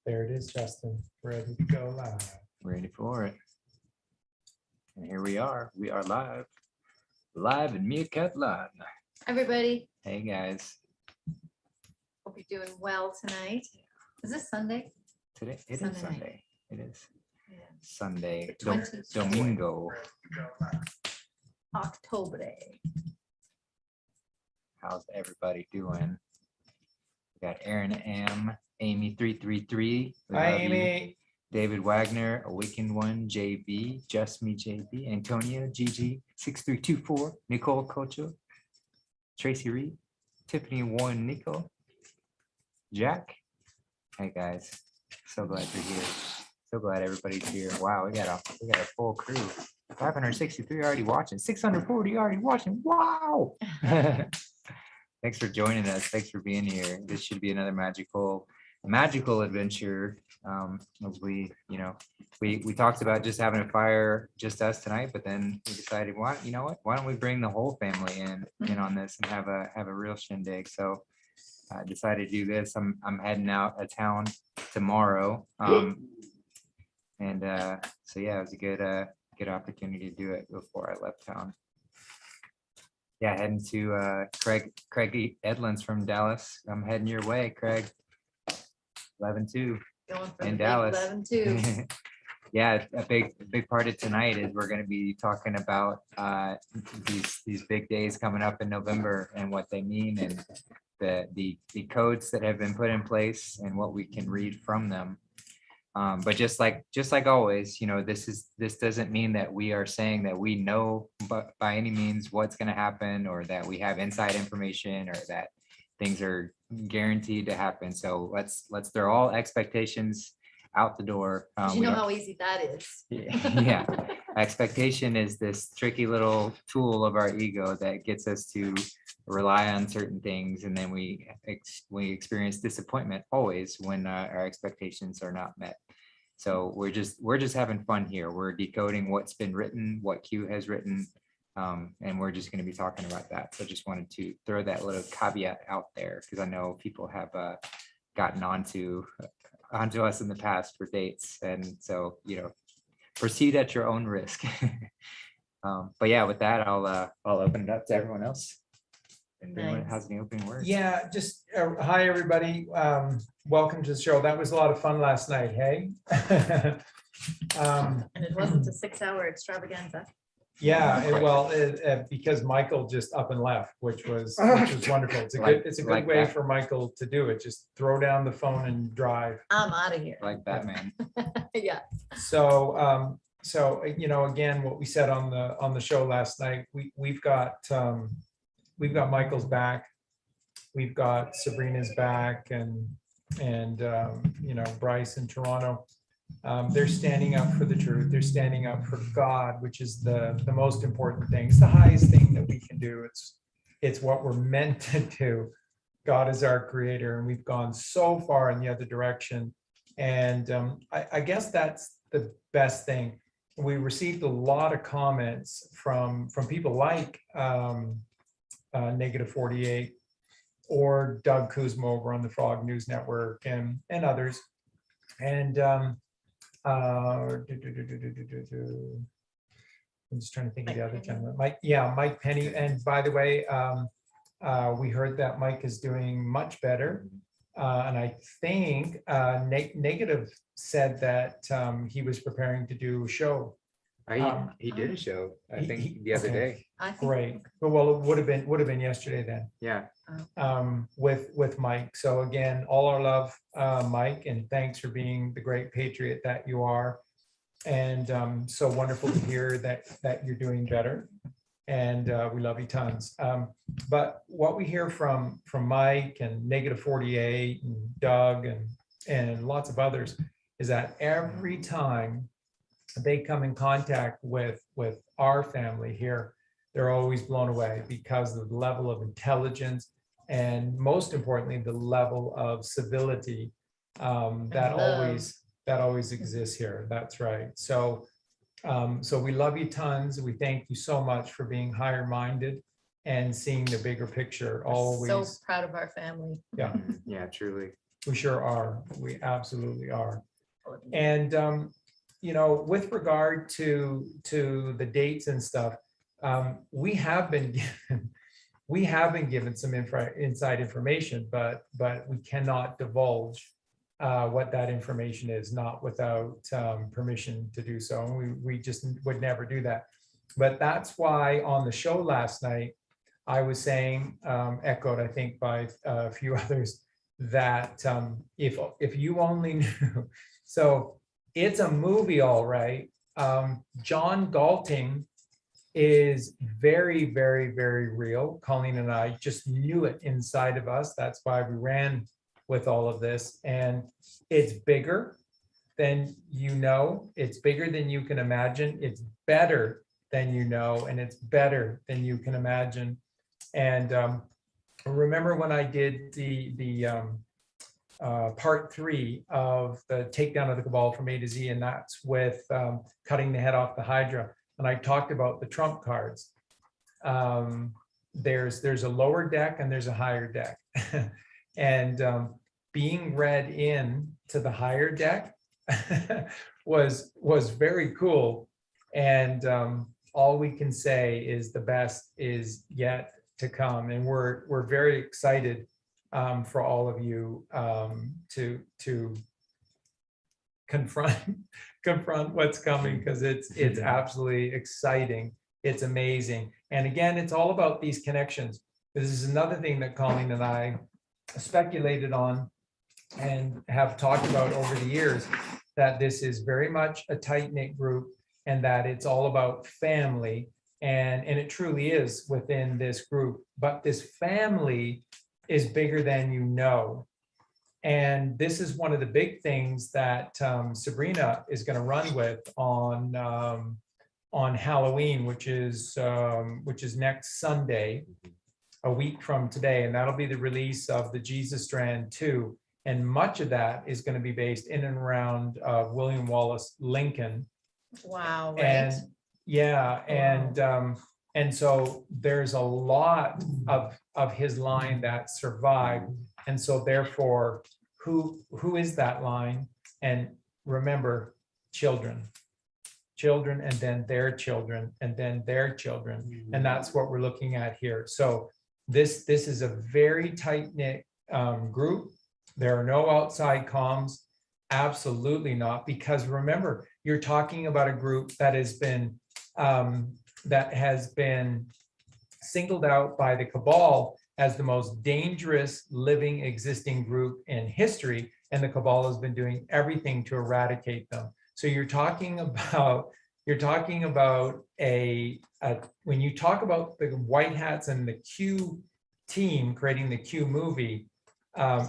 There it is, Justin. Ready to go live. Ready for it. And here we are. We are live. Live in Meerkat Live. Everybody, Hey guys. hope you're doing well tonight. Is this Sunday? Today it Sunday is night. Sunday. It is Yeah. Sunday. The 24th. Domingo. October. How's everybody doing? We got Aaron M, Amy 333. We Hi, love you. Amy. David Wagner, Awakened One, JB, Just Me JB, Antonia, GG 6324, Nicole Cocho, Tracy Reed, Tiffany Warren, Nico, Jack. Hey guys, so glad you're here. So glad everybody's here. Wow, we got a full crew. 563 already watching, 640 already watching. Wow. Thanks for joining us. Thanks for being here. This should be another magical adventure. As we talked about just having a fire, just us tonight, but then we decided, why don't we bring the whole family in on this and have a real shindig? So I decided to do this. I'm heading out of town tomorrow. And so yeah, it was a good opportunity to do it before I left town. Yeah, heading to Craig Edlins from Dallas. I'm heading your way, Craig. 11-2 Going for in the big Dallas. 11-2. Yeah, a big part of tonight is we're going to be talking about these big days coming up in November and what they mean, and the codes that have been put in place and what we can read from them. But just like always, this doesn't mean that we are saying that we know by any means what's going to happen, or that we have inside information, or that things are guaranteed to happen. So let's throw all expectations out the door. You know how easy that is. Yeah. Expectation is this tricky little tool of our ego that gets us to rely on certain things, and then we experience disappointment always when our expectations are not met. So we're just having fun here. We're decoding what's been written, what Q has written, and we're just going to be talking about that. So just wanted to throw that little caveat out there, because I know people have gotten onto us in the past for dates, and so proceed at your own risk. But yeah, with that, I'll open it up to everyone else. If anyone Nice. has any opening words. Yeah, just hi, everybody. Welcome to the show. That was a lot of fun last night, hey? And it wasn't a 6-hour extravaganza. Yeah, because Michael just up and left, which was wonderful. It's a good way for Michael to do it. Just throw down the phone and drive. I'm out of here. Like Batman. Yeah. So again, what we said on the show last night, we've got Michael's back, we've got Sabrina's back, and Bryce in Toronto. They're standing up for the truth. They're standing up for God, which is the most important thing. It's the highest thing that we can do. It's what we're meant to do. God is our creator, and we've gone so far in the other direction. And I guess that's the best thing. We received a lot of comments from people like Negative48 or Doug Kuzma over on the Frog News Network and others. And I'm just trying to think of the other gentleman. Mike Penny. And by the way, we heard that Mike is doing much better. And I think Negative said that he was preparing to do a show. He did a show, I think, he- the other okay. day. I think Great. Well, it would have been yesterday then. Yeah. With Mike. So again, all our love, Mike, and thanks for being the great patriot that you are. And so wonderful to hear that you're doing better. And we love you tons. But what we hear from Mike and Negative48 and Doug and lots of others is that every time they come in contact with our family here, they're always blown away because of the level of intelligence, and most importantly, the level of civility that always exists here. That's right. So we love you tons. We thank you so much for being higher minded and seeing the bigger picture. Always. so proud of our family. Yeah. Yeah, truly. We sure are. We absolutely are. And, with regard to the dates and stuff, we have been given some inside information, but we cannot divulge what that information is, not without permission to do so. And we just would never do that. But that's why on the show last night, I was saying, echoed, I think, by a few others, that if you only knew. So it's a movie, all right. John Galting is very, very, very real. Colleen and I just knew it inside of us. That's why we ran with all of this. And it's bigger than you know. It's bigger than you can imagine. It's better than you know, and it's better than you can imagine. And remember when I did the part 3 of the takedown of the cabal from A to Z, and that's with cutting the head off the Hydra. And I talked about the trump cards. There's a lower deck and there's a higher deck. And being read in to the higher deck was very cool. And all we can say is the best is yet to come. And we're very excited for all of you to confront what's coming, because it's absolutely exciting. It's amazing. And again, it's all about these connections. This is another thing that Colleen and I speculated on and have talked about over the years, that this is very much a tight-knit group, and that it's all about family. And it truly is within this group. But this family is bigger than you know. And this is one of the big things that Sabrina is going to run with on Halloween, which is next Sunday, a week from today, and that'll be the release of the Jesus Strand 2. And much of that is going to be based in and around William Wallace Lincoln. Wow, right? And yeah, and so there's a lot of his line that survived. And so therefore, who is that line? And remember, children, and then their children, and then their children. And that's what we're looking at here. So this is a very tight-knit group. There are no outside comms. Absolutely not. Because remember, you're talking about a group that has been singled out by the cabal as the most dangerous living existing group in history, and the cabal has been doing everything to eradicate them. So you're talking about when you talk about the white hats and the Q team creating the Q movie,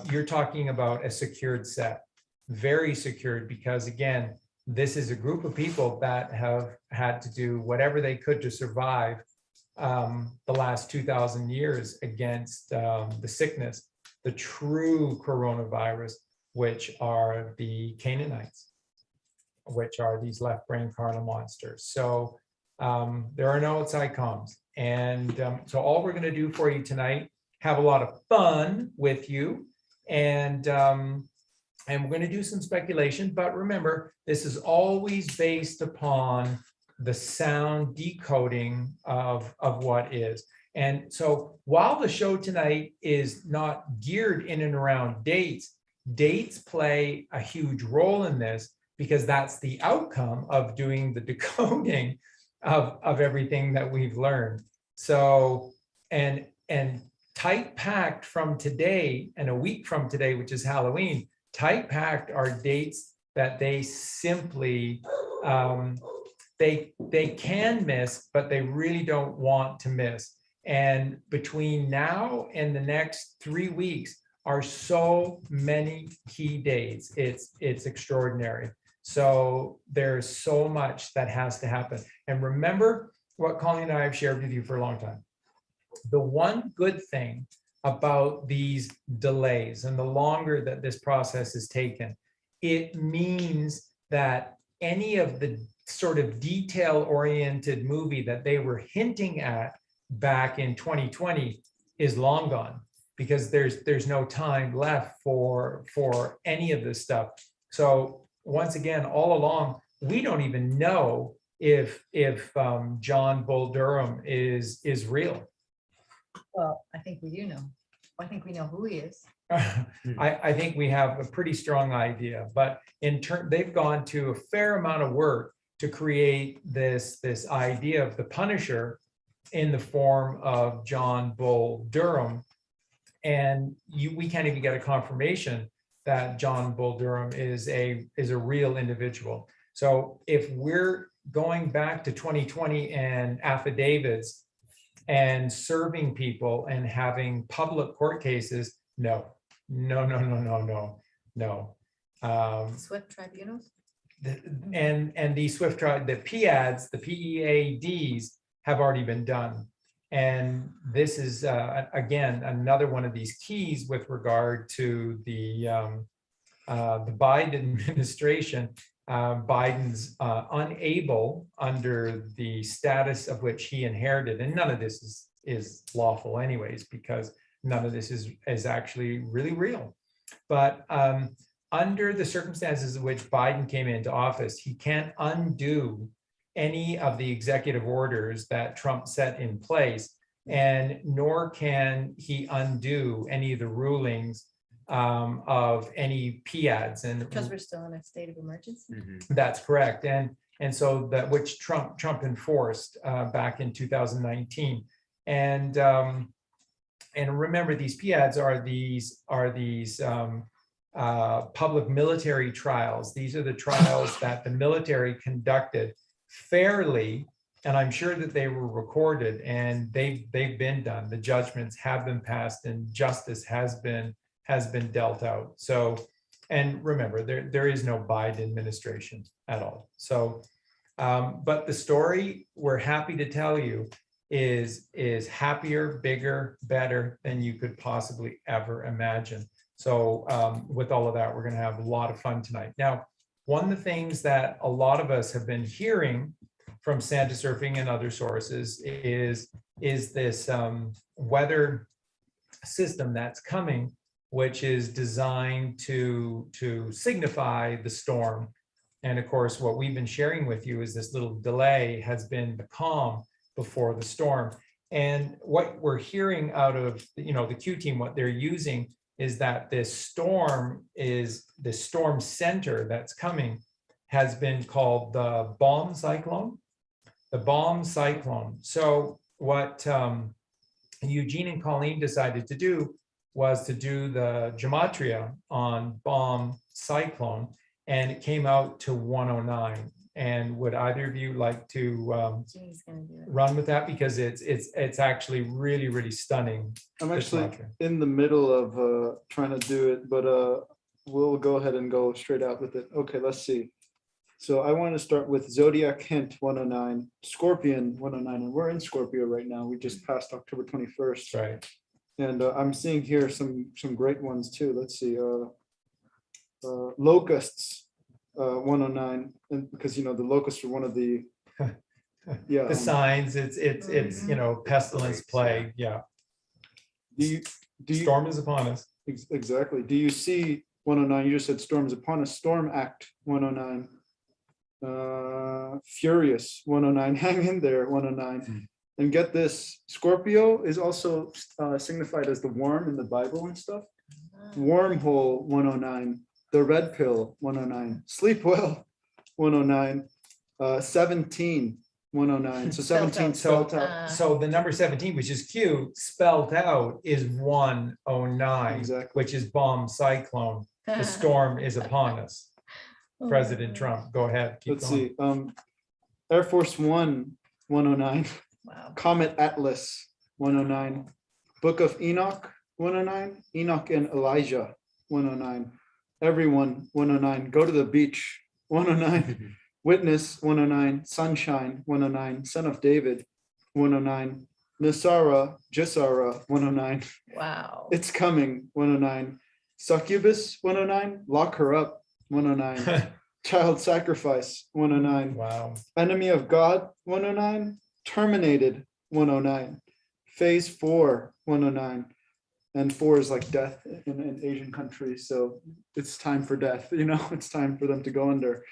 you're talking about a secured set, very secured, because again, this is a group of people that have had to do whatever they could to survive the last 2,000 years against the sickness, the true coronavirus, which are the Canaanites, which are these left brain carnal monsters. So there are no outside comms. And so all we're going to do for you tonight, have a lot of fun with you. And we're going to do some speculation, but remember, this is always based upon the sound decoding of what is. And so while the show tonight is not geared in and around dates play a huge role in this, because that's the outcome of doing the decoding of everything that we've learned. So, and tight packed from today and a week from today, which is Halloween, tight packed are dates that they simply, they can miss, but they really don't want to miss. And between now and the next 3 weeks are so many key dates. It's extraordinary. So there's so much that has to happen. And remember what Colleen and I have shared with you for a long time. The one good thing about these delays and the longer that this process is taken, it means that any of the sort of detail-oriented movie that they were hinting at back in 2020 is long gone, because there's no time left for any of this stuff. So once again, all along, we don't even know if John Bull Durham is real. Well, I think we do know. I think we know who he is. I think we have a pretty strong idea, but in turn, they've gone to a fair amount of work to create this idea of the Punisher in the form of John Bull Durham. And we can't even get a confirmation that John Bull Durham is a real individual. So if we're going back to 2020 and affidavits and serving people and having public court cases, no. Swift tribunals? And the Swift trial, the PEADs, the PEADs have already been done. And this is, again, another one of these keys with regard to the Biden administration. Biden's unable, under the status of which he inherited, and none of this is lawful anyways, because none of this is actually really real. But under the circumstances in which Biden came into office, he can't undo any of the executive orders that Trump set in place, and nor can he undo any of the rulings of any PEADs. And Because we're still in a state of emergency. that's correct. And so that which Trump enforced back in 2019. And remember, these PEADs are these public military trials. These are the trials that the military conducted fairly, and I'm sure that they were recorded and they've been done. The judgments have been passed and justice has been dealt out. So, and remember, there is no Biden administration at all. So, but the story we're happy to tell you is happier, bigger, better than you could possibly ever imagine. So with all of that, we're going to have a lot of fun tonight. Now, one of the things that a lot of us have been hearing from Santa Surfing and other sources is this weather system that's coming, which is designed to signify the storm. And of course, what we've been sharing with you is this little delay has been the calm before the storm. And what we're hearing out of the Q team, what they're using is that this storm center that's coming has been called the bomb cyclone. The bomb cyclone. So what Eugene and Colleen decided to do was to do the gematria on bomb cyclone, and it came out to 109. And would either of you like to run with that, because it's actually really, really stunning. I'm actually in the middle of trying to do it, but we'll go ahead and go straight out with it. Okay, let's see. So I want to start with Zodiac Hint 109, Scorpion 109, and we're in Scorpio right now. We just passed October 21st. Right. And I'm seeing here some great ones too. Let's see. Locusts 109, and because the locusts are one of the the signs. It's pestilence, plague. Yeah. Do you Storm is upon us. Exactly. Do you see 109? You just said storm is upon us. Storm Act 109. Furious 109. Hang in there 109. And get this, Scorpio is also signified as the worm in the Bible and stuff. Wormhole 109. The red pill 109. Sleep well 109. 17 109. So 17 spelled out. So the number 17, which is Q, spelled out is 109, Exactly. which is bomb cyclone. The storm is upon us. President Trump, go ahead. Let's see. Air Force One 109. Wow. Comet Atlas 109. Book of Enoch 109. Enoch and Elijah 109. Everyone 109. Go to the beach 109. Witness 109. Sunshine 109. Son of David 109. Nisara Jisara 109. Wow. It's coming 109. Succubus 109. Lock her up 109. Child sacrifice 109. Wow. Enemy of God 109. Terminated 109. Phase 4 109. And 4 is like death in Asian countries. So it's time for death, it's time for them to go under.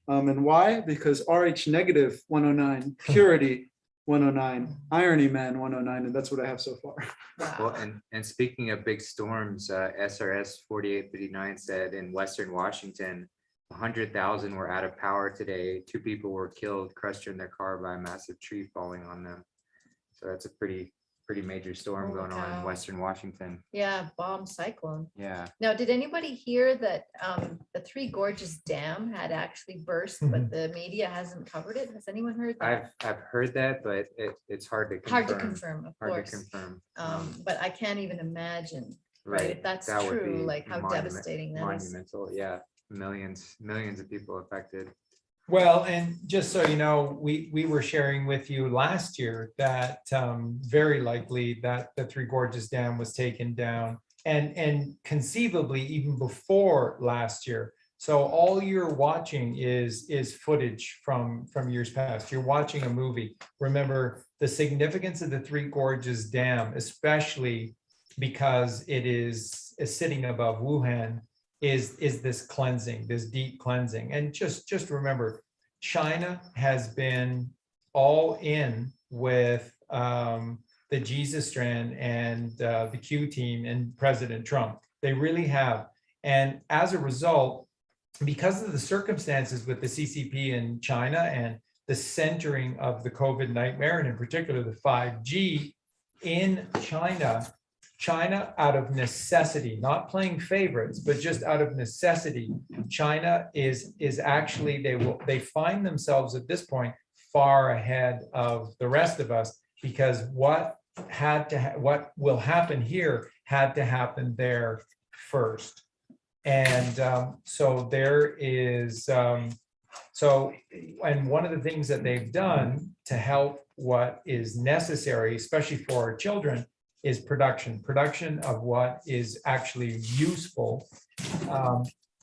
And why? Because RH negative 109, purity 109, irony man 109, and that's what I have so far. Well, and speaking of big storms, SRS 4859 said in Western Washington, 100,000 were out of power today. 2 people were killed, crushed in their car by a massive tree falling on them. So that's a pretty major storm Holy going on in cow. Western Washington. Yeah, bomb cyclone. Yeah. Now, did anybody hear that the Three Gorges Dam had actually burst, but the media hasn't covered it? Has anyone heard that? I've heard that, but it's hard to confirm. Hard to confirm, of Hard course. to confirm. But I can't even imagine, right? Right. If that's That would true, be like how devastating that is. monumental. Yeah. Millions of people affected. Well, and just so you know, we were sharing with you last year that very likely that the Three Gorges Dam was taken down, and conceivably even before last year. So all you're watching is footage from years past. You're watching a movie. Remember the significance of the Three Gorges Dam, especially because it is sitting above Wuhan, is this cleansing, this deep cleansing. And just remember, China has been all in with the Jesus strand and the Q team and President Trump. They really have. And as a result, because of the circumstances with the CCP in China and the centering of the COVID nightmare, and in particular the 5G in China, out of necessity, not playing favorites, but just out of necessity, China is actually, they find themselves at this point far ahead of the rest of us, because what will happen here had to happen there first. And so there is, and one of the things that they've done to help what is necessary, especially for our children, is production of what is actually useful.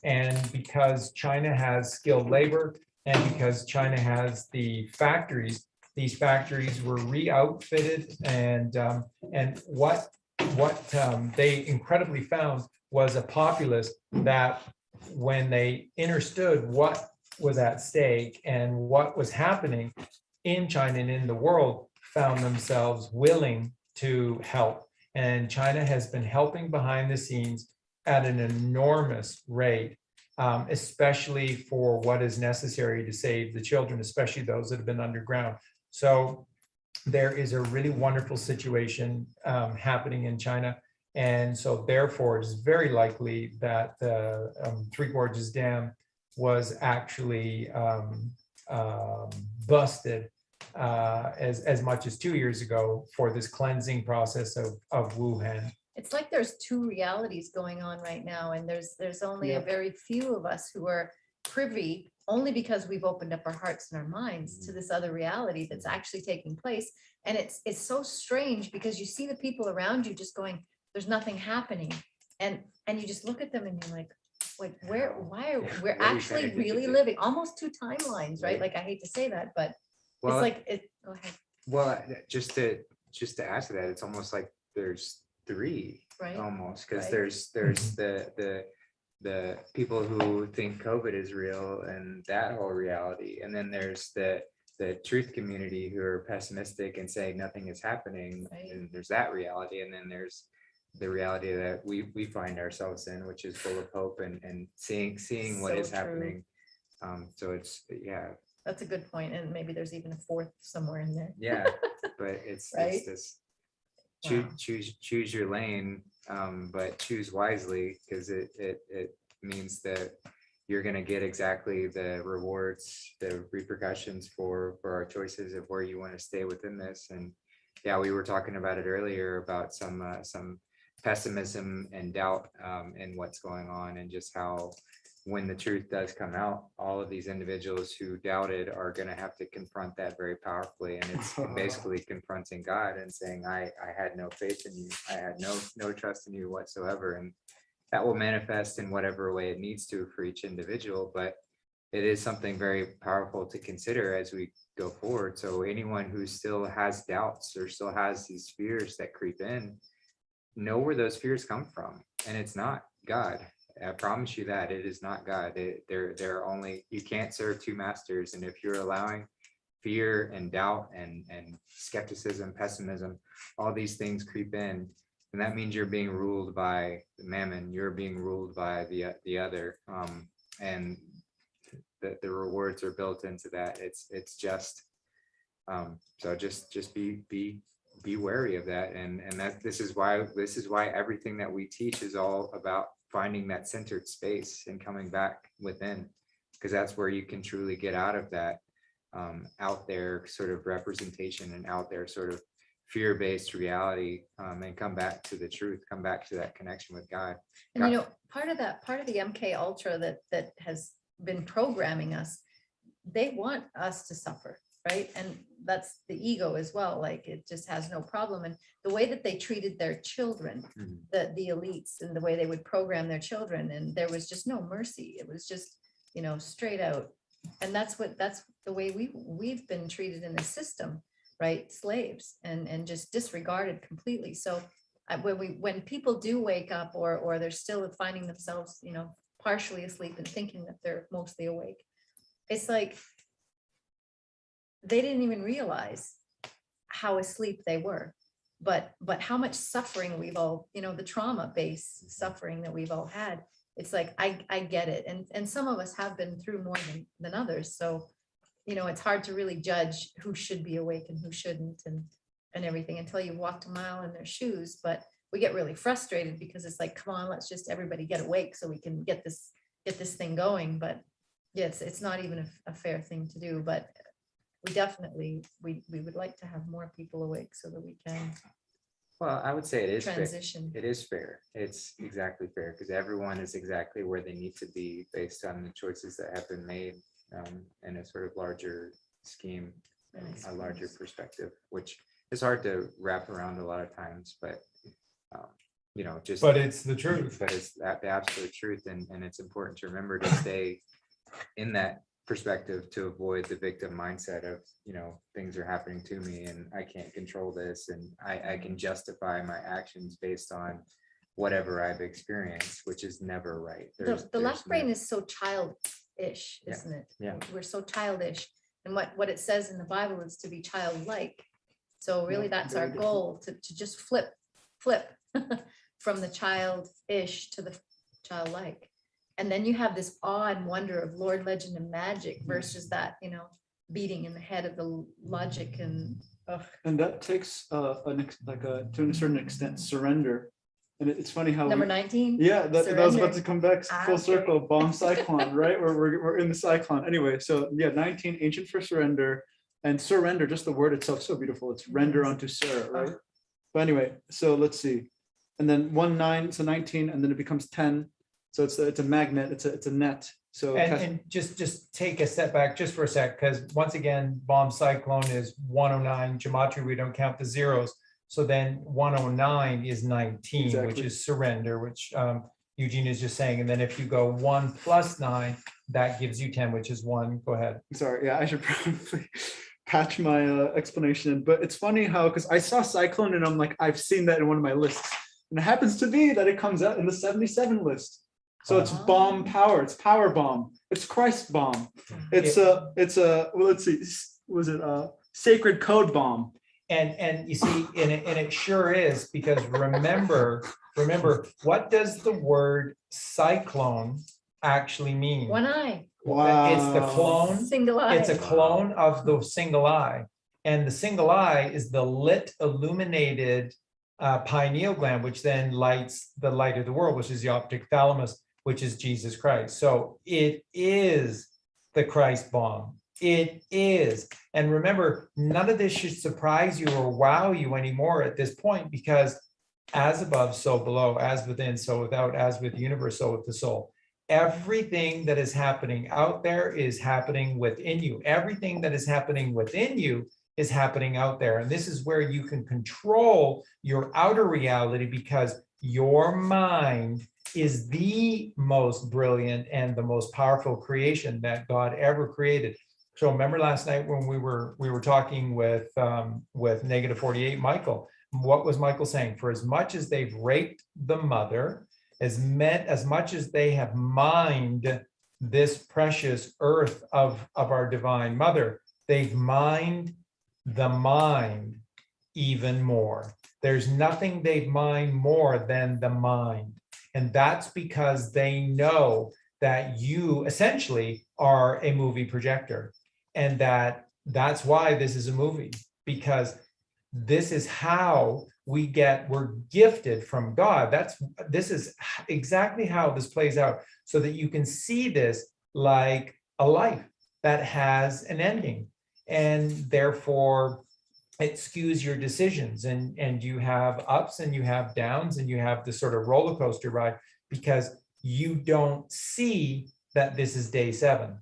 And because China has skilled labor, and because China has the factories, these factories were re-outfitted, and what they incredibly found was a populace that, when they understood what was at stake and what was happening in China and in the world, found themselves willing to help. And China has been helping behind the scenes at an enormous rate, especially for what is necessary to save the children, especially those that have been underground. So there is a really wonderful situation happening in China. And so therefore, it is very likely that the Three Gorges Dam was actually busted as much as 2 years ago for this cleansing process of Wuhan. It's like there's two realities going on right now, and there's only Yeah. a very few of us who are privy, only because we've opened up our hearts and our minds to this other reality that's actually taking place. And it's so strange, because you see the people around you just going, there's nothing happening, and you just look at them and you're like we're What are you actually saying? really living almost two timelines, right? Like, I hate to say that, but Well, it's like go ahead. well, just to add to that, it's almost like there's 3 Right. almost, because Right. there's the people who think COVID is real and that whole reality, and then there's the truth community who are pessimistic and saying nothing is happening, Right. and there's that reality, and then there's the reality that we find ourselves in, which is full of hope and seeing what So is true. happening. So it's That's a good point, and maybe there's even a fourth somewhere in there. yeah, but it's Right? this Wow. choose your lane, but choose wisely, because it means that you're going to get exactly the rewards, the repercussions for our choices of where you want to stay within this. And yeah, we were talking about it earlier about some pessimism and doubt in what's going on, and just how when the truth does come out, all of these individuals who doubted are going to have to confront that very powerfully. And it's basically confronting God and saying, I had no faith in you. I had no trust in you whatsoever. And that will manifest in whatever way it needs to for each individual. But it is something very powerful to consider as we go forward. So anyone who still has doubts or still has these fears that creep in, know where those fears come from, and it's not God. I promise you that it is not God. They're only, you can't serve two masters. And if you're allowing fear and doubt and skepticism, pessimism, all these things creep in, and that means you're being ruled by mammon. You're being ruled by the other, and the rewards are built into that. It's just so just be wary of that, and that this is why everything that we teach is all about finding that centered space and coming back within, because that's where you can truly get out of that out there sort of representation and out there sort of fear-based reality, and come back to the truth, come back to that connection with God. And you know, part of the MK Ultra that has been programming us, they want us to suffer, right? And that's the ego as well. Like, it just has no problem. And the way that they treated their children, the elites, and the way they would program their children, and there was just no mercy. It was just, you know, straight out. And that's the way we've been treated in the system, right? Slaves, and just disregarded completely. So when people do wake up, or they're still finding themselves, you know, partially asleep and thinking that they're mostly awake, it's like they didn't even realize how asleep they were, but how much suffering we've all, you know, the trauma-based suffering that we've all had. It's like, I get it. And some of us have been through more than others. So, you know, it's hard to really judge who should be awake and who shouldn't, and everything, until you walked a mile in their shoes. But we get really frustrated because it's like, come on, let's just everybody get awake so we can get this thing going. But yes, it's not even a fair thing to do. But we definitely, we would like to have more people awake so that we can Well, I would say it is fair. transition. It is fair. It's exactly fair, because everyone is exactly where they need to be based on the choices that have been made, in a sort of larger scheme, a larger perspective, which is hard to wrap around a lot of times, but you know, just But it's the truth. but it's the absolute truth, and it's important to remember to stay in that perspective to avoid the victim mindset of, you know, things are happening to me and I can't control this, and I can justify my actions based on whatever I've experienced, which is never right. The left brain is so childish, isn't it? Yeah. We're so childish. And what it says in the Bible is to be childlike. So really, Yeah, that's our very goal, to just flip from the childish to the childlike. And then you have this awe and wonder of Lord, legend, and magic versus that, you know, beating in the head of the logic and And that takes to a certain extent, surrender. And it's funny how number 19. yeah, that was about to come back full Okay. circle. Bomb cyclone, right? We're in the cyclone anyway. So yeah, 19, ancient for surrender, and surrender. Just the word itself, so beautiful. It's render unto Sarah, right? But anyway, so let's see, and then 1-9, so 19, and then it becomes 10. So it's a magnet. It's a net. So And just take a step back just for a sec, because once again, bomb cyclone is 109 gematria. We don't count the zeros. So then 109 is 19, which Exactly. is surrender, which Eugene is just saying. And then if you go 1 + 9, that gives you 10, which is 1. Go ahead. sorry, yeah, I should probably patch my explanation in. But it's funny how, because I saw cyclone and I'm like, I've seen that in one of my lists, and it happens to be that it comes out in the 77 list. So it's bomb power. It's power bomb. It's Christ bomb. It's a well, let's see, was it a sacred code bomb? And you see, and it sure is, because remember, what does the word cyclone actually mean? One eye, It's the clone. single eye. It's a clone of the single eye. And the single eye is the lit, illuminated pineal gland, which then lights the light of the world, which is the optic thalamus, which is Jesus Christ. So it is the Christ bomb. It is. And remember, none of this should surprise you or wow you anymore at this point, because as above, so below, as within, so without, as with the universe, so with the soul. Everything that is happening out there is happening within you. Everything that is happening within you is happening out there. And this is where you can control your outer reality, because your mind is the most brilliant and the most powerful creation that God ever created. So remember last night when we were talking with Negative48, Michael, What was Michael saying? For as much as they've raped the mother, as much as they have mined this precious earth of our divine mother, they've mined the mind even more. There's nothing they've mined more than the mind. And that's because they know that you essentially are a movie projector. And that's why this is a movie, because this is how we're gifted from God. This is exactly how this plays out, so that you can see this like a life that has an ending, and therefore it skews your decisions, and you have ups and you have downs and you have this sort of roller coaster ride, because you don't see that this is day 7.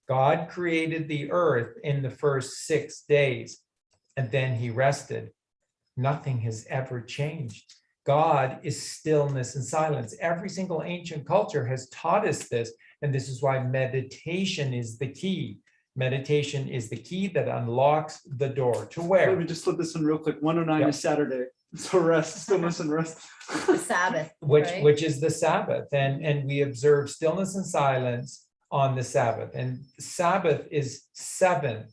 God created the earth in the first 6 days, and then he rested. Nothing has ever changed. God is stillness and silence. Every single ancient culture has taught us this, and this is why meditation is the key. Meditation is the key that unlocks the door to Let where? me just slip this in real quick. 109 Yep. is Saturday. So rest, stillness and rest. The Sabbath, right? Which is the Sabbath, and we observe stillness and silence on the Sabbath. And Sabbath is 7,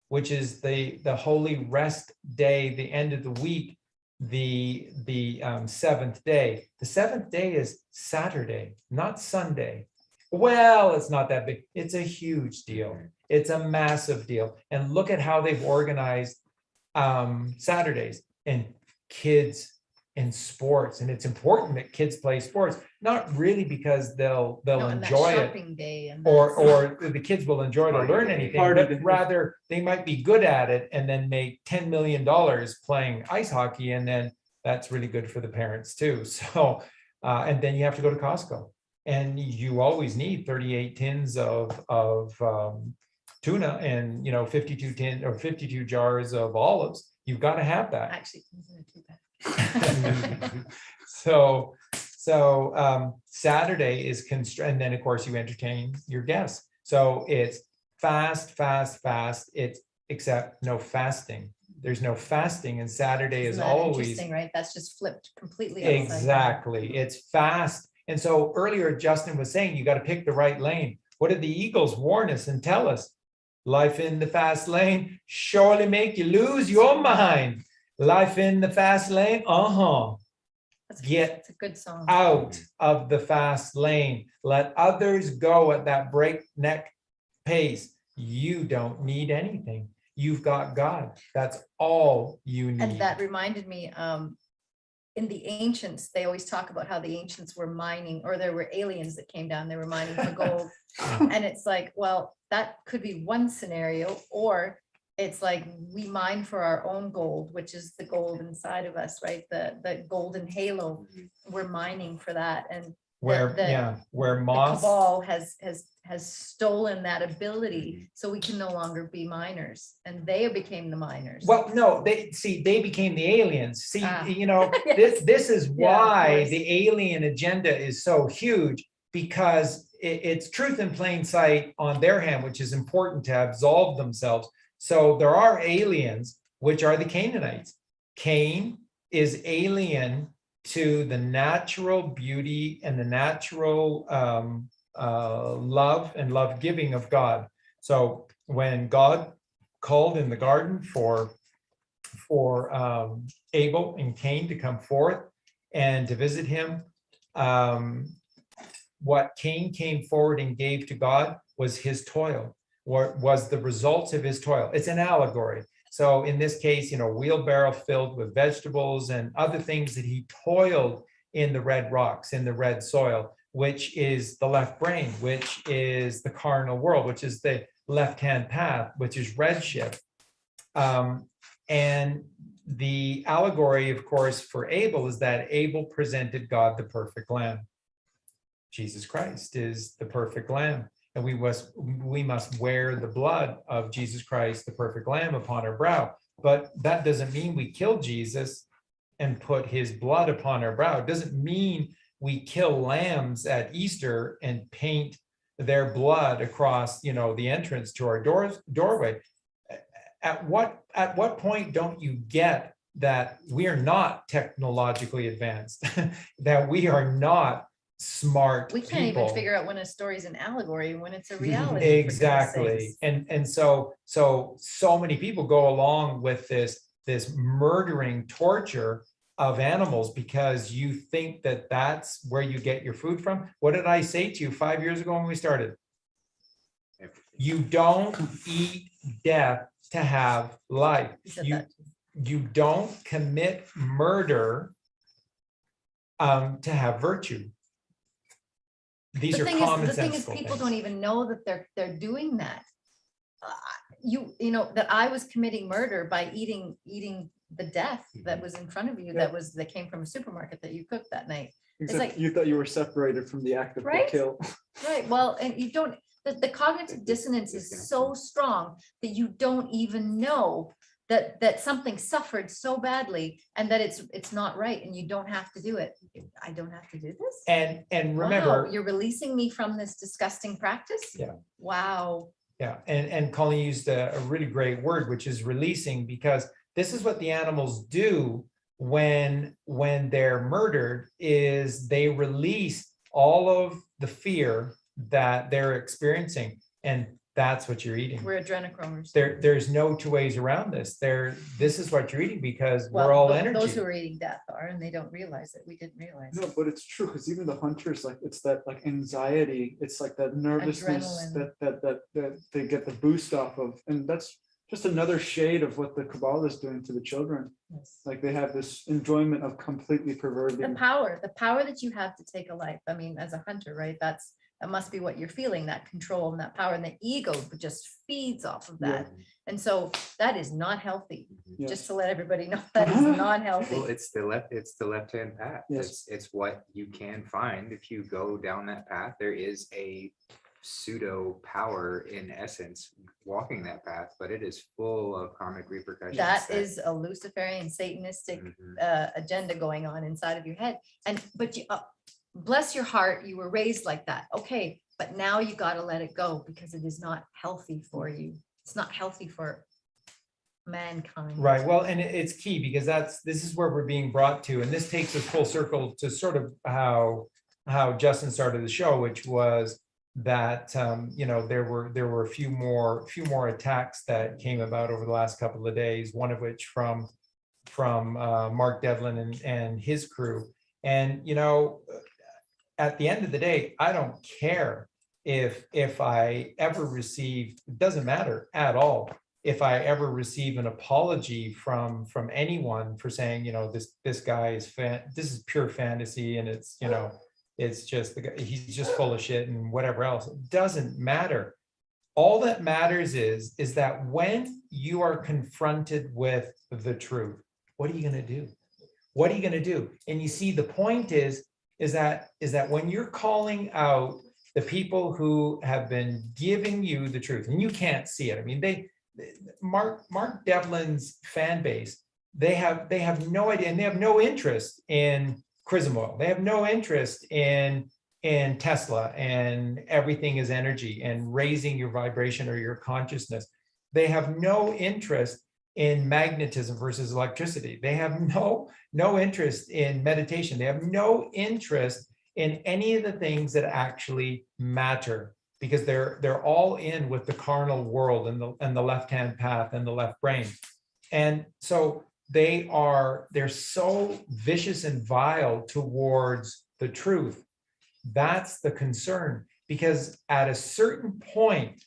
which is the holy rest day, the end of the week, the 7th day. The 7th day is Saturday, not Sunday. Well, it's not that big. It's a huge deal. It's a massive deal. And look at how they've organized Saturdays and kids in sports. And it's important that kids play sports, not really because they'll No, and that enjoy it, shopping day and or the kids will enjoy to learn anything, Party but day. rather they might be good at it and then make $10 million playing ice hockey. And then that's really good for the parents too. So, and then you have to go to Costco, and you always need 38 tins of tuna and 52 jars of olives. You've got to have that. actually comes in a 2-pack. So Saturday is and then of course you entertain your guests. So it's fast. It's except no fasting. There's no fasting, and Saturday is Isn't that always interesting, right? That's just flipped completely. upside down. exactly. It's fast. And so earlier Justin was saying you got to pick the right lane. What did the Eagles warn us and tell us? Life in the fast lane surely make you lose your mind. Life in the fast lane, It's a good song. out of the fast lane. Let others go at that breakneck pace. You don't need anything. You've got God. That's all you need. And that reminded me, in the ancients, they always talk about how the ancients were mining, or there were aliens that came down, they were mining for gold. And it's like, well, that could be one scenario, or it's like we mine for our own gold, which is the gold inside of us, right? The golden halo, we're mining for that. And where the moss. cabal has stolen that ability, so we can no longer be miners, and they became the miners. Well, no, they became the aliens. See, Yes. this is Yeah, of why course. the alien agenda is so huge, because it's truth in plain sight on their hand, which is important to absolve themselves. So there are aliens, which are the Canaanites. Cain is alien to the natural beauty and the natural love and love giving of God. So when God called in the garden for Abel and Cain to come forth and to visit him, what Cain came forward and gave to God was his toil, was the results of his toil. It's an allegory. So in this case, wheelbarrow filled with vegetables and other things that he toiled in the red rocks, in the red soil, which is the left brain, which is the carnal world, which is the left-hand path, which is redshift. And the allegory, of course, for Abel is that Abel presented God the perfect lamb. Jesus Christ is the perfect lamb. And we must wear the blood of Jesus Christ, the perfect lamb, upon our brow. But that doesn't mean we kill Jesus and put his blood upon our brow. It doesn't mean we kill lambs at Easter and paint their blood across, the entrance to our doorway. At what point don't you get that we are not technologically advanced, that we are not smart We can't even people. figure out when a story's an allegory and when it's a reality. for goodness Exactly. sakes. And so many people go along with this murdering torture of animals because you think that that's where you get your food from. What did I say to you 5 years ago when we started? You don't eat death to have life. You said You, that. you don't commit murder to have virtue. These The are thing common is, the thing is, sensical people things. don't even know that they're doing that. You know, that I was committing murder by eating the death that was in front of you, that came from a supermarket that you cooked that night. Except like- you thought you were separated from the act of the Right? kill. Right, well, and you don't, the cognitive dissonance is so strong that you don't even know that something suffered so badly and that it's not right and you don't have to do it. I don't have to do this? And Wow, remember, you're releasing me from this disgusting practice? Yeah. Wow. yeah, and Colleen used a really great word, which is releasing, because this is what the animals do when they're murdered, is they release all of the fear that they're experiencing, and that's what you're eating. We're adrenochromers. There's no two ways around this. This is what you're eating because Well, we're all those energy. who are eating death are, and they don't realize it. We didn't realize No, it. but it's true, because even the hunters, like, it's that like anxiety, it's like that nervousness Adrenaline. that they get the boost off of. And that's just another shade of what the Kabbalah is doing to the children. Yes. Like they have this enjoyment of completely The perverting. power that you have to take a life. I mean, as a hunter, right? That must be what you're feeling, that control and that power, and the ego just feeds off of that. And so that is not healthy. Yes. Just to let everybody know, that is not Well, healthy. it's the left-hand path. Yes. It's what you can find if you go down that path. There is a pseudo power in essence walking that path, but it is full of karmic repercussions. That is a Luciferian Satanistic Mhm. agenda going on inside of your head. But you, bless your heart, you were raised like that. Okay, but now you got to let it go because it is not healthy for you. It's not healthy for mankind. Right. Well, and it's key because this is where we're being brought to, and this takes us full circle to sort of how Justin started the show, which was that there were a few more attacks that came about over the last couple of days. One of which from Mark Devlin and his crew. And at the end of the day, I don't care if I ever receive. It doesn't matter at all if I ever receive an apology from anyone for saying, this guy is this is pure fantasy, and it's it's just the guy, he's just full of shit and whatever else. It doesn't matter. All that matters is that when you are confronted with the truth, what are you going to do? What are you going to do? And you see, the point is that when you're calling out the people who have been giving you the truth, and you can't see it. I mean, Mark Devlin's fan base, they have no idea, and they have no interest in Chrism oil. They have no interest in Tesla and everything is energy and raising your vibration or your consciousness. They have no interest in magnetism versus electricity. They have no interest in meditation. They have no interest in any of the things that actually matter, because they're all in with the carnal world and the left-hand path and the left brain. And so they're so vicious and vile towards the truth. That's the concern, because at a certain point,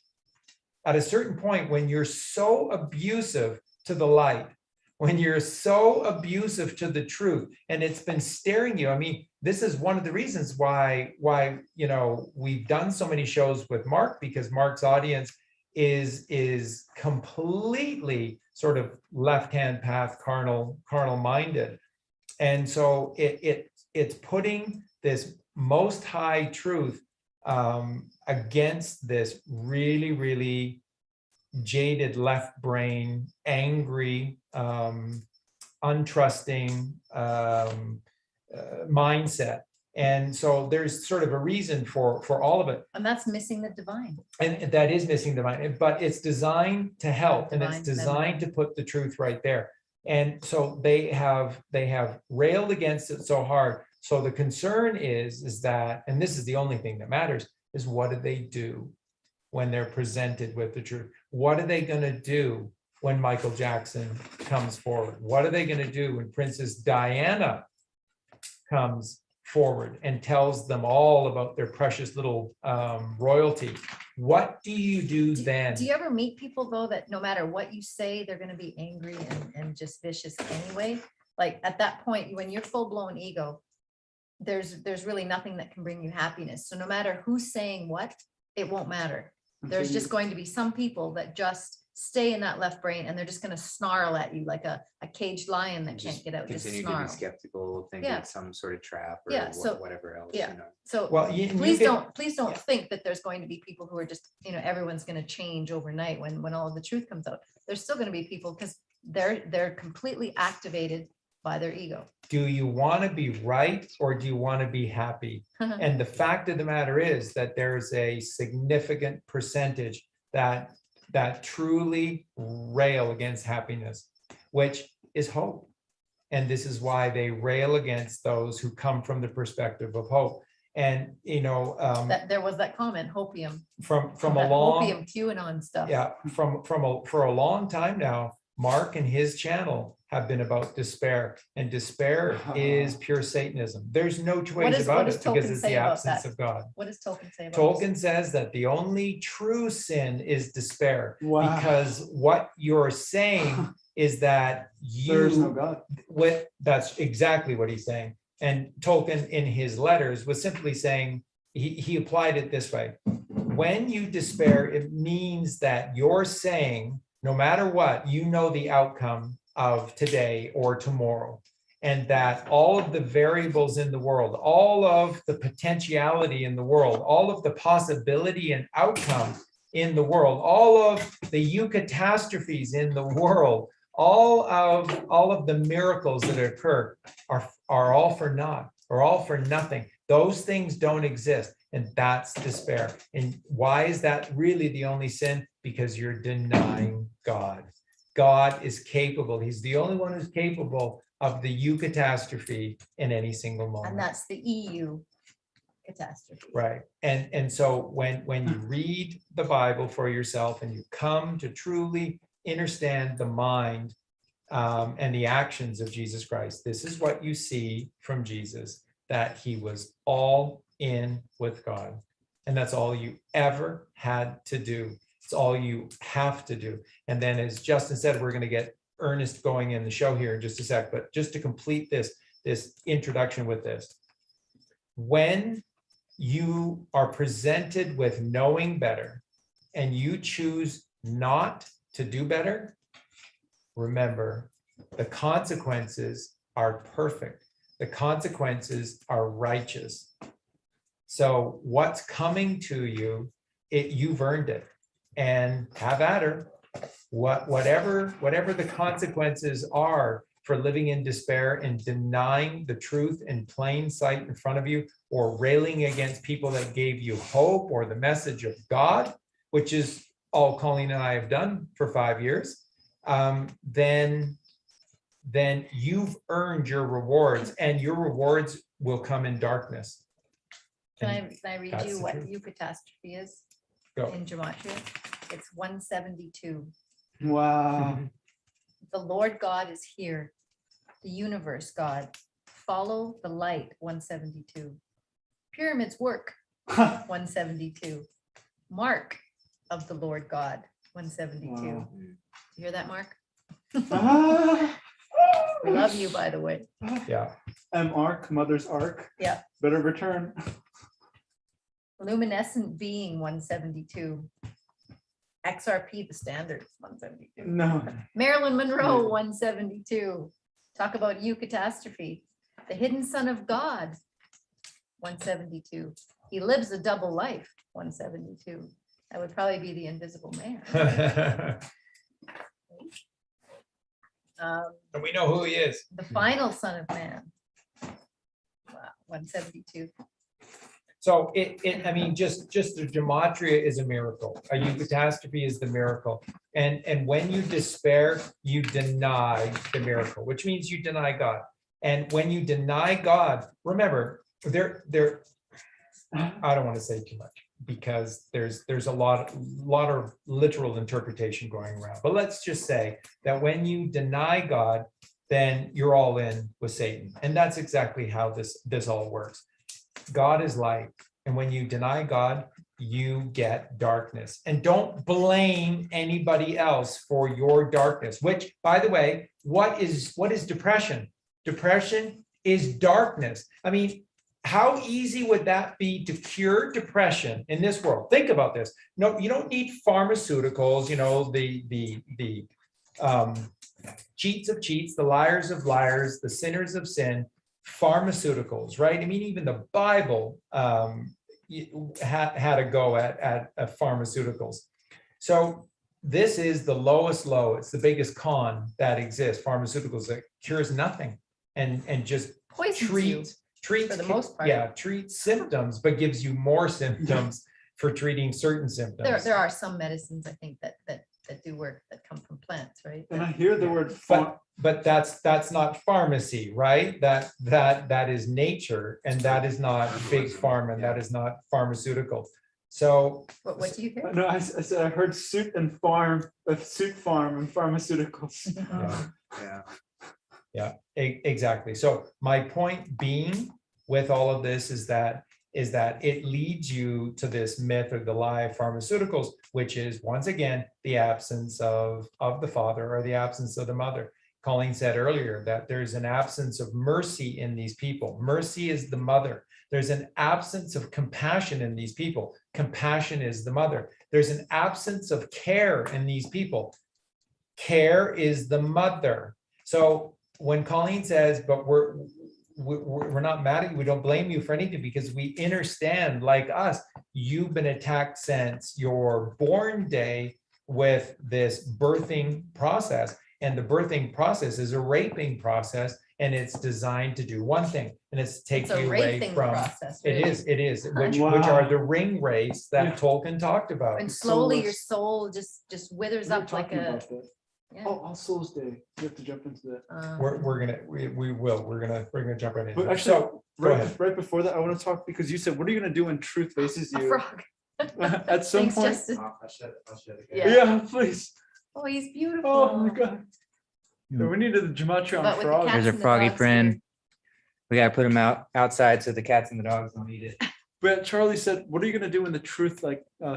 when you're so abusive to the light, when you're so abusive to the truth, and it's been staring you. I mean, this is one of the reasons why we've done so many shows with Mark, because Mark's audience is completely sort of left-hand path, carnal minded. And so it's putting this most high truth against this really, really jaded left brain, angry, untrusting mindset. And so there's sort of a reason for all of it. And that's missing the divine. And that is missing the divine, but it's designed to help, and it's Divine designed to feminine. put the truth right there. And so they have railed against it so hard. So the concern is that, and this is the only thing that matters, is what do they do when they're presented with the truth? What are they going to do when Michael Jackson comes forward? What are they going to do when Princess Diana comes forward and tells them all about their precious little royalty? What do you do then? Do you ever meet people though, that no matter what you say, they're gonna be angry and just vicious anyway? Like at that point, when you're full blown ego, there's really nothing that can bring you happiness. So no matter who's saying what, it won't matter. There's just going to be some people that just stay in that left brain and they're just gonna snarl at you like a caged lion that can't get out, just Continue to be snarl. skeptical, thinking Yeah. it's some sort of trap or Yeah, so- whatever else, yeah. you know. So Well, please don't yeah. think that there's going to be people who are just, everyone's going to change overnight when all of the truth comes out. There's still going to be people because they're completely activated by their ego. Do you want to be right or do you want to be happy? And the fact of the matter is that there's a significant percentage that truly rail against happiness, which is hope. And this is why they rail against those who come from the perspective of hope. And That there was that comment, hopium. from a that long Opium QAnon stuff. yeah for a long time now, Mark and his channel have been about despair, and despair is pure Satanism. There's no two ways about it because Tolkien it's say the about absence that? of God. What does Tolkien say about Tolkien says that the only true sin is despair, Wow. because what you're saying is that There's no you God. that's exactly what he's saying. And Tolkien in his letters was simply saying, he applied it this way: when you despair, it means that you're saying, no matter what, the outcome of today or tomorrow, and that all of the variables in the world, all of the potentiality in the world, all of the possibility and outcome in the world, all of the eucatastrophes in the world, all of the miracles that occur are all for naught, or all for nothing. Those things don't exist, and that's despair. And why is that really the only sin? Because you're denying God. God is capable. He's the only one who's capable of the eucatastrophe in any single moment. And that's the EU catastrophe. Right. And so when you read the Bible for yourself and you come to truly understand the mind and the actions of Jesus Christ, this is what you see from Jesus, that he was all in with God. And that's all you ever had to do. It's all you have to do. And then, as Justin said, we're going to get Ernest going in the show here in just a sec, but just to complete this introduction with this: when you are presented with knowing better and you choose not to do better, remember, the consequences are perfect. The consequences are righteous. So what's coming to you, you've earned it, and have at her. Whatever the consequences are for living in despair and denying the truth in plain sight in front of you, or railing against people that gave you hope or the message of God, which is all Colleen and I have done for 5 years, then you've earned your rewards, and your rewards will come in darkness. Can I read that's you the what truth. eucatastrophe is Go. in Gematria? It's 172. Wow. The Lord God is here, the universe God. Follow the light, 172. Pyramids work, 172. Mark of the Lord God, 172. Wow. You hear that, Mark? Ah. We love you, by the way. Yeah. Ark, Mother's Ark. Yeah. Better return. Luminescent being, 172. XRP, the standard, 172. No. Marilyn Monroe, Yeah. 172. Talk about eucatastrophe. The hidden son of God, 172. He lives a double life, 172. That would probably be the invisible man. And we know who he is. The final son of man. Wow, 172. So I mean, just the gematria is a miracle. A eucatastrophe is the miracle. And when you despair, you deny the miracle, which means you deny God. And when you deny God, remember, I don't want to say too much because there's a lot of literal interpretation going around. But let's just say that when you deny God, then you're all in with Satan. And that's exactly how this all works. God is light. And when you deny God, you get darkness. And don't blame anybody else for your darkness, which, by the way, what is depression? Depression is darkness. I mean, how easy would that be to cure depression in this world? Think about this. No, you don't need pharmaceuticals, the cheats of cheats, the liars of liars, the sinners of sin, pharmaceuticals, right? I mean, even the Bible had a go at pharmaceuticals. So this is the lowest low. It's the biggest con that exists. Pharmaceuticals that cures nothing and just Poisons you. treats for the most part. Yeah, treats symptoms, but gives you more symptoms for treating certain symptoms. There are some medicines, I think, that do work, that come from plants, right? And I hear the word But that's not pharmacy, right? That is nature, and that is not big pharma, and that is not pharmaceutical. So What do you hear? no, I said I heard suit and farm, suit farm and pharmaceuticals. yeah, exactly. So my point being with all of this is that it leads you to this myth of the lie of pharmaceuticals, which is once again the absence of the father or the absence of the mother. Colleen said earlier that there's an absence of mercy in these people. Mercy is the mother. There's an absence of compassion in these people. Compassion is the mother. There's an absence of care in these people. Care is the mother. So when Colleen says, but we're not mad at you, we don't blame you for anything because we understand, like us, you've been attacked since your born day with this birthing process. And the birthing process is a raping process, and it's designed to do one thing, and it's take It's a you away raping from. process. It really. is, which Wow. are the ring race that Yeah. Tolkien talked about. And So slowly much- your soul just withers We were up like talking a. about that. Yeah. Oh, All Souls Day. We have to jump into that. We're gonna jump right into But it. actually, So go ahead. right before that, I want to talk because you said, what are you going to do when truth faces A you? frog. At some Thanks, point. Justin. I'll shut it. Yeah. Yeah, please. Oh, he's beautiful. Oh my God. Yeah. We needed the gematria on But with the frog. cats There's a and the froggy dogs friend. here. We gotta put them outside so the cats and the dogs don't eat it. But Charlie said, what are you going to do when the truth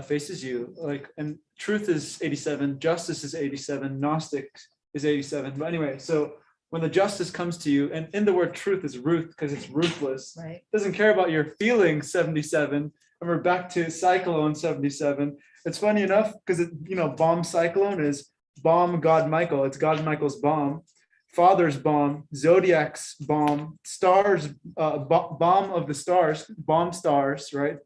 faces you? And truth is 87, justice is 87, Gnostic is 87. But anyway, so when the justice comes to you, and in the word truth is Ruth because it's ruthless, Right. doesn't care about your feelings, 77. And we're back to Cyclone 77. It's funny enough because bomb cyclone is bomb God Michael. It's God Michael's bomb. Father's bomb, Zodiac's bomb, stars, bomb of the stars, bomb stars, right?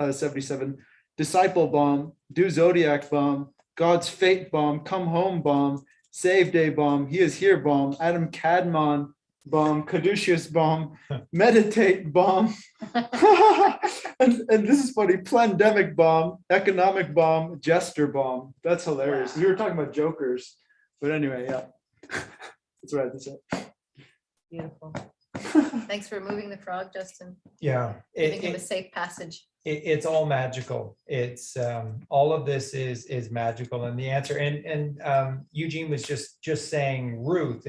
77. Disciple bomb, do Zodiac bomb, God's fate bomb, come home bomb, save day bomb, he is here bomb, Adam Cadmon bomb, caduceus bomb, meditate bomb. and this is funny, pandemic bomb, economic bomb, jester bomb. That's hilarious. We were talking about jokers, but anyway, yeah. That's right. That's it. Beautiful. Thanks for moving the frog, Justin. Yeah. Giving him a safe passage. It's all magical. It's all of this is magical, and the answer. And Eugene was just saying Ruth.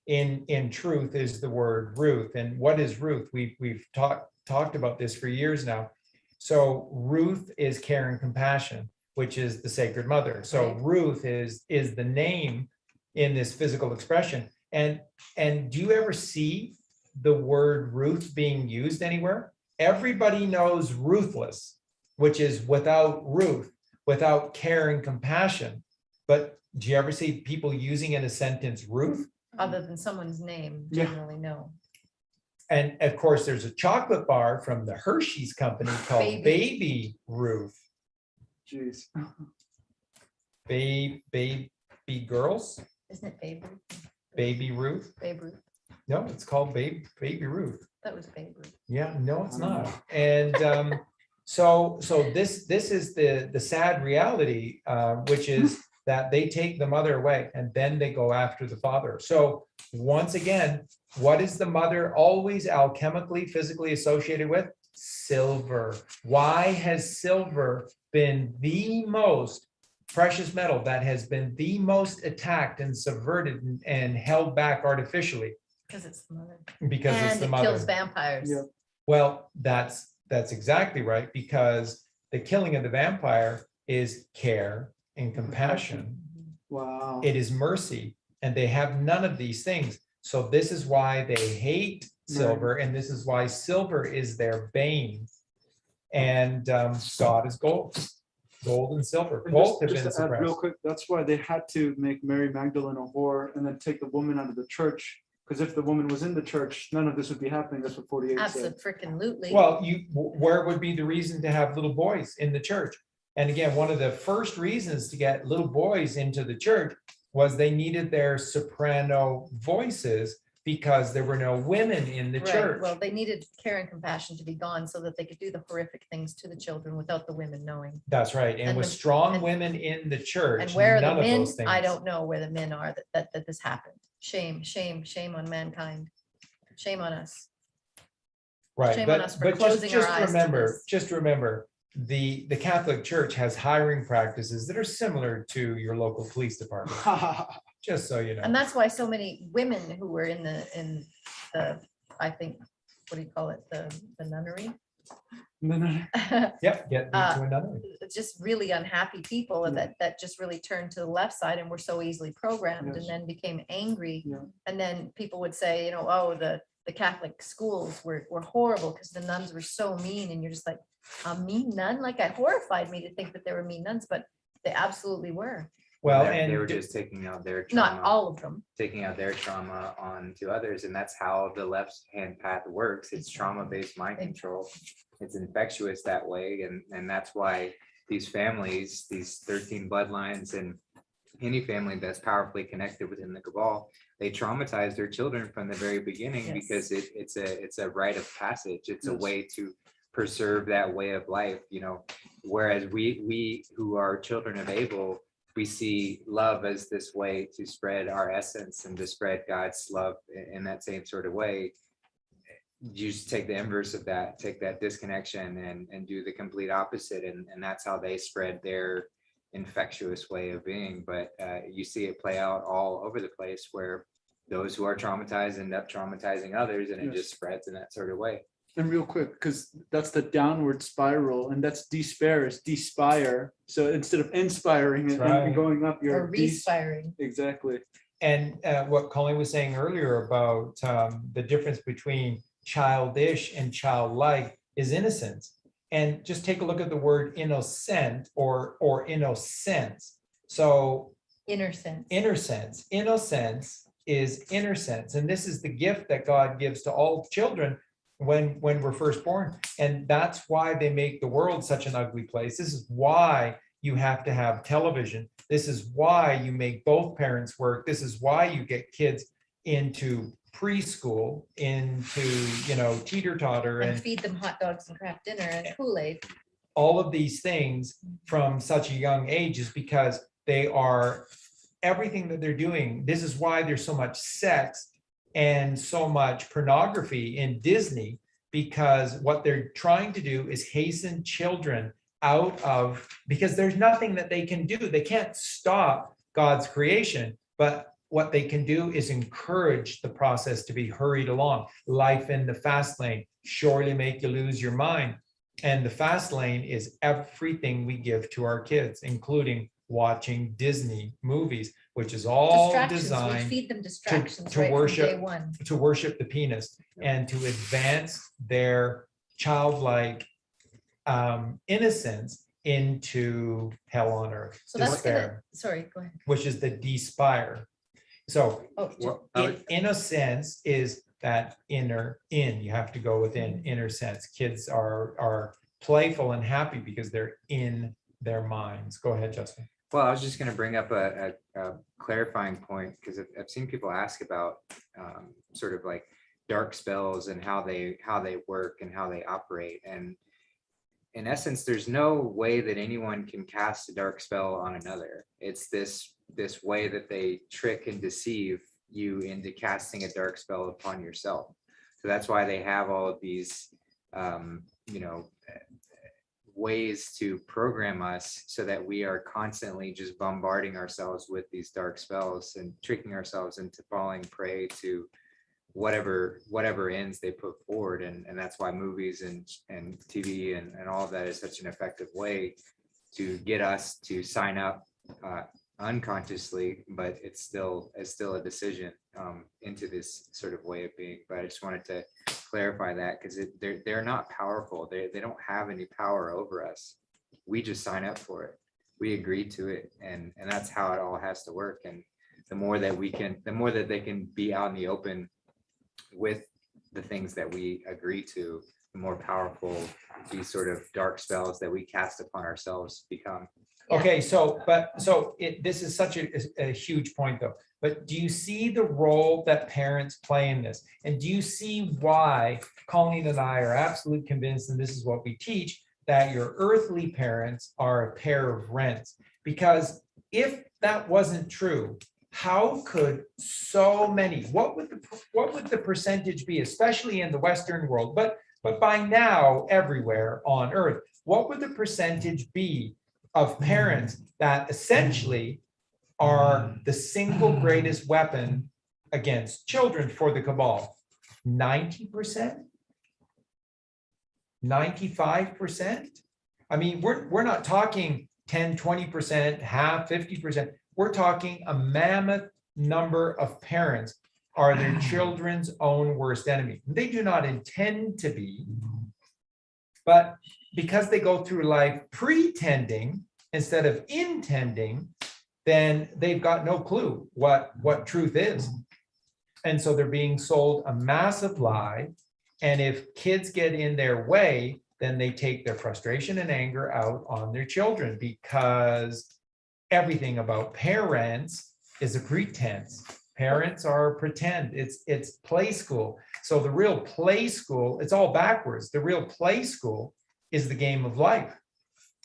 In truth is the word Ruth. And what is Ruth? We've talked about this for years now. So Ruth is care and compassion, which is the Sacred Mother. So Right. Ruth is the name in this physical expression. And do you ever see the word Ruth being used anywhere? Everybody knows ruthless, which is without Ruth, without care and compassion. But do you ever see people using in a sentence Ruth? Other than someone's name, Yeah. generally no. And of course, there's a chocolate bar from the Hershey's company called Baby Ruth. Jeez. Baby girls, Isn't it Babe Ruth? Baby Ruth. Babe Ruth. No, it's called Baby Ruth. That was Babe Ruth. Yeah, no, it's I don't not. know. And so this is the sad reality, which is that they take the mother away and then they go after the father. So once again, what is the mother always alchemically, physically associated with? Silver. Why has silver been the most precious metal that has been the most attacked and subverted and held back artificially? Because it's the mother. Because it's And the it mother. kills vampires. Yeah. Well, that's exactly right, because the killing of the vampire is care and compassion. Wow. It is mercy, and they have none of these things. So this is why they hate silver, and this is why silver is their bane. And God is gold, gold and silver. And Both have just been to add real suppressed. quick, that's why they had to make Mary Magdalene a whore and then take the woman out of the church. Because if the woman was in the church, none of this would be happening. That's what 48 said. Absolutely. Well, where would be the reason to have little boys in the church? And again, one of the first reasons to get little boys into the church was they needed their soprano voices because there were no women in the Right. church. Well, they needed care and compassion to be gone so that they could do the horrific things to the children without the women knowing. That's right. And And with the- strong and- women in the church, And where are the none of men? those things. I don't know where the men are that this happened. Shame, shame, shame on mankind. Shame on us. Right, Shame on but us for but closing our eyes to just remember, the Catholic Church has hiring practices that are similar to your local police department, just so you know. And that's why so many women who were in the, I think, what do you call it? The nunnery? Yep, get me to another. Just really unhappy people that just really turned to the left side and were so easily programmed and Yes. then became angry. Yeah. And then people would say, oh, the Catholic schools were horrible because the nuns were so mean. And you're just like, a mean nun? Like, it horrified me to think that there were mean nuns, but they absolutely were. Well, They were and just taking out their Not trauma, all of them. taking out their trauma onto others, and that's how the left hand path works. It's trauma-based mind control. It's infectious that way, and that's why these families, these 13 bloodlines, and any family that's powerfully connected within the cabal, they traumatize their children from the very beginning. Yes. Because it's a rite of passage. It's a Yes. way to preserve that way of life, whereas we who are children of Abel, we see love as this way to spread our essence and to spread God's love in that same sort of way. You just take the inverse of that, take that disconnection and do the complete opposite. And that's how they spread their infectious way of being. But you see it play out all over the place, where those who are traumatized end up traumatizing others, and it Yes. just spreads in that sort of way. And real quick, because that's the downward spiral, and that's despair is despire. So instead of inspiring That's and right. going up, Or you're respiring. exactly. and what Colleen was saying earlier about the difference between childish and childlike is innocence. And just take a look at the word innocent or innocence. So Inner sense. innocence is inner sense, and this is the gift that God gives to all children when we're first born. And that's why they make the world such an ugly place. This is why you have to have television. This is why you make both parents work. This is why you get kids into preschool, into teeter-totter And and feed them hot dogs and crap dinner and Kool-Aid. all of these things from such a young age, is because they are everything that they're doing. This is why there's so much sex and so much pornography in Disney, because what they're trying to do is hasten children out of, because there's nothing that they can do. They can't stop God's creation, but what they can do is encourage the process to be hurried along. Life in the fast lane surely make you lose your mind. And the fast lane is everything we give to our kids, including watching Disney movies, which is all Distractions. We designed feed them distractions to right from worship- day one. to worship the penis and to advance their childlike innocence into hell on earth, So that's gonna, despair, sorry, go ahead. which is the despire. So Oh, Well, innocence is that you have to go within Mm-hmm. inner sense. Kids are playful and happy because they're in their minds. Go ahead, Justin. Well, I was just going to bring up a clarifying point because I've seen people ask about sort of like dark spells and how they work and how they operate. And in essence, there's no way that anyone can cast a dark spell on another. It's this way that they trick and deceive you into casting a dark spell upon yourself. So that's why they have all of these, ways to program us so that we are constantly just bombarding ourselves with these dark spells and tricking ourselves into falling prey to whatever ends they put forward. And that's why movies and TV and all of that is such an effective way to get us to sign up unconsciously, but it's still a decision into this sort of way of being. But I just wanted to clarify that because they're not powerful. They don't have any power over us. We just sign up for it. We agree to it, and that's how it all has to work. And the more that they can be out in the open with the things that we agree to, the more powerful these sort of dark spells that we cast upon ourselves become. Okay, this is such a huge point though, but do you see the role that parents play in this? And do you see why Colleen and I are absolutely convinced, and this is what we teach, that your earthly parents are a pair of rents? Because if that wasn't true, how could so many, what would the percentage be, especially in the Western world, but by now everywhere on earth, what would the percentage be of parents that essentially are the single greatest weapon against children for the cabal? 90%? 95%? I mean, we're not talking 10, 20%, half, 50%. We're talking a mammoth number of parents are their children's own worst enemy. They do not intend to be, but because they go through life pretending instead of intending, then they've got no clue what truth is. And so they're being sold a massive lie. And if kids get in their way, then they take their frustration and anger out on their children, because everything about parents is a pretense. Parents are pretend. It's play school. So the real play school, it's all backwards. The real play school is the game of life.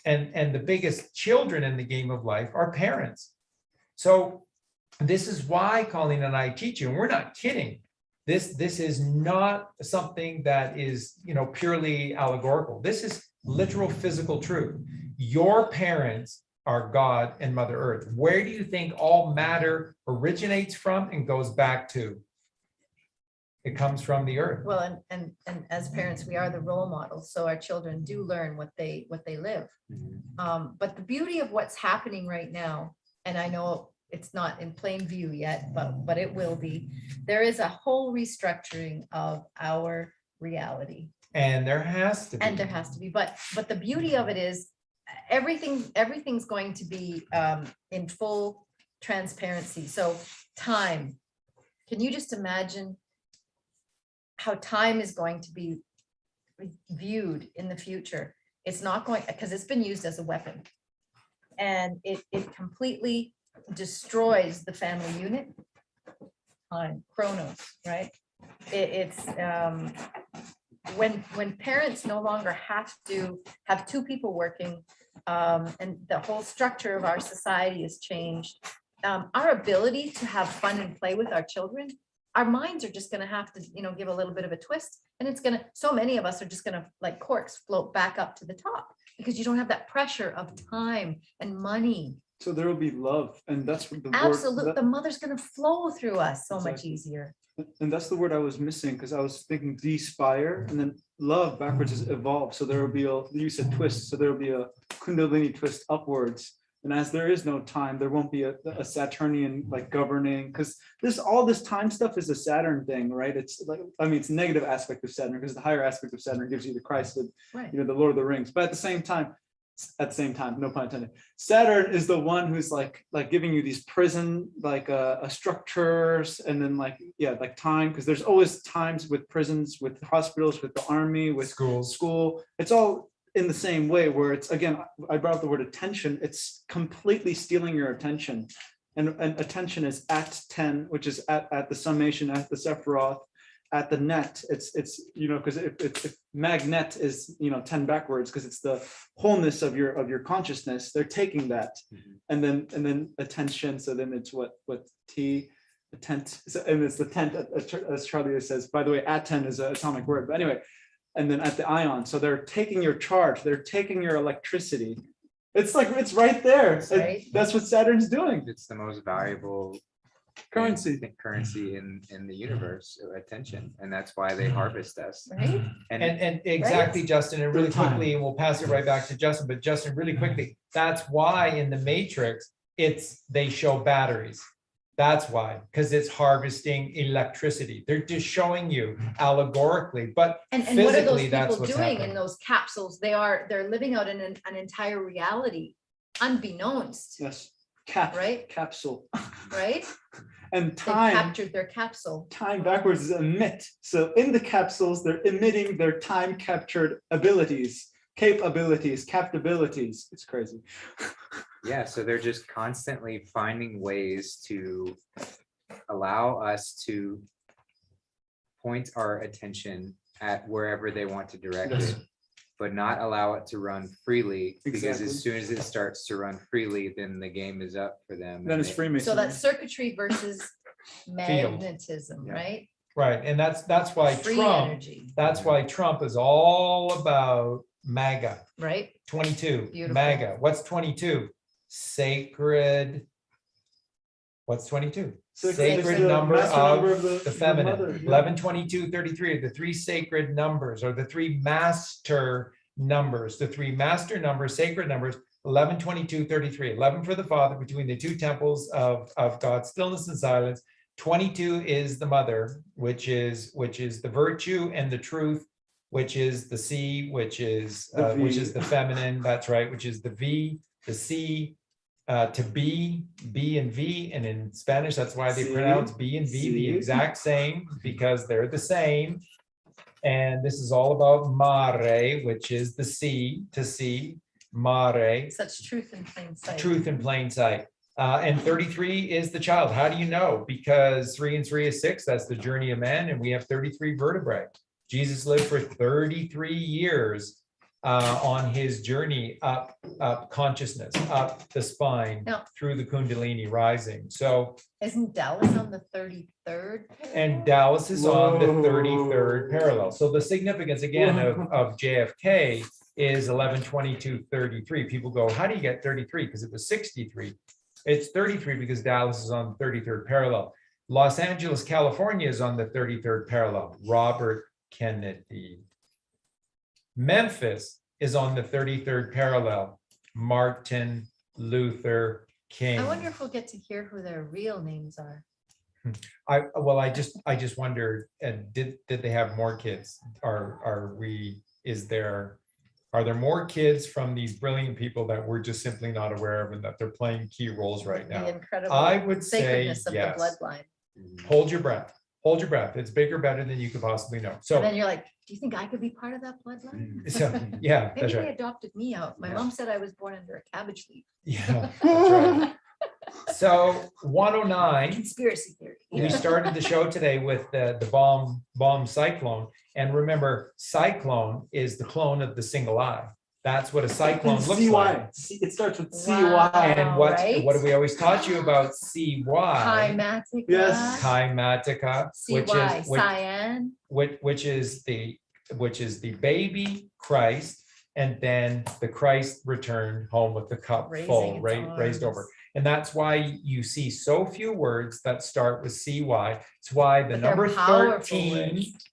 And the biggest children in the game of life are parents. So this is why Colleen and I teach you, and we're not kidding. This is not something that is, purely allegorical. This is literal physical truth. Your parents are God and Mother Earth. Where do you think all matter originates from and goes back to? It comes from the earth. Well, and as parents, we are the role models, so our children do learn what they live. But the beauty of what's happening right now, and I know it's not in plain view yet, but it will be, there is a whole restructuring of our reality. And there has to be. And there has to be, but the beauty of it is everything's going to be in full transparency. So time, can you just imagine how time is going to be viewed in the future? It's not going, because it's been used as a weapon, and it completely destroys the family unit. Time, chronos, right? It's when parents no longer have to have two people working, and the whole structure of our society has changed. Our ability to have fun and play with our children, our minds are just going to have to, give a little bit of a twist, and it's going to, so many of us are just going to, like corks, float back up to the top, because you don't have that pressure of time and money. So there will be love, and that's what the Absolutely, word, the mother's going to flow through us so much Exactly. easier. and that's the word I was missing, because I was thinking despire, and then love backwards is evolve. So there will be you said twist, so there will be a kundalini twist upwards. And as there is no time, there won't be a Saturnian like governing, because all this time stuff is a Saturn thing, right? It's like, it's a negative aspect of Saturn, because the higher aspect of Saturn gives you the Christ, Right. the Lord of the Rings. But at the same time, no pun intended, Saturn is the one who's like giving you these prison structures, and then like time, because there's always times with prisons, with hospitals, with the army, with Schools. school. in the same way where it's, again, I brought up the word attention, it's completely stealing your attention. And attention is at 10, which is at the summation, at the Sephiroth, at the net. It's because if magnet is 10 backwards, because it's the wholeness of your consciousness, they're taking that. And then attention, so then it's what T, the tent, and it's the tent, as Charlie says, by the way, at 10 is an atomic word, but anyway, and then at the ion, so they're taking your charge, they're taking your electricity. It's like, it's right there. Right. That's what Saturn's doing. It's the most valuable Currency. currency in the universe, attention, and that's why they harvest us. Right? And exactly, Justin, and really Good time. quickly, and we'll pass it right back to Justin, but Justin, really quickly, that's why in the Matrix, they show batteries. That's why, because it's harvesting electricity. They're just showing you allegorically, but And what are those physically, that's people what's doing happening. in those capsules? They're living out in an entire reality, unbeknownst, Yes. Right? Capsule. right? And They've time. captured their capsule. Time backwards is emit. So in the capsules, they're emitting their time captured abilities, capabilities, captabilities. It's crazy. Yeah, so they're just constantly finding ways to allow us to point our attention at wherever they want to direct Yes. it, but not allow it to run freely, because Exactly. as soon as it starts to run freely, then the game is up for them. Then and it's they- Freemasonry. So that's circuitry versus magnetism, Yeah. right? Right, and that's why Free Trump, energy, that's why Trump is all about MAGA, right? 22, Beautiful. MAGA. What's 22? Sacred. What's 22? Sacred the number master of number the feminine. mother, yeah. 11, 22, 33 are the three sacred numbers, or the three master numbers, the three master numbers, sacred numbers, 11, 22, 33. 11 for the Father between the two temples of God's stillness and silence. 22 is the mother, which is the virtue and the truth, which is the C, which is the feminine. That's right, which is the V, the C, to B and V, and in Spanish, that's why they C, pronounce B and V the C. exact same, because they're the same. And this is all about mare, which is the C, to see, mare, Such truth in plain sight. truth in plain sight. And 33 is the child. How do you know? Because 3 and 3 is 6. That's the journey of man, and we have 33 vertebrae. Jesus lived for 33 years on his journey up consciousness, up the spine, Now- through the Kundalini rising. So, Isn't Dallas on the 33rd? and Dallas is on the Whoa. 33rd parallel. So the significance again of JFK is 11, 22, 33. People go, how do you get 33? Because it was 63. It's 33 because Dallas is on the 33rd parallel. Los Angeles, California is on the 33rd parallel. Robert Kennedy. Memphis is on the 33rd parallel. Martin Luther King. I wonder if we'll get to hear who their real names are. I just wonder, did they have more kids? Are there more kids from these brilliant people that we're just simply not aware of and that they're playing key roles right now? The incredible I would say sacredness of the yes. bloodline. Hold your breath. Hold your breath. It's bigger, better than you could possibly know. And So, then you're like, do you think I could be part of that bloodline? yeah, Maybe that's they right. adopted me out. My Yeah. mom said I was born under a cabbage leaf. Yeah, that's right. So 109. Conspiracy theory. We started the show today with the bomb cyclone. And remember, cyclone is the clone of the single eye. That's what a cyclone looks like. It starts with Wow. CY. And what Right. have we always taught you about CY? Chimatica. Yes. Chimatica, CY, cyan. which is the baby Christ, and then the Christ returned home with the cup Raising full, its raised over. arms. And that's why you see so few words that start with CY. It's why the But they're number powerful 13, words.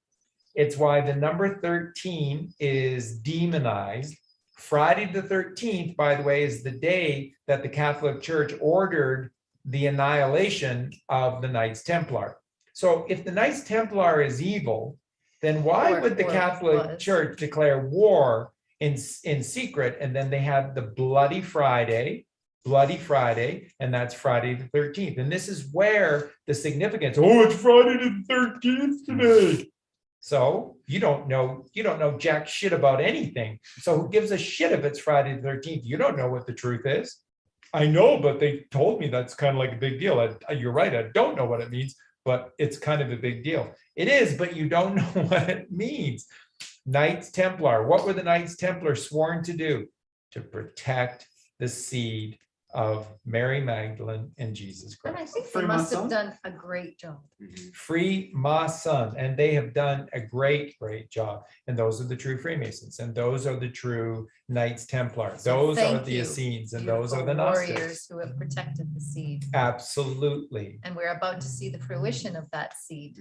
it's why the number 13 is demonized. Friday the 13th, by the way, is the day that the Catholic Church ordered the annihilation of the Knights Templar. So if the Knights Templar is evil, then why Or- would the or Catholic was. Church declare war in secret? And then they have the Bloody Friday, and that's Friday the 13th. And this is where the significance, oh, it's Friday the 13th today. So you don't know jack shit about anything. So who gives a shit if it's Friday the 13th? You don't know what the truth is. I know, but they told me that's kind of like a big deal. You're right. I don't know what it means, but it's kind of a big deal. It is, but you don't know what it means. Knights Templar. What were the Knights Templar sworn to do? To protect the seed of Mary Magdalene and Jesus And I Christ. think they Free must have Mason? done a great job. Free my son, and they have done a great job. And those are the true Freemasons, and those are the true Knights Templar. So Those are thank the you, Essenes, and those are the beautiful Gnostics. warriors who have protected the seed. Absolutely, And we're about to see the fruition of that seed.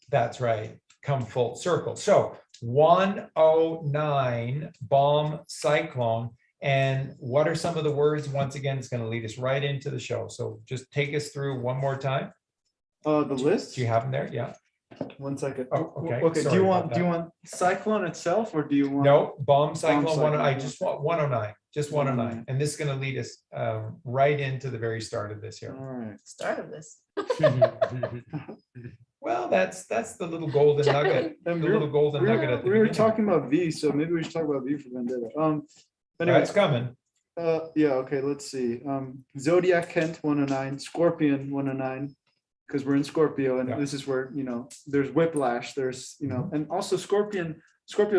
that's right. Come full circle. So 109 bomb cyclone. And what are some of the words? Once again, it's going to lead us right into the show. So just take us through one more time. The list? Do you have them there? Yeah. 1 second. Oh, okay. Okay, Sorry about do you want cyclone itself or do you want? No, bomb cyclone one. I cyclone, just want 109, just 109. And this is going to lead us right into the very start of this All here. right. Start of this. Well, that's the little golden nugget. The And little golden nugget at the we were beginning. talking about V, so maybe we should talk about V for Vendetta. Anyway, That's coming. yeah, okay, let's see. Zodiac Kent 109, Scorpion 109, because we're in Scorpio, and Yeah. this is where, there's whiplash, there's, and also Scorpio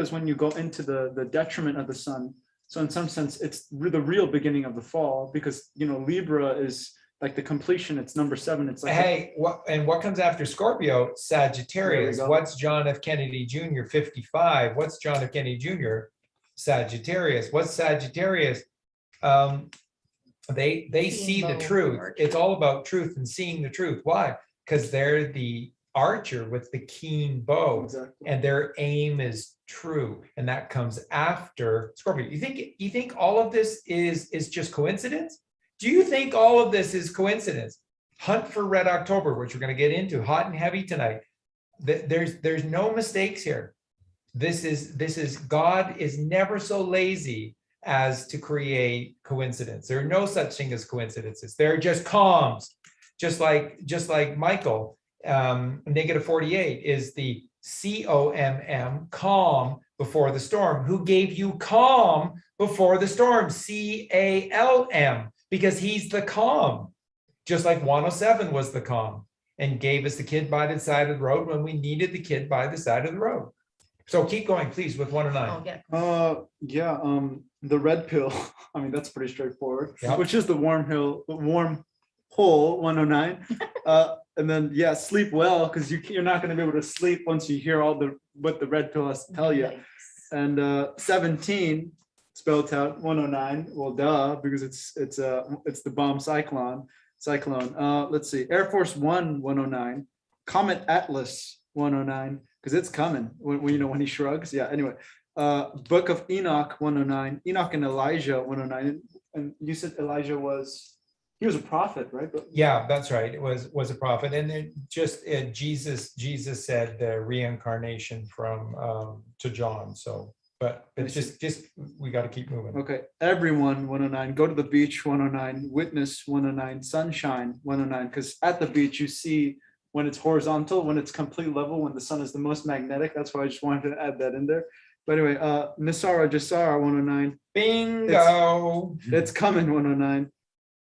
is when you go into the detriment of the sun. So in some sense, it's the real beginning of the fall, because, Libra is like the completion, it's number 7. It's like, Hey, what comes after Scorpio? Sagittarius. There we go. What's John F. Kennedy Jr. 55? What's John F. Kennedy Jr.? Sagittarius. What's Sagittarius? They Seeing see the bow truth. archer. It's all about truth and seeing the truth. Why? Because they're the archer with the keen bow, exactly. and their aim is true, and that comes after Scorpio. You think all of this is just coincidence? Do you think all of this is coincidence? Hunt for Red October, which we're going to get into hot and heavy tonight. There's no mistakes here. This is God is never so lazy as to create coincidence. There are no such thing as coincidences. They're just calms, just like Michael. -48 is the COMM, calm before the storm. Who gave you calm before the storm? CALM, because he's the calm, just like Juan O'Savin was the calm and gave us the kid by the side of the road when we needed the kid by the side of the road. So keep going, please, with 109. Oh, yeah. The red pill. I mean, that's pretty straightforward. Yeah. Which is the warm hole 109. And then sleep well, because you're not going to be able to sleep once you hear what the red pill has to tell you. Yikes. And 17 spelled out 109. Well, duh, because it's the bomb cyclone. Let's see, Air Force One 109, Comet Atlas 109, because it's coming when he shrugs. Yeah. Anyway, Book of Enoch 109, Enoch and Elijah 109, and you said Elijah was a prophet, right? Yeah, that's right. It was a prophet, and then Jesus said the reincarnation from to John. So, but it's just we got to keep moving. Okay, everyone 109, go to the beach 109, witness 109, sunshine 109, because at the beach you see when it's horizontal, when it's complete level, when the sun is the most magnetic. That's why I just wanted to add that in there. But anyway, Nisara Jasara 109. Bingo. It's coming 109.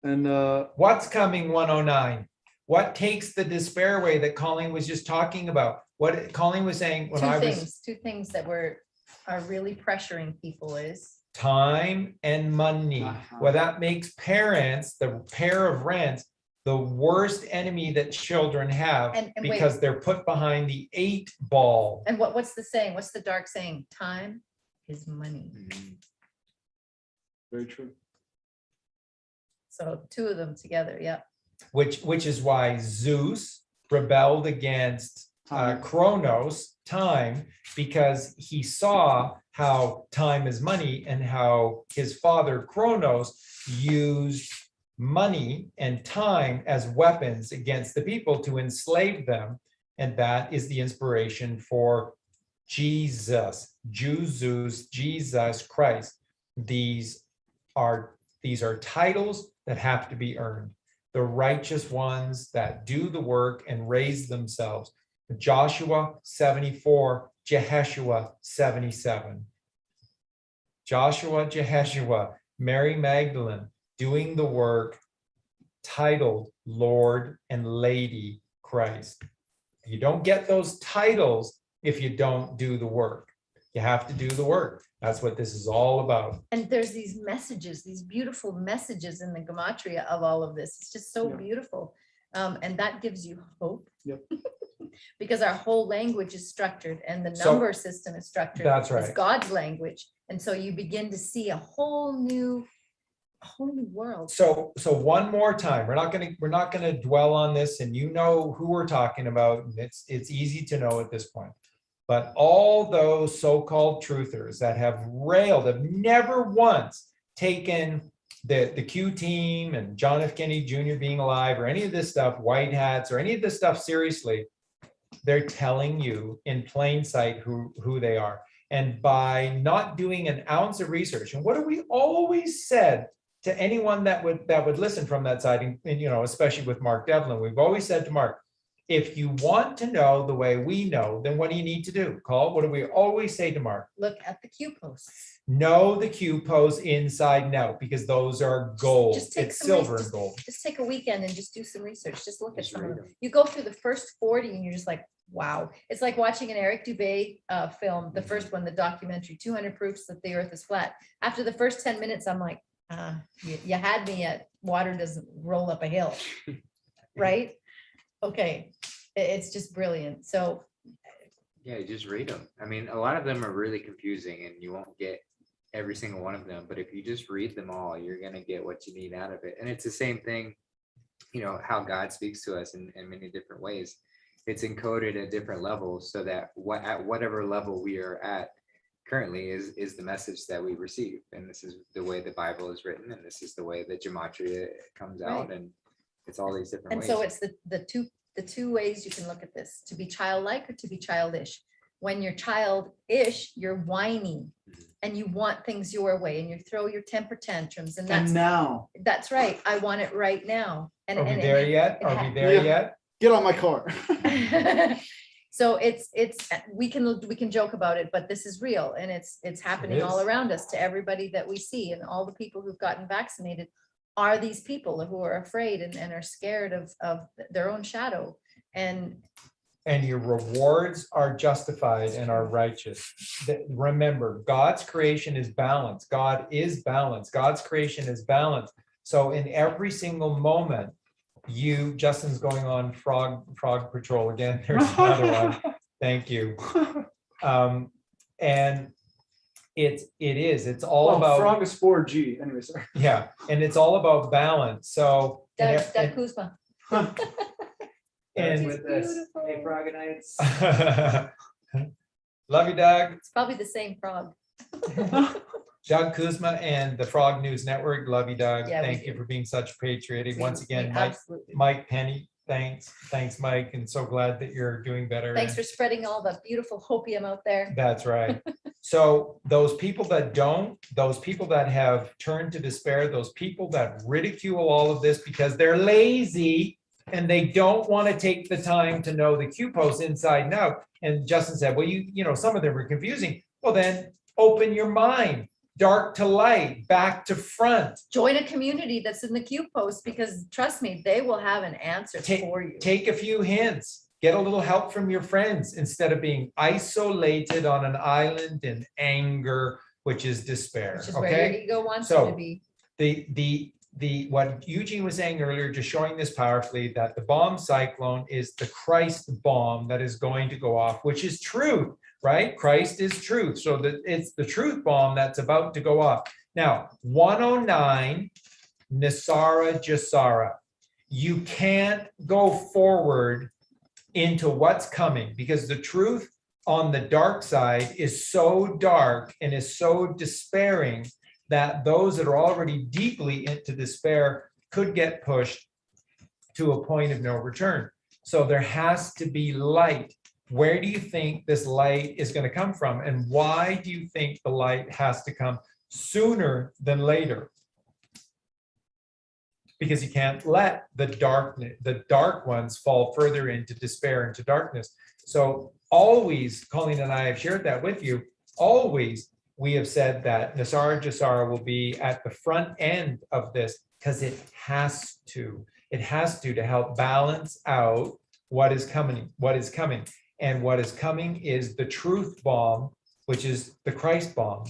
And What's coming 109? What takes the despair away that Colleen was just talking about? What Colleen was saying when Two things that are really pressuring people is time and money. Uh-huh. Well, that makes parents, the pair of rents, the worst enemy that children have, And wait. because they're put behind the 8 ball. and what's the saying? What's the dark saying? Time is money. very true. So 2 of them together, yeah. Which is why Zeus rebelled against Chronos, time, because he saw how time is money and how his father Chronos used money and time as weapons against the people to enslave them. And that is the inspiration for Jesus, Jesus Christ. These are titles that have to be earned. The righteous ones that do the work and raise themselves. Joshua 74, Jeheshua 77. Joshua, Jeheshua, Mary Magdalene doing the work, titled Lord and Lady Christ. You don't get those titles if you don't do the work. You have to do the work. That's what this is all about. And there's these messages, these beautiful messages in the gematria of all of this. It's just so Yeah. beautiful. And that gives you hope. Yep. Because our whole language is structured and the So- number system is structured. That's It's right. God's language. And so you begin to see a whole new world. So one more time, we're not gonna dwell on this, and you know who we're talking about. And it's easy to know at this point. But all those so-called truthers that have never once taken the Q team and John F. Kennedy Jr. being alive or any of this stuff, white hats or any of this stuff seriously, they're telling you in plain sight who they are. And by not doing an ounce of research, and what have we always said to anyone that would listen from that side, and you know, especially with Mark Devlin, we've always said to Mark, if you want to know the way we know, then what do you need to do? Call, what do we always say to Mark? Look at the Q posts. Know the Q posts inside and out, because those are gold. Just take It's some silver research. and gold. Just take a weekend and just do some research. Just look at Just some of read them. them. You go through the first 40 and you're just like, wow. It's like watching an Eric Dubé film, the first one, the documentary, 200 Proofs That the Earth is Flat. After the first 10 minutes, I'm like, you had me at water doesn't roll up a hill, right? Okay, it's just brilliant. So Yeah, you just read them. I mean, a lot of them are really confusing and you won't get every single one of them, but if you just read them all, you're going to get what you need out of it. And it's the same thing, you know, how God speaks to us in many different ways. It's encoded at different levels so that at whatever level we are at currently is the message that we receive. And this is the way the Bible is written, and this is the way the gematria comes out, Right. and it's all these different and ways. so it's the two ways you can look at this, to be childlike or to be childish. When you're childish, you're whiny and you want things your way and you throw your temper tantrums, and And now, that's right. I want it right now. And Are we and there it- yet? it Are ha- we there Yeah. yet? get on my car. So it's we can joke about it, but this is real, and it's happening all is. around us to everybody that we see, and all the people who've gotten vaccinated are these people who are afraid and are scared of their own shadow. And And your rewards are justified and are righteous. Remember, God's creation is balanced. God is balanced. God's creation is balanced. So in every single moment, Justin's going on frog patrol again. There's another one. Thank you. And it's all Well, about, frog is 4G. Anyway, sorry. yeah, and it's all about balance. So. and- Doug Kuzma. and- He's beautiful. Hey, Frogonites. Love you, Doug. It's probably the same frog. Doug Kuzma and the Frog News Network. Love you, Doug. Yeah, we Thank you do. for being such patriotic. Once We again, absolutely- Mike Penny, thanks, Mike, and so glad that you're doing better. Thanks for spreading all the beautiful hopium out there. That's right. So those people that don't, those people that have turned to despair, those people that ridicule all of this because they're lazy and they don't want to take the time to know the Q posts inside and out. And Justin said, well, you know, some of them are confusing. Well, then open your mind, dark to light, back to front. Join a community that's in the Q post, because trust me, they will have an answer for you. Take a few hints, get a little help from your friends instead of being isolated on an island in anger, which is despair. Which is where your Okay. ego wants you So, to be. What Eugene was saying earlier, just showing this powerfully, that the bomb cyclone is the Christ bomb that is going to go off, which is truth, right? Christ is truth. So that it's the truth bomb that's about to go off. Now, 109, Nisara Jasara. You can't go forward into what's coming, because the truth on the dark side is so dark and is so despairing that those that are already deeply into despair could get pushed to a point of no return. So there has to be light. Where do you think this light is going to come from? And why do you think the light has to come sooner than later? because you can't let the dark ones fall further into despair, into darkness. So always, Colleen and I have shared that with you, always we have said that Nasara Jasara will be at the front end of this because it has to. It has to help balance out what is coming, And what is coming is the truth bomb, which is the Christ bomb.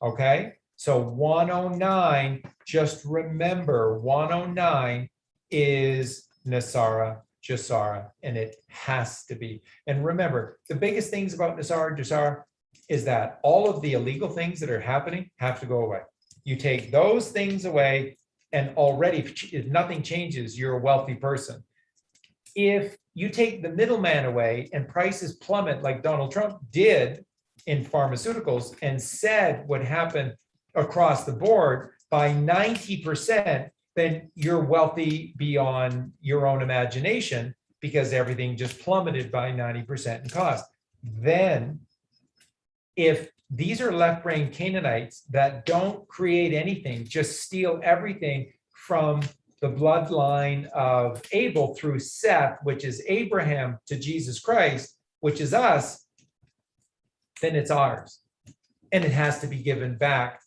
Okay? So 109, just remember 109 is Nasara Jasara, and it has to be. And remember, the biggest things about Nasara Jasara is that all of the illegal things that are happening have to go away. You take those things away, and already, if nothing changes, you're a wealthy person. If you take the middleman away and prices plummet like Donald Trump did in pharmaceuticals and said would happen across the board by 90%, then you're wealthy beyond your own imagination because everything just plummeted by 90% in cost. Then, if these are left-brain Canaanites that don't create anything, just steal everything from the bloodline of Abel through Seth, which is Abraham, to Jesus Christ, which is us, then it's ours. And it has to be given back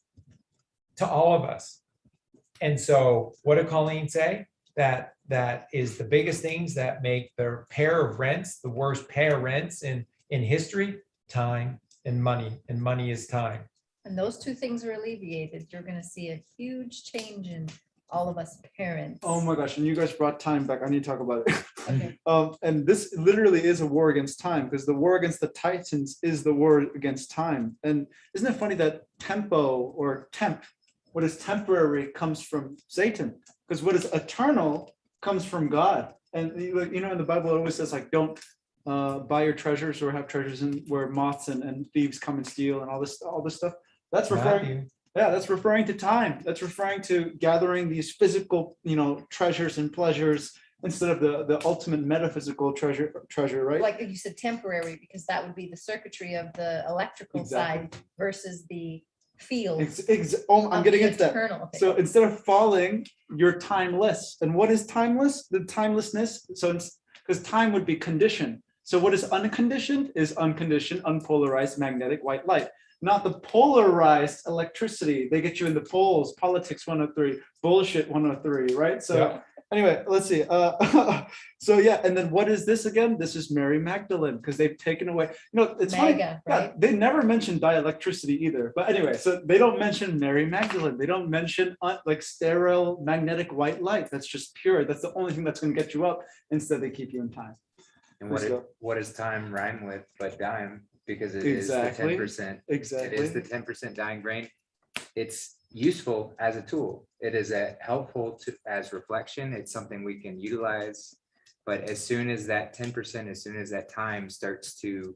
to all of us. And so what did Colleen say? That is the biggest things that make the pair of rents, the worst pair rents in history, time and money is time. And those two things are alleviated, you're gonna see a huge change in all of us parents. Oh my gosh, and you guys brought time back. I need to talk about it. Okay. And this literally is a war against time, because the war against the Titans is the war against time. And isn't it funny that tempo or temp, what is temporary comes from Satan, because what is eternal comes from God. And you know, in the Bible it always says like, don't buy your treasures or have treasures in where moths and thieves come and steal and all this stuff. That's referring. Yeah, that's referring to time. That's referring to gathering these physical, treasures and pleasures instead of the ultimate metaphysical treasure, right? Like you said, temporary, because that would be the circuitry of the electrical side versus the field. I'm getting into that. So instead of falling, you're timeless. And what is timeless? The timelessness. So because time would be conditioned. So what is unconditioned is unconditioned, unpolarized magnetic white light. Not the polarized electricity. They get you in the poles, politics 103, bullshit 103, right? So Yeah. Anyway, let's see. So yeah, and then what is this again? This is Mary Magdalene, because they've taken away, it's funny, Mega, yeah, right? they never mention dielectricity either. But anyway, so they don't mention Mary Magdalene. They don't mention like sterile magnetic white light. That's just pure. That's the only thing that's going to get you up. Instead, they keep you in time. And Let's go. what does time rhyme with but dime? Because it is the 10%. Exactly. It is the 10% dying brain. It's useful as a tool. It is helpful as reflection. It's something we can utilize. But as soon as that 10%, as soon as that time starts to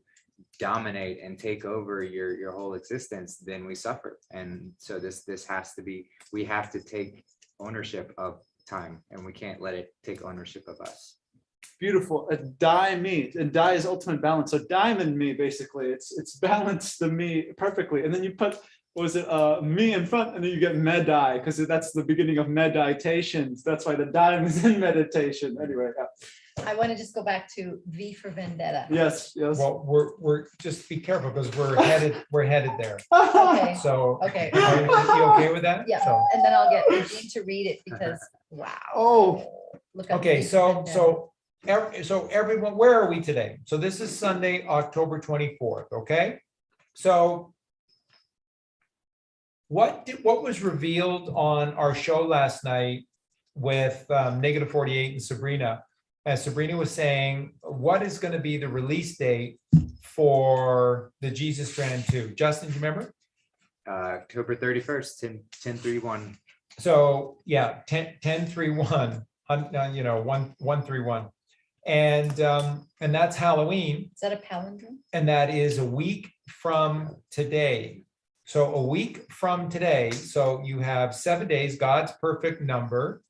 dominate and take over your whole existence, then we suffer. And so this has to be, we have to take ownership of time, and we can't let it take ownership of us. Beautiful. A die me, and die is ultimate balance. So diamond me, basically, it's balanced the me perfectly. And then you put, what was it, me in front, and then you get medai, because that's the beginning of meditations. That's why the diamond is in meditation. Anyway, yeah. I want to just go back to V for Vendetta. Yes. Well, we're just be careful because we're headed there. Okay. So Okay. are you okay with that? Yeah, So, and then I'll get Eugene to read it because, wow. Oh. Look up okay, V for so Vendetta. everyone, where are we today? So this is Sunday, October 24th, okay? So what was revealed on our show last night with Negative48 and Sabrina? As Sabrina was saying, what is going to be the release date for the Jesus Strand 2? Justin, do you remember? October 31st, 10/31. So yeah, 10/31, 131. And that's Halloween. Is that a palindrome? And that is a week from today. So a week from today. So you have 7 days, God's perfect number.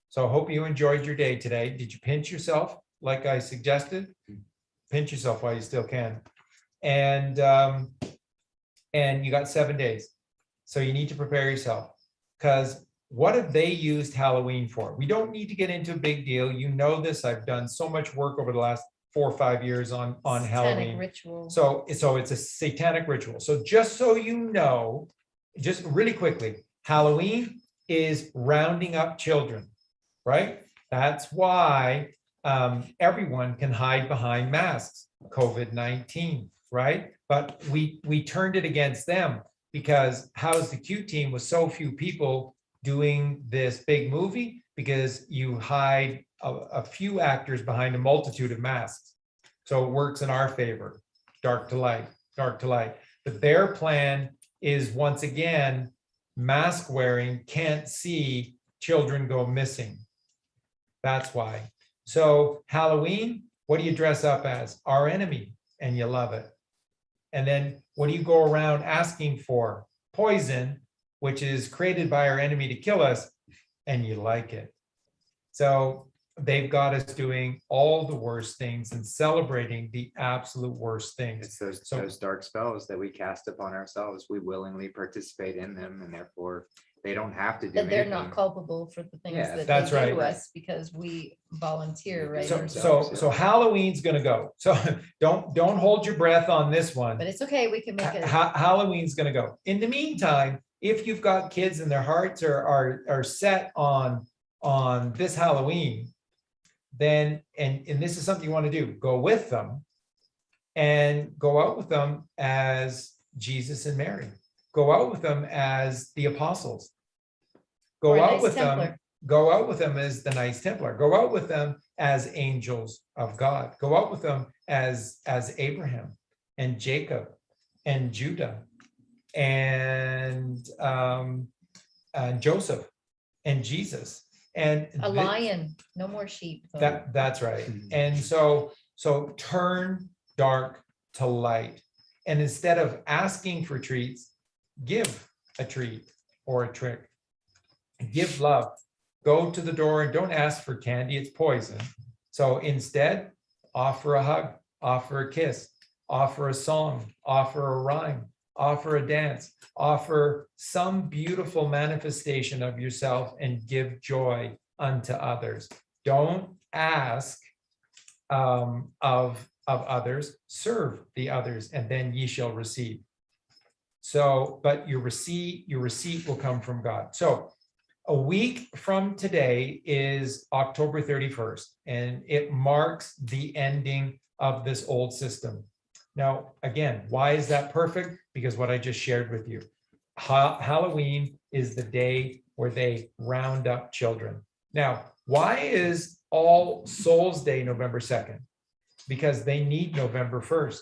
So I hope you enjoyed your day today. Did you pinch yourself like I suggested? Pinch yourself while you still can. And you got 7 days. So you need to prepare yourself, because what have they used Halloween for? We don't need to get into a big deal. You know this. I've done so much work over the last 4 or 5 years on Satanic Halloween. ritual. So it's a satanic ritual. So just so you know, just really quickly, Halloween is rounding up children, right? That's why everyone can hide behind masks, COVID-19, right? But we turned it against them because how's the Q team with so few people doing this big movie? Because you hide a few actors behind a multitude of masks. So it works in our favor, dark to light, dark to light. But their plan is, once again, mask wearing, can't see children go missing. That's why. So Halloween, what do you dress up as? Our enemy, and you love it. And then what do you go around asking for? Poison, which is created by our enemy to kill us, and you like it. So they've got us doing all the worst things and celebrating the absolute worst things. It's those dark spells that we cast upon ourselves. We willingly participate in them, and therefore they don't have to do That they're anything. not culpable for the things Yeah, that that's they do right. to us because we volunteer, right? So Halloween's gonna go. So don't hold your breath on this one. But it's okay, we can make it. Halloween's gonna go. In the meantime, if you've got kids and their hearts are set on this Halloween, then and this is something you want to do, go with them and go out with them as Jesus and Mary. Go out with them as the apostles. Go Or a out Knights with them. Templar. Go out with them as the Knights Templar. Go out with them as angels of God. Go out with them as Abraham and Jacob and Judah and Joseph and Jesus. And A lion, no more sheep. though. that's right. And so turn dark to light. And instead of asking for treats, give a treat or a trick. Give love. Go to the door and don't ask for candy, it's poison. So instead, offer a hug, offer a kiss, offer a song, offer a rhyme, offer a dance, offer some beautiful manifestation of yourself and give joy unto others. Don't ask of others, serve the others, and then ye shall receive. So, but your receipt will come from God. So a week from today is October 31st, and it marks the ending of this old system. Now, again, why is that perfect? Because what I just shared with you. Halloween is the day where they round up children. Now, why is All Souls Day November 2nd? Because they need November 1st.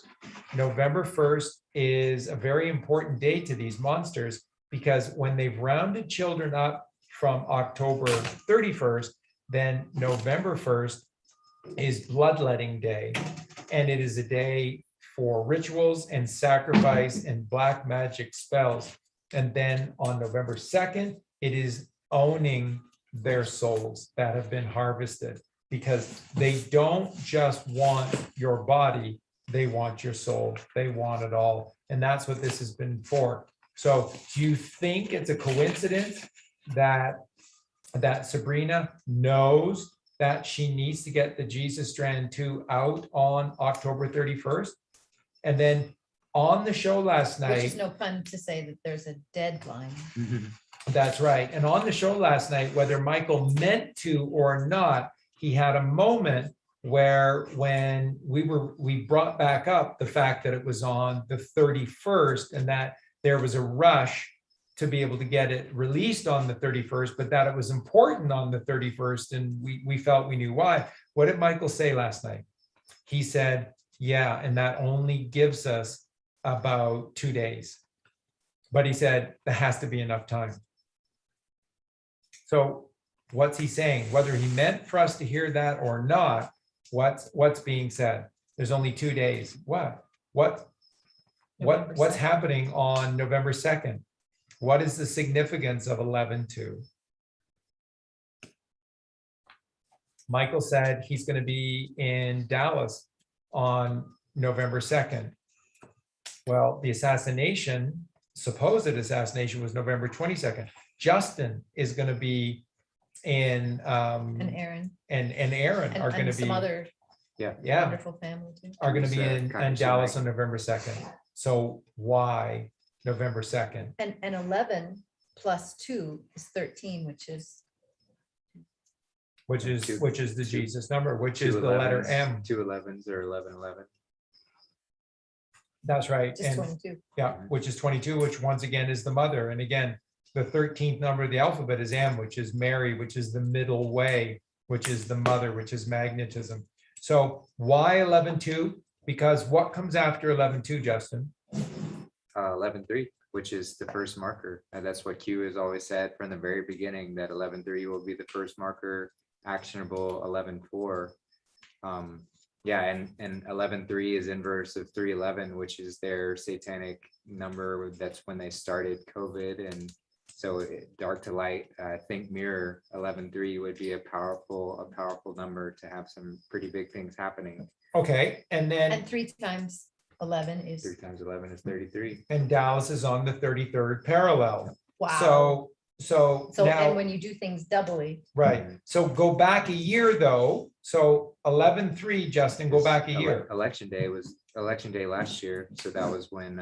November 1st is a very important day to these monsters, because when they've rounded children up from October 31st, then November 1st is Bloodletting Day. And it is a day for rituals and sacrifice and black magic spells. And then on November 2nd, it is owning their souls that have been harvested, because they don't just want your body, they want your soul, they want it all. And that's what this has been for. So do you think it's a coincidence that Sabrina knows that she needs to get the Jesus Strand 2 out on October 31st? And then on the show last night, Which is no fun to say that there's a deadline. that's right. And on the show last night, whether Michael meant to or not, he had a moment where when we brought back up the fact that it was on the 31st and that there was a rush to be able to get it released on the 31st, but that it was important on the 31st. And we felt we knew why. What did Michael say last night? He said, yeah, and that only gives us about 2 days. But he said, there has to be enough time. So what's he saying? Whether he meant for us to hear that or not, what's being said? There's only 2 days. What's happening on November 2nd? What is the significance of 11/2? Michael said he's going to be in Dallas on November 2nd. Well, the supposed assassination was November 22nd. Justin is going to be in, And Aaron and Aaron are going and to be, some other yeah, wonderful family too. are going to be Lisa, in Kakashi, Dallas Mike. on November 2nd. So why November 2nd? And 11 plus 2 is 13, which is Which is the Jesus number, which is Two the letter 11s, M. 2 11s or 11. That's right. just And 22. yeah, which is 22, which once again is the mother. And again, the 13th number of the alphabet is M, which is Mary, which is the middle way, which is the mother, which is magnetism. So why 11-2? Because what comes after 11-2, Justin? 11-3, which is the first marker. And that's what Q has always said from the very beginning, that 11-3 will be the first marker, actionable 11-4. Yeah, and 11-3 is inverse of 311, which is their satanic number. That's when they started COVID. And so dark to light, think mirror 11-3 would be a powerful number to have some pretty big things happening. Okay, and then, And 3 times 11 is 3 times 11 is 33. and Dallas is on the 33rd parallel. wow. So So now, and when you do things doubly, right, so go back a year though. So 11-3, Justin, go back a year. Election day was election day last year. So that was when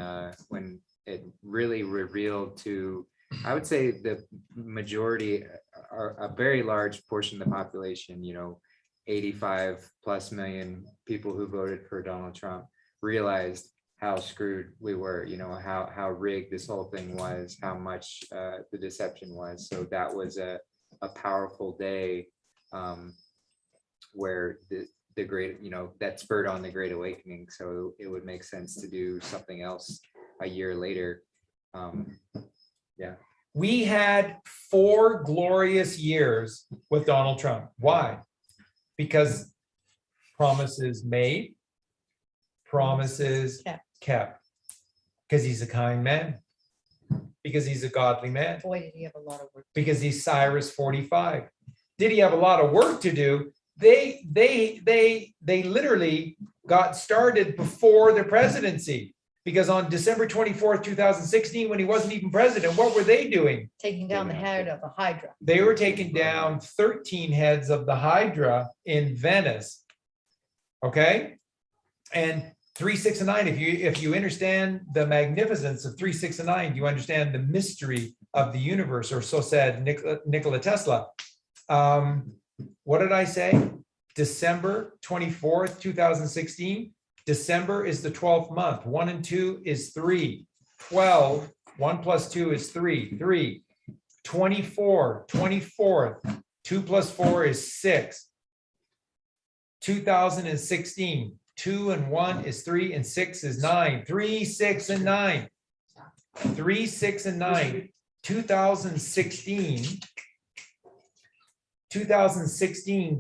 it really revealed to, I would say, the majority, or a very large portion of the population, 85 plus million people who voted for Donald Trump, realized how screwed we were, how rigged this whole thing was, how much the deception was. So that was a powerful day, where the great, that spurred on the Great Awakening. So it would make sense to do something else a year later. Yeah. We had 4 glorious years with Donald Trump. Why? Because promises made, promises kept. Because he's a kind man. Because he's a godly man. boy, did he have a lot of work. Because he's Cyrus 45. Did he have a lot of work to do? They literally got started before the presidency. Because on December 24th, 2016, when he wasn't even president, what were they doing? Taking down the head of a Hydra. They were taking down 13 heads of the Hydra in Venice. Okay? And 3, 6, and 9, if you understand the magnificence of 3, 6, and 9, you understand the mystery of the universe, or so said Nikola Tesla. What did I say? December 24th, 2016. December is the 12th month. 1 and 2 is 3. 12. 1 plus 2 is 3. 3. 24. 24th. 2 plus 4 is 6. 2016. 2 and 1 is 3 and 6 is 9. 3, 6, and 9. 3, 6, and 9. 2016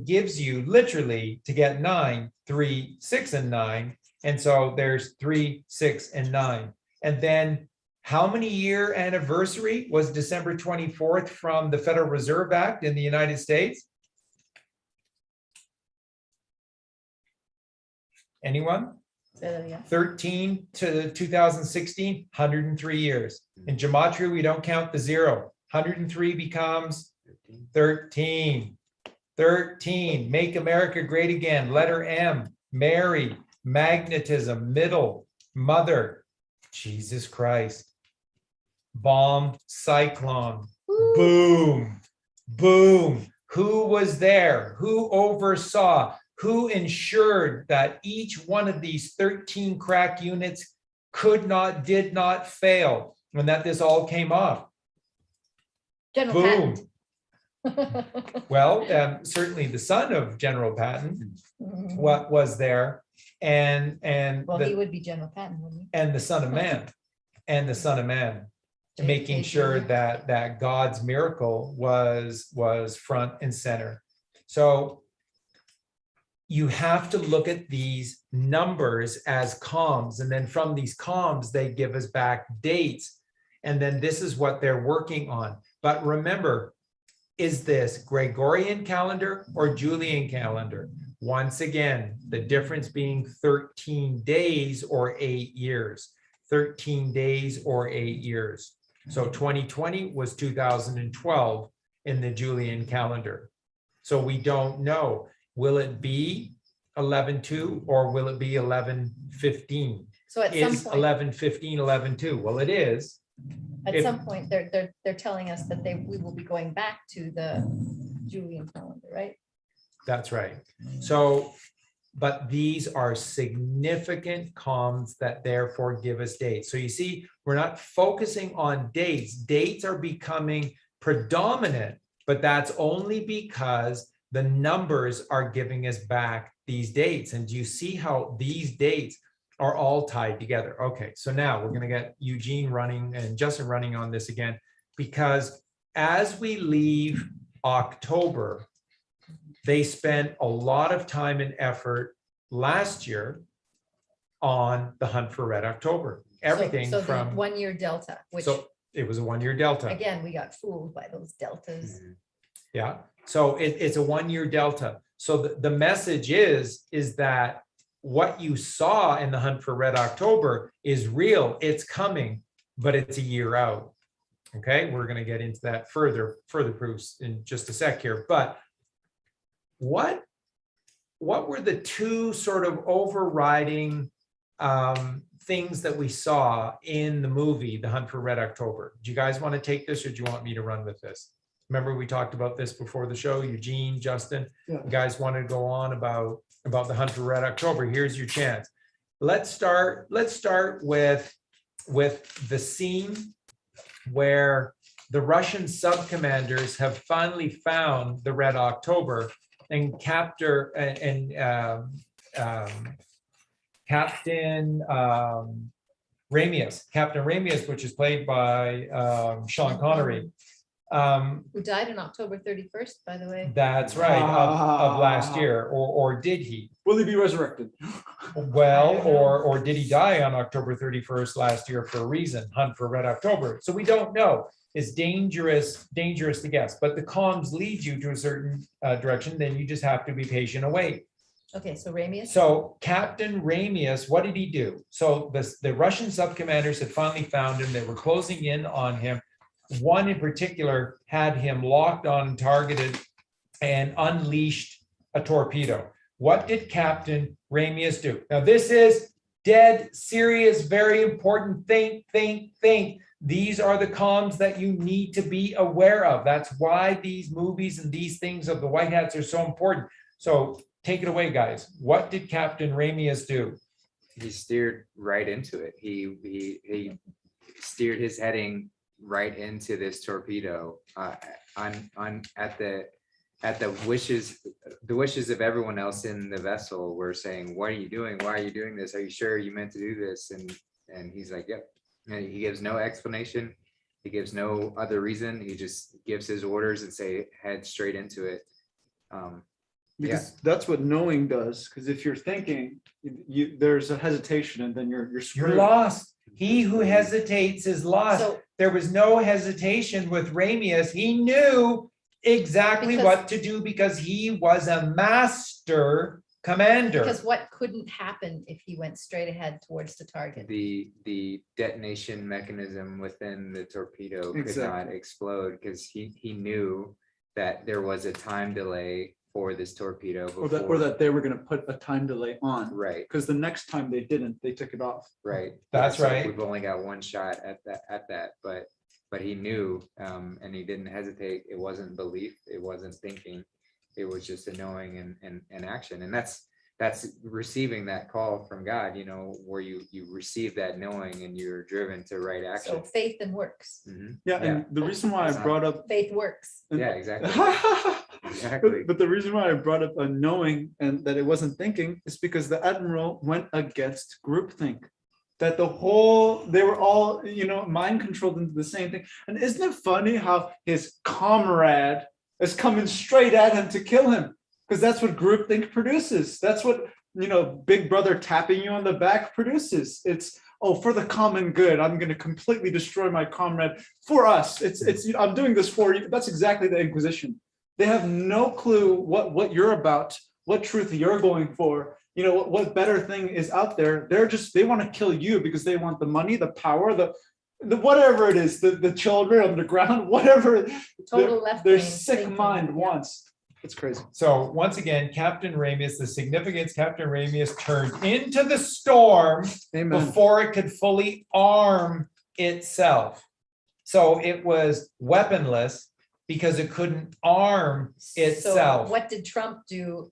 gives you literally to get 9, 3, 6, and 9. And so there's 3, 6, and 9. And then how many year anniversary was December 24th from the Federal Reserve Act in the United States? Anyone? Say that again. 13 to 2016, 103 years. In gematria, we don't count the 0. 103 becomes 13. 13. Make America great again. Letter M. Mary. Magnetism. Middle. Mother. Jesus Christ. Bomb. Cyclone. Boom. Boom. Who was there? Who oversaw? Who ensured that each one of these 13 crack units did not fail, and that this all came off? General Boom. Patton. Well, certainly the son of General Patton, what was there, and Well, he the, would be General Patton, wouldn't he? and the Son of Man, making sure that God's miracle was front and center. So you have to look at these numbers as comms, and then from these comms, they give us back dates. And then this is what they're working on. But remember, is this Gregorian calendar or Julian calendar? Once again, the difference being 13 days or 8 years. 13 days or 8 years. So 2020 was 2012 in the Julian calendar. So we don't know, will it be 11/2 or will it be 11/15? So at some Is point, 11/15, 11/2? Well, it is. at if- some point, they're telling us that we will be going back to the Julian calendar, right? That's right. So, but these are significant comms that therefore give us dates. So you see, we're not focusing on dates. Dates are becoming predominant, but that's only because the numbers are giving us back these dates. And do you see how these dates are all tied together? Okay, so now we're going to get Eugene running and Justin running on this again, because as we leave October, they spent a lot of time and effort last year on the Hunt for Red October. Everything So the from, 1 year delta, which so it was a 1-year delta. again, we got fooled by those deltas. Yeah, so it's a 1-year delta. So the message is that what you saw in the Hunt for Red October is real, it's coming, but it's a year out. Okay, we're going to get into that further proofs in just a sec here. But what were the two sort of overriding things that we saw in the movie, The Hunt for Red October? Do you guys want to take this, or do you want me to run with this? Remember, we talked about this before the show, Eugene, Justin, Yeah. you guys wanted to go on about The Hunt for Red October. Here's your chance. Let's start with the scene where the Russian sub-commanders have finally found the Red October, and Captain Ramius, which is played by Sean Connery. Who died on October 31st, by the way. That's right, of last year, or did he? Will he be resurrected? Well, or did he die on October 31st last year for a reason? Hunt for Red October. So we don't know. It's dangerous to guess, but the comms lead you to a certain direction. Then you just have to be patient and wait. Okay, so Ramius. So Captain Ramius, what did he do? So the Russian sub-commanders had finally found him. They were closing in on him. One in particular had him locked on, targeted, and unleashed a torpedo. What did Captain Ramius do? Now, this is dead serious, very important. Think. These are the comms that you need to be aware of. That's why these movies and these things of the White Hats are so important. So take it away, guys. What did Captain Ramius do? He steered right into it. He steered his heading right into this torpedo at the wishes of everyone else in the vessel were saying, what are you doing? Why are you doing this? Are you sure you meant to do this? And he's like, yep. And he gives no explanation. He gives no other reason. He just gives his orders and say, head straight into it. Because that's what knowing does. Because if you're thinking, there's a hesitation, and then you're screwed. You're lost. He who hesitates is lost. So- There was no hesitation with Ramius. He knew exactly Because- what to do because he was a master commander. Because what couldn't happen if he went straight ahead towards the target? The detonation mechanism within the torpedo could not Exactly. explode because he knew that there was a time delay for this torpedo Or before. that they were going to put a time delay on. Right, Because the next time they didn't, they took it off. right. That's So right. We've only got one shot at that, but he knew, and he didn't hesitate. It wasn't belief, it wasn't thinking. It was just a knowing and action. And that's receiving that call from God, where you receive that knowing and you're driven to right action. So faith and works. Mhm. Yeah, and the reason why I brought up Faith works. Yeah, exactly. But Exactly. the reason why I brought up a knowing and that it wasn't thinking is because the admiral went against groupthink. That they were all, mind controlled into the same thing. And isn't it funny how his comrade is coming straight at him to kill him? Because that's what groupthink produces. That's what, big brother tapping you on the back produces. It's, for the common good, I'm going to completely destroy my comrade for us. It's I'm doing this for you. That's exactly the Inquisition. They have no clue what you're about, what truth you're going for, what better thing is out there. They want to kill you because they want the money, the power, whatever it is, the children on the ground, whatever Total left their brain sick thinking, mind yeah. wants. It's crazy. So once again, Captain Ramius, the significance, Captain Ramius turned into the storm Amen. before it could fully arm itself. So it was weaponless because it couldn't arm itself. So what did Trump do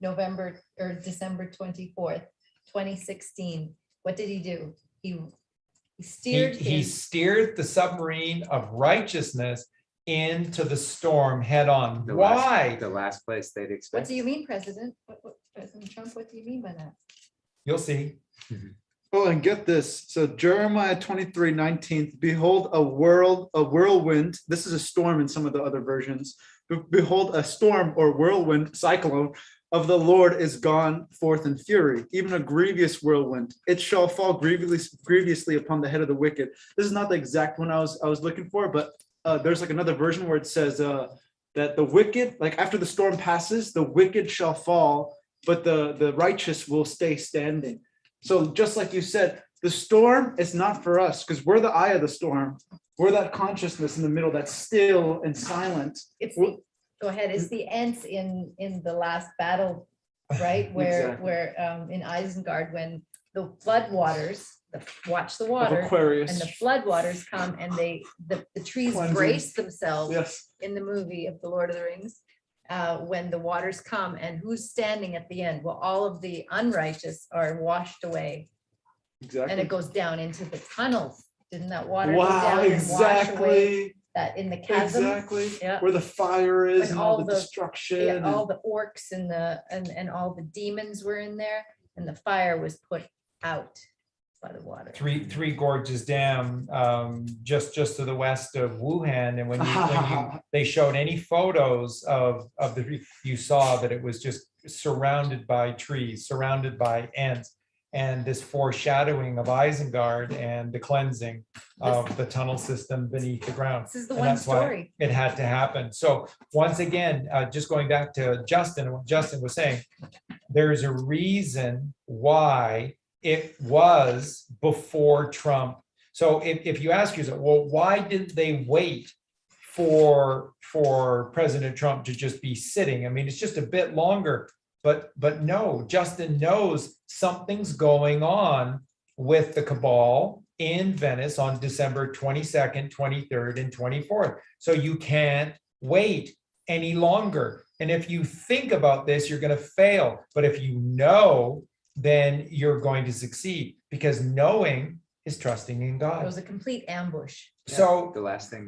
November or December 24th, 2016? What did he do? He steered He his, steered the submarine of righteousness into the storm head on. The Why? The last place they'd what expect. do you mean, President? President Trump, what do you mean by that? You'll see. Oh, and get this. So Jeremiah 23:19, behold, a whirlwind. This is a storm in some of the other versions. Behold, a storm or whirlwind, cyclone of the Lord is gone forth in fury, even a grievous whirlwind. It shall fall grievously upon the head of the wicked. This is not the exact one I was looking for, but there's like another version where it says that the wicked, like after the storm passes, the wicked shall fall, but the righteous will stay standing. So just like you said, the storm is not for us because we're the eye of the storm. We're that consciousness in the middle that's still and silent. It's the, go ahead, it's the ants in the last battle, right? Where Exactly. in Isengard, when the flood waters, watch the Of water, Aquarius. and the flood waters come and the trees Cleansing. brace themselves Yes. in the movie of the Lord of the Rings. When the waters come, and who's standing at the end? Well, all of the unrighteous are washed away, and Exactly. it goes down into the tunnels. Didn't that water go Wow, down and wash away exactly. that in the chasm? Exactly. Yeah. Where the fire is When and all all the the- destruction. Yeah, all and- the orcs and and all the demons were in there, and the fire was put out by the water. Three Gorges Dam, just to the west of Wuhan, and when they showed any photos of you saw that it was just surrounded by trees, surrounded by ants, and this foreshadowing of Isengard and the cleansing of the tunnel system beneath the ground. This is the And one that's why story. it had to happen. So once again, just going back to Justin, what Justin was saying, there's a reason why it was before Trump. So if you ask yourself, well, why didn't they wait for President Trump to just be sitting? I mean, it's just a bit longer, but no, Justin knows something's going on with the cabal in Venice on December 22nd, 23rd, and 24th. So you can't wait any longer. And if you think about this, you're going to fail. But if you know, then you're going to succeed, because knowing is trusting in It God. was a complete ambush. So The last thing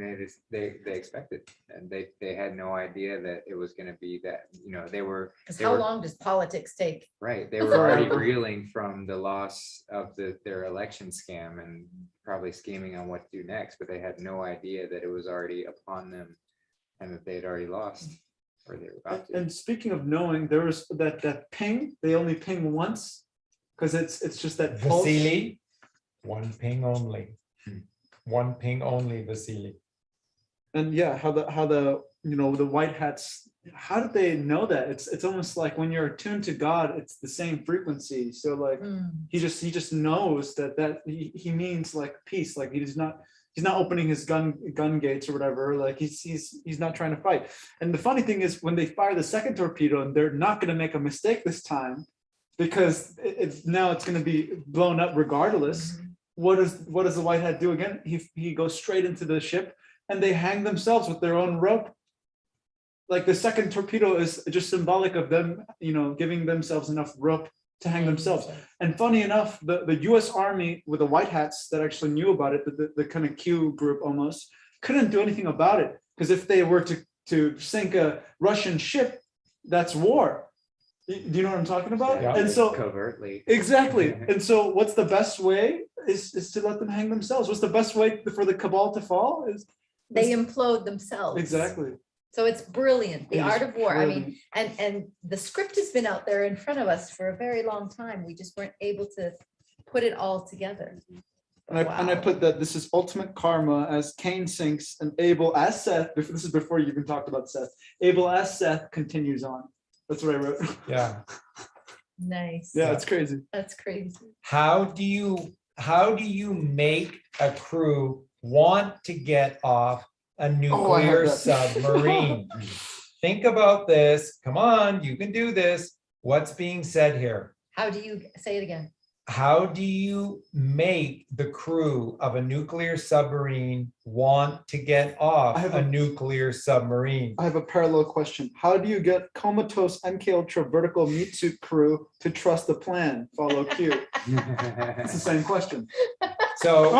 they expected, and they had no idea that it was going to be that, they were. Because they how were- long does politics take? Right, they were already reeling from the loss of their election scam and probably scheming on what to do next, but they had no idea that it was already upon them and that they had already lost, or they were about to. And speaking of knowing, there was that ping, they only ping once, because it's just that pulse. Vasily, one ping only. One ping only, Vasily. And yeah, how the the white hats, how did they know that? It's almost like when you're attuned to God, it's the same frequency. So like he just knows that he means like peace, like he's not opening his gun gates or whatever, like he's not trying to fight. And the funny thing is, when they fire the second torpedo, and they're not going to make a mistake this time, because it's going to be blown up regardless. What does the white hat do again? He goes straight into the ship, and they hang themselves with their own rope. Like the second torpedo is just symbolic of them, giving themselves enough rope to hang themselves. And funny enough, the US Army with the white hats that actually knew about it, the kind of Q group almost, couldn't do anything about it. Because if they were to sink a Russian ship, that's war. Do you know what I'm talking about? Yeah. And so Covertly. exactly. And so what's the best way is to let them hang themselves. What's the best way for the cabal to fall is They implode themselves. exactly. So it's brilliant, the It is art of war. I brilliant. mean, and the script has been out there in front of us for a very long time. We just weren't able to put it all together. And I Wow. put that this is ultimate karma as Cain sinks and Abel as Seth. This is before you even talked about Seth. Abel as Seth continues on. That's what I wrote. Yeah. Nice. Yeah, it's crazy. That's crazy. How do you how do you make a crew want to get off a nuclear that. submarine? Think about this. Come on, you can do this. What's being said here? How do you say it again? How do you make the crew of a nuclear submarine want to get off I have a a- nuclear submarine? I have a parallel question. How do you get comatose MK Ultra vertical meat suit crew to trust the plan? Follow Q. It's the same question. So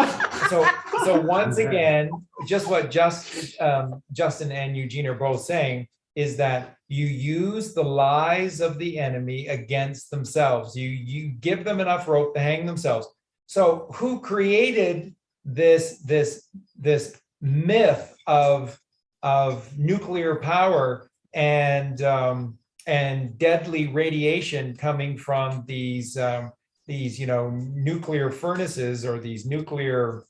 once again, just what Justin and Eugene are both saying is that you use the lies of the enemy against themselves. You give them enough rope to hang themselves. So who created this myth of nuclear power and deadly radiation coming from these nuclear furnaces or these nuclear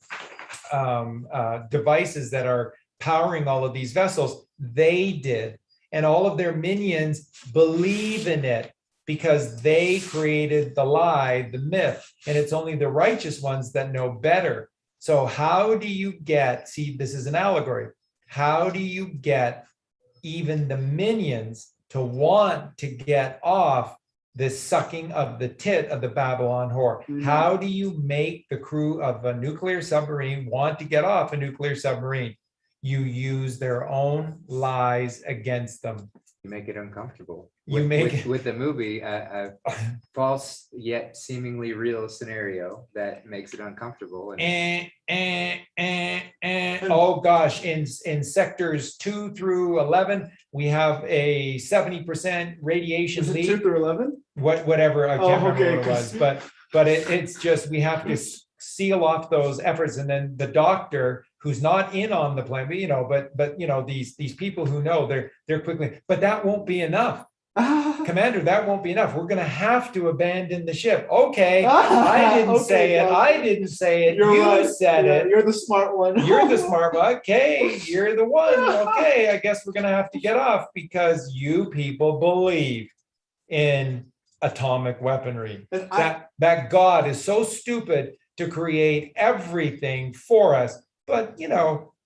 devices that are powering all of these vessels? They did. And all of their minions believe in it because they created the lie, the myth, and it's only the righteous ones that know better. So how do you get, see, this is an allegory. How do you get even the minions to want to get off this sucking of the tit of the Babylon whore? How do you make the crew of a nuclear submarine want to get off a nuclear submarine? You use their own lies against them. You make it uncomfortable. You make it- with the movie a false yet seemingly real scenario that makes it uncomfortable. Oh gosh, in sectors 2 through 11, we have a 70% radiation Is it leak. 2 through 11? Whatever, I can't remember okay, what it was, but it's just, we have to seal off those efforts. And then the doctor who's not in on the plan, but these people who know, they're quickly, but that won't be enough. Commander, that won't be enough. We're going to have to abandon the ship. Okay, I didn't say it. I didn't say it. You right. said it. You're the smart one. You're the smart one. Okay, you're the one. Okay, I guess we're going to have to get off because you people believe in atomic weaponry. And That God is so stupid to create everything for us, but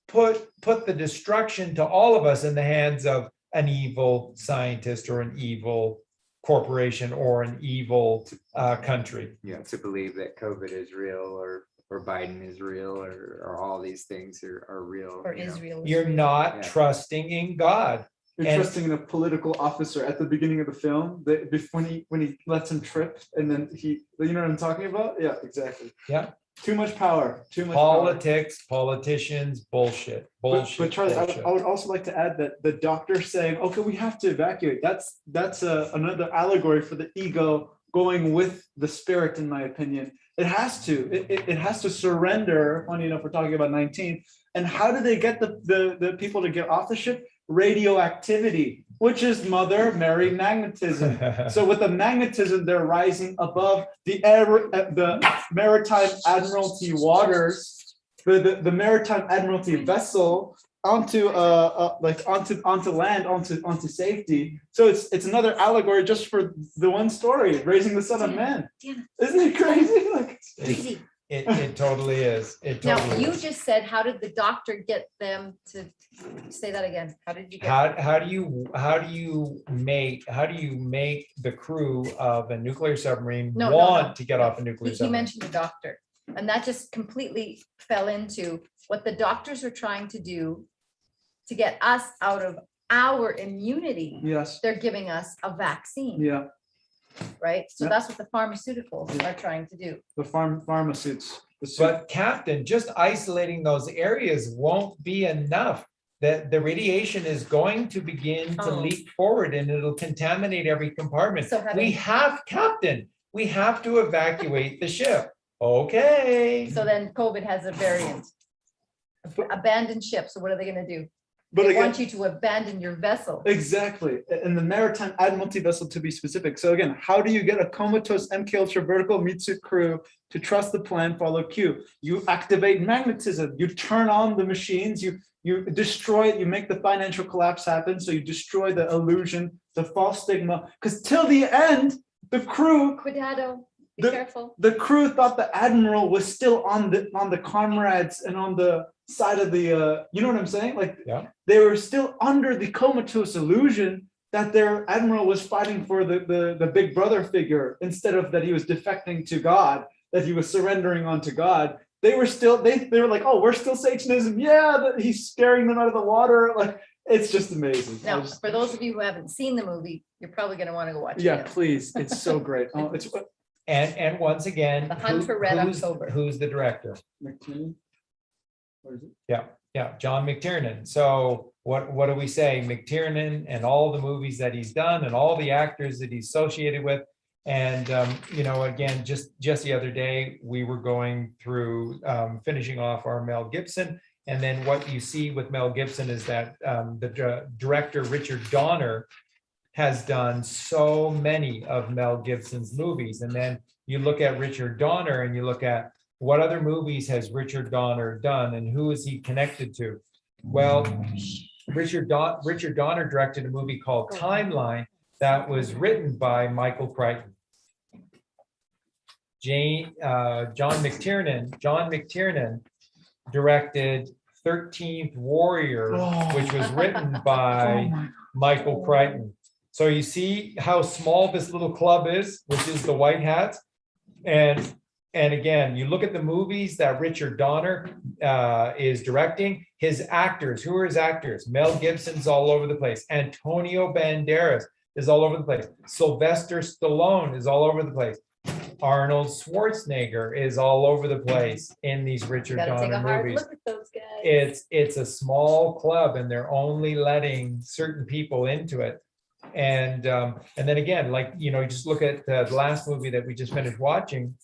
put the destruction to all of us in the hands of an evil scientist or an evil corporation or an evil country. To believe that COVID is real or Biden is real or all these things are real. Or Israel. is You're real. not Yeah. trusting in God. You're And- trusting in a political officer at the beginning of the film when he lets him trip and then you know what I'm talking about? Yeah, exactly. Yeah. Too much power. Too much power. Politics, politicians, bullshit. But Charlie, bullshit. I would also like to add that the doctor saying, okay, we have to evacuate. That's another allegory for the ego going with the spirit, in my opinion. It has to. It has to surrender. Funny enough, we're talking about 19. And how do they get the people to get off the ship? Radioactivity, which is Mother Mary magnetism. So with the magnetism, they're rising above the maritime admiralty waters, the maritime admiralty vessel onto land, onto safety. So it's another allegory just for the one story, raising the Son of Man. Damn Isn't it crazy? Like Easy. It totally is. It Now, totally you is. just said, how did the doctor get them to say that again? How did you get? How do you make the crew of a nuclear submarine No, no, want no, to get no. off a nuclear He submarine? mentioned the doctor, and that just completely fell into what the doctors are trying to do to get us out of our immunity. yes, They're giving us a vaccine, yeah. right? So Yeah. that's what the pharmaceuticals are trying to do. The pharma suits. But Captain, just isolating those areas won't be enough. The radiation is going to begin to Oh. leak forward and it'll contaminate every compartment. So having- Captain, we have to evacuate the ship. Okay. So then COVID has a variant. Abandoned ship. So what are they gonna do? But They again, want you to abandon your vessel. exactly, and the maritime admiralty vessel to be specific. So again, how do you get a comatose MK Ultra vertical meat suit crew to trust the plan, follow Q? You activate magnetism, you turn on the machines, you destroy it, you make the financial collapse happen. So you destroy the illusion, the false stigma, because till the end, the crew, Cuidado. Be The- careful. The crew thought the admiral was still on the comrades and on the side of the you know what I'm saying? Like Yeah. they were still under the comatose illusion that their admiral was fighting for the big brother figure instead of that he was defecting to God, that he was surrendering onto God. They were still they were like, oh, we're still Satanism. Yeah, he's scaring them out of the water. Like it's just amazing. I Now, just- for those of you who haven't seen the movie, you're probably gonna want to go watch it. yeah, now. please. It's so great. Oh, it's And once again, The Hunt for Red October. who's the director? McTiernan? What is it? Yeah, John McTiernan. So what do we say? McTiernan and all the movies that he's done and all the actors that he's associated with. And, again, just the other day, we were going through finishing off our Mel Gibson. And then what you see with Mel Gibson is that the director, Richard Donner, has done so many of Mel Gibson's movies. And then you look at Richard Donner and you look at what other movies has Richard Donner done and who is he connected to? Well, Richard Donner directed a movie called Timeline that was written by Michael Crichton. John McTiernan directed 13th Warrior, which was written by Michael Crichton. So you see how small this little club is, which is the White Hats. And again, you look at the movies that Richard Donner is directing, his actors, who are his actors? Mel Gibson's all over the place. Antonio Banderas is all over the place. Sylvester Stallone is all over the place. Arnold Schwarzenegger is all over the place in these Richard Gotta take a Donner hard movies. look at those guys. It's a small club and they're only letting certain people into it. And then again, like, you just look at the last movie that we just finished watching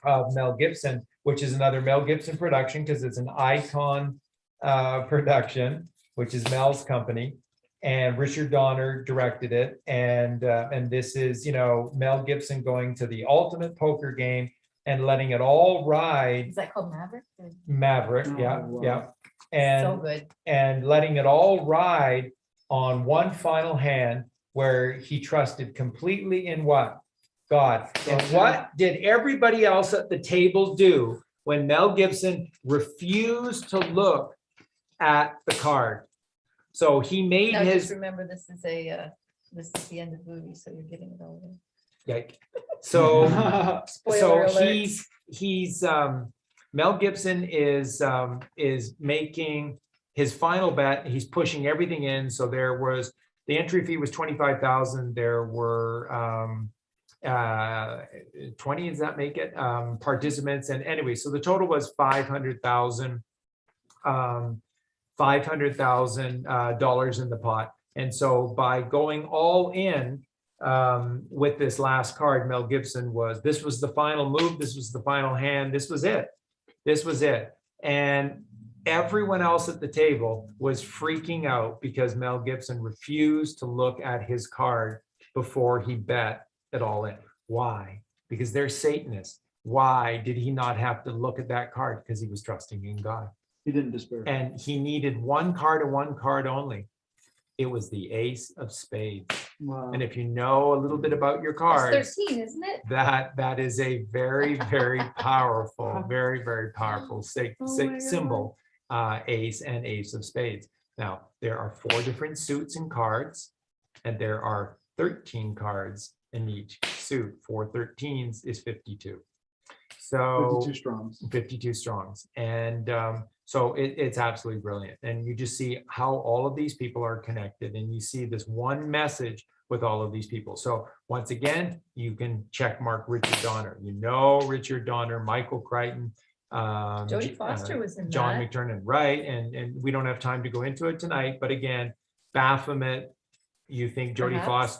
of Mel Gibson, which is another Mel Gibson production because it's an Icon production, which is Mel's company. And Richard Donner directed it. And this is, Mel Gibson going to the ultimate poker game and letting it all ride. Is that called Maverick? Maverick, yeah, wow. yeah. So And good. and letting it all ride on one final hand where he trusted completely in what? God. And what did everybody else at the table do when Mel Gibson refused to look at the card? So he made Now just his, remember, this is the end of the movie, so you're getting it all in. yike. So Spoiler so alert. he's Mel Gibson is making his final bet. He's pushing everything in. So there was the entry fee was 25,000. There were 20, does that make it? Participants. And anyway, so the total was $500,000 $500,000 in the pot. And so by going all in with this last card, Mel Gibson this was the final move. This was the final hand. This was it. This was it. And everyone else at the table was freaking out because Mel Gibson refused to look at his card before he bet it all in. Why? Because they're Satanists. Why did he not have to look at that card? Because he was trusting in God. He didn't despair. And he needed one card and one card only. It was the ace of spades. Wow. And if you know a little bit about your cards, That's 13, isn't it? that is a very, very powerful, very, very powerful Oh my God. symbol, ace and ace of spades. Now, there are 4 different suits and cards, and there are 13 cards in each suit. 4 13s is 52. So 52 strongs. 52 strongs. And so it's absolutely brilliant. And you just see how all of these people are connected, and you see this one message with all of these people. So once again, you can check mark Richard Donner. Richard Donner, Michael Crichton, Jodie Foster was in John that. McTiernan, right? And we don't have time to go into it tonight, but again, Baphomet, you think Jodie Perhaps.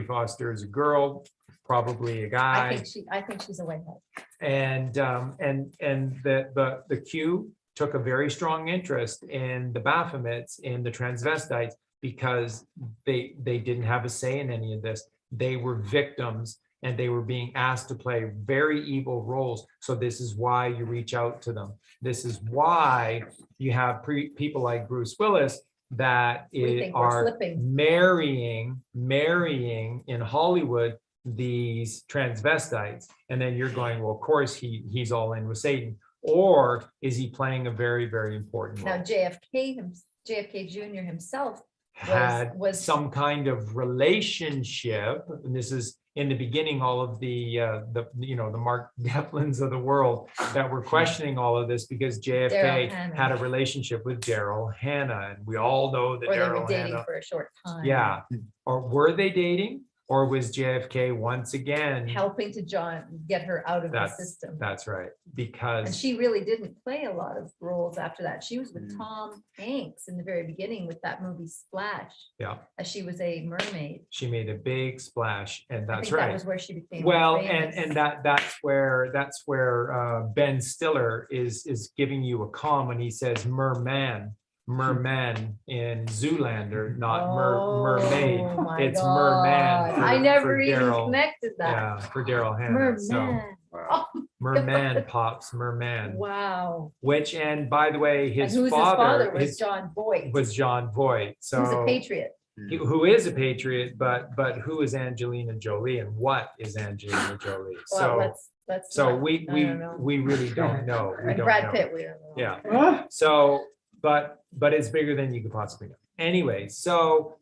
Foster is a girl, probably a guy. I think she's a whitehead. And the Q took a very strong interest in the Baphomets, in the transvestites, because they didn't have a say in any of this. They were victims and they were being asked to play very evil roles. So this is why you reach out to them. This is why you have people like Bruce Willis that We think we're are slipping. marrying in Hollywood these transvestites, and then you're going, well, of course he's all in with Satan, or is he playing a very, very important Now role? JFK Jr. himself Had was- some kind of relationship, and this is in the beginning, all of the Mark Devlins of the world that were questioning all of this, because Daryl JFK Hannah. had a relationship with Daryl Hannah, and we all know that or they were Daryl dating Hannah, for a short time. yeah, or were they dating, or was JFK once again? Helping to get her out of the That's- system. That's right, And because she really didn't play a lot of roles after that. She was with Mm. Tom Hanks in the very beginning with that movie Splash, yeah, as she was a mermaid. she made a big splash, and I that's think that right. was where she became Well, famous. and that's where Ben Stiller is giving you a calm when he says merman in Zoolander, not mermaid. Oh, my It's God. merman I for never even Daryl. connected that. Yeah, for Daryl Hannah. So Merman. Oh, merman pops merman, wow. which, and by the way, And his who's father was John Boyd. was John Voight. Who's a So patriot. who is a patriot, but who is Angelina Jolie, and what is Angelina Jolie? Well, So let's so not- we I don't know. really don't know. We And don't Brad know. Pitt, we don't know. Yeah. Ah, So, but it's bigger than you could possibly know. Anyway, so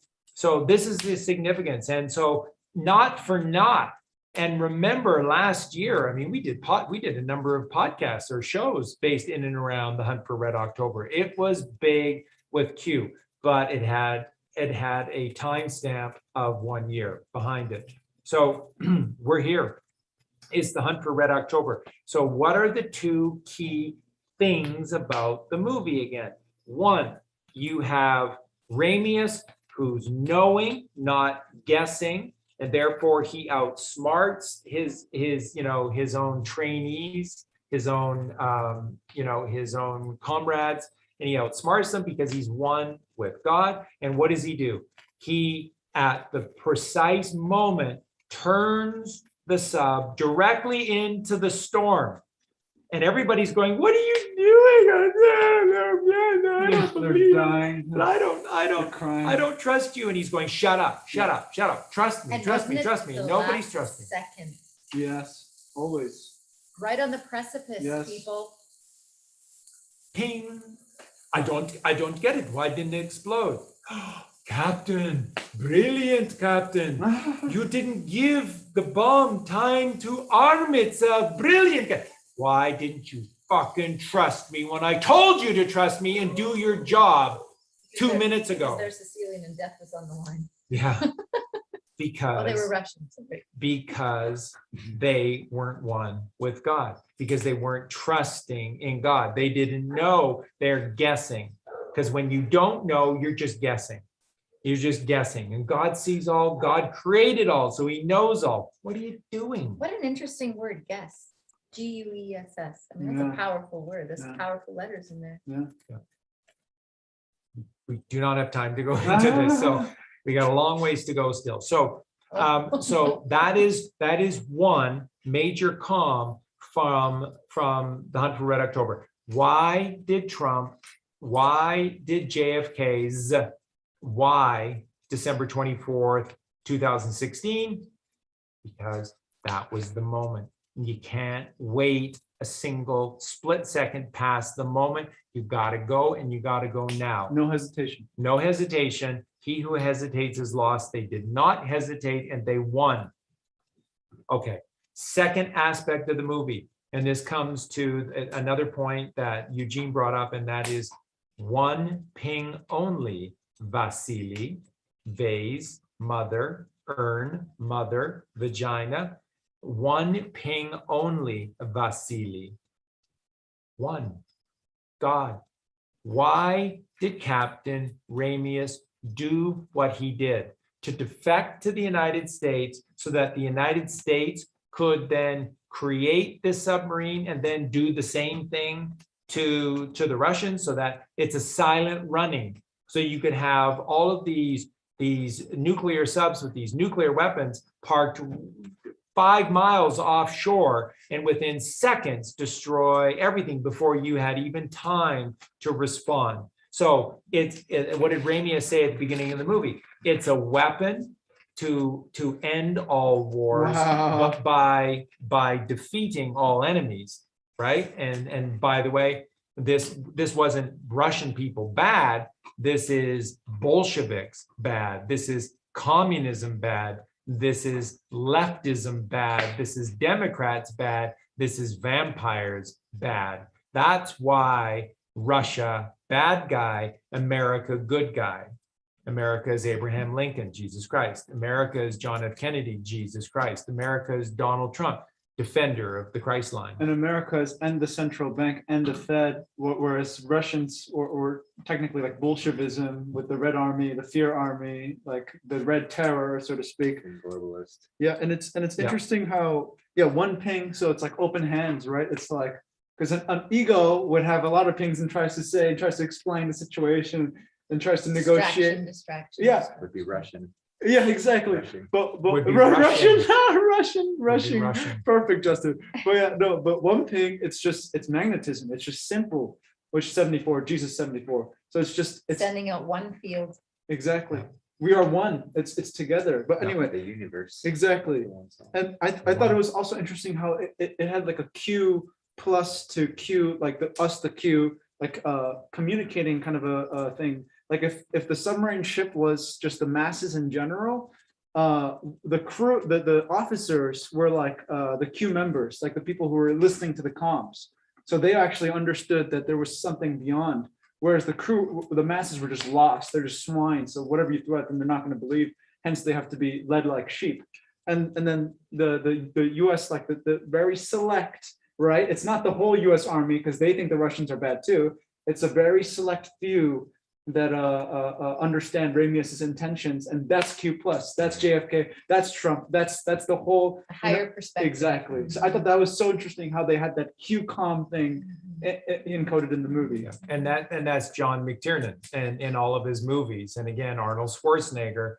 this is the significance, and so not for naught. And remember, last year, I mean, we did a number of podcasts or shows based in and around the Hunt for Red October. It was big with Q, but it had a timestamp of 1 year behind it. So we're here. It's the Hunt for Red October. So what are the two key things about the movie again? One, you have Ramius, who's knowing, not guessing, and therefore he outsmarts his own trainees, his own comrades, and he outsmarts them because he's one with God. And what does he do? He, at the precise moment, turns the sub directly into the storm. And everybody's going, what are you doing? I don't they're believe it. dying. But I They're don't crying. trust you. And he's going, shut up. Trust me. And Trust me. wasn't it Trust me. the Nobody's last trusting. second, Yes, always. right on the precipice, Yes. people. Ping. I don't get it. Why didn't it explode? Captain, brilliant, Captain. You didn't give the bomb time to arm itself. Brilliant. Why didn't you fucking trust me when I told you to trust me and do your job 2 minutes Because ago? their Sicilian and death was on the line. Yeah. Well, they were Because Russians. Right? because they weren't one with God, because they weren't trusting in God. They didn't know, they're guessing. Because when you don't know, you're just guessing. You're just guessing. And God sees all, God created all, so he knows all. What are you doing? What an interesting word, guess. Guess. I mean, that's Yeah. a powerful word. There's Yeah. powerful letters in there. We do not have time to go into this, so we got a long ways to go still. So so that is one major calm from the Hunt for Red October. Why did Trump, why did JFK's, why December 24th, 2016? Because that was the moment. You can't wait a single split second past the moment. You got to go, and you got to go now. No hesitation. No hesitation. He who hesitates is lost. They did not hesitate, and they won. Okay. Second aspect of the movie, and this comes to another point that Eugene brought up, and that is one ping only. Vasily, vase, mother, urn, mother, vagina. One ping only. Vasily. One. God. Why did Captain Ramius do what he did? To defect to the United States so that the United States could then create this submarine and then do the same thing to the Russians, so that it's a silent running. So you could have all of these nuclear subs with these nuclear weapons parked 5 miles offshore, and within seconds destroy everything before you had even time to respond. So what did Ramius say at the beginning of the movie? It's a weapon to end all wars, Wow. but by defeating all enemies, right? And by the way, this wasn't Russian people bad. This is Bolsheviks bad. This is communism bad. This is leftism bad. This is Democrats bad. This is vampires bad. That's why Russia, bad guy, America, good guy. America is Abraham Lincoln, Jesus Christ. America is John F. Kennedy, Jesus Christ. America is Donald Trump, defender of the Christ line. And America's and the central bank and the Fed, whereas Russians or technically like Bolshevism with the Red Army, the Fear Army, like the Red Terror, so to speak. Globalist. Yeah, and it's Yeah. interesting how one ping, so it's like open hands, right? It's like because an ego would have a lot of pings and tries to explain the situation and tries to negotiate. Distraction. Yeah, Would be Russian. yeah, exactly. Russian. But Would be Russian, Russian. Russian. Perfect, Justin. But yeah, no, but one ping, it's magnetism. It's just simple, which 74, Jesus 74. So it's Sending out one field. exactly. We are one. It's together. But anyway, The universe. exactly. And I thought it was also interesting how it had like a Q plus to Q, like the Q, like communicating kind of a thing. Like if the submarine ship was just the masses in general, the crew, the officers were like the Q members, like the people who were listening to the comms. So they actually understood that there was something beyond. Whereas the crew, the masses were just lost. They're just swine. So whatever you throw at them, they're not going to believe. Hence, they have to be led like sheep. And then the U.S. like the very select, right? It's not the whole U.S. Army because they think the Russians are bad too. It's a very select few that understand Ramius's intentions, and that's Q plus, that's JFK, that's Trump, that's the whole A higher perspective. exactly. So I thought that was so interesting how they had that QCOM thing encoded in the movie. Yeah. And that's John McTiernan and in all of his movies. And again, Arnold Schwarzenegger,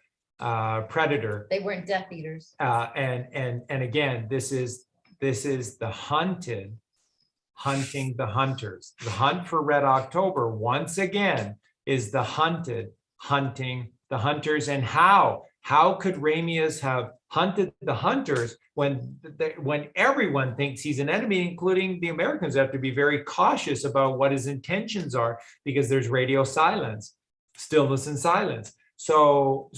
Predator. They weren't Death Eaters. And again, this is the hunted hunting the hunters. The hunt for Red October, once again, is the hunted hunting the hunters. And how could Ramius have hunted the hunters when everyone thinks he's an enemy, including the Americans have to be very cautious about what his intentions are because there's radio silence, stillness and silence. So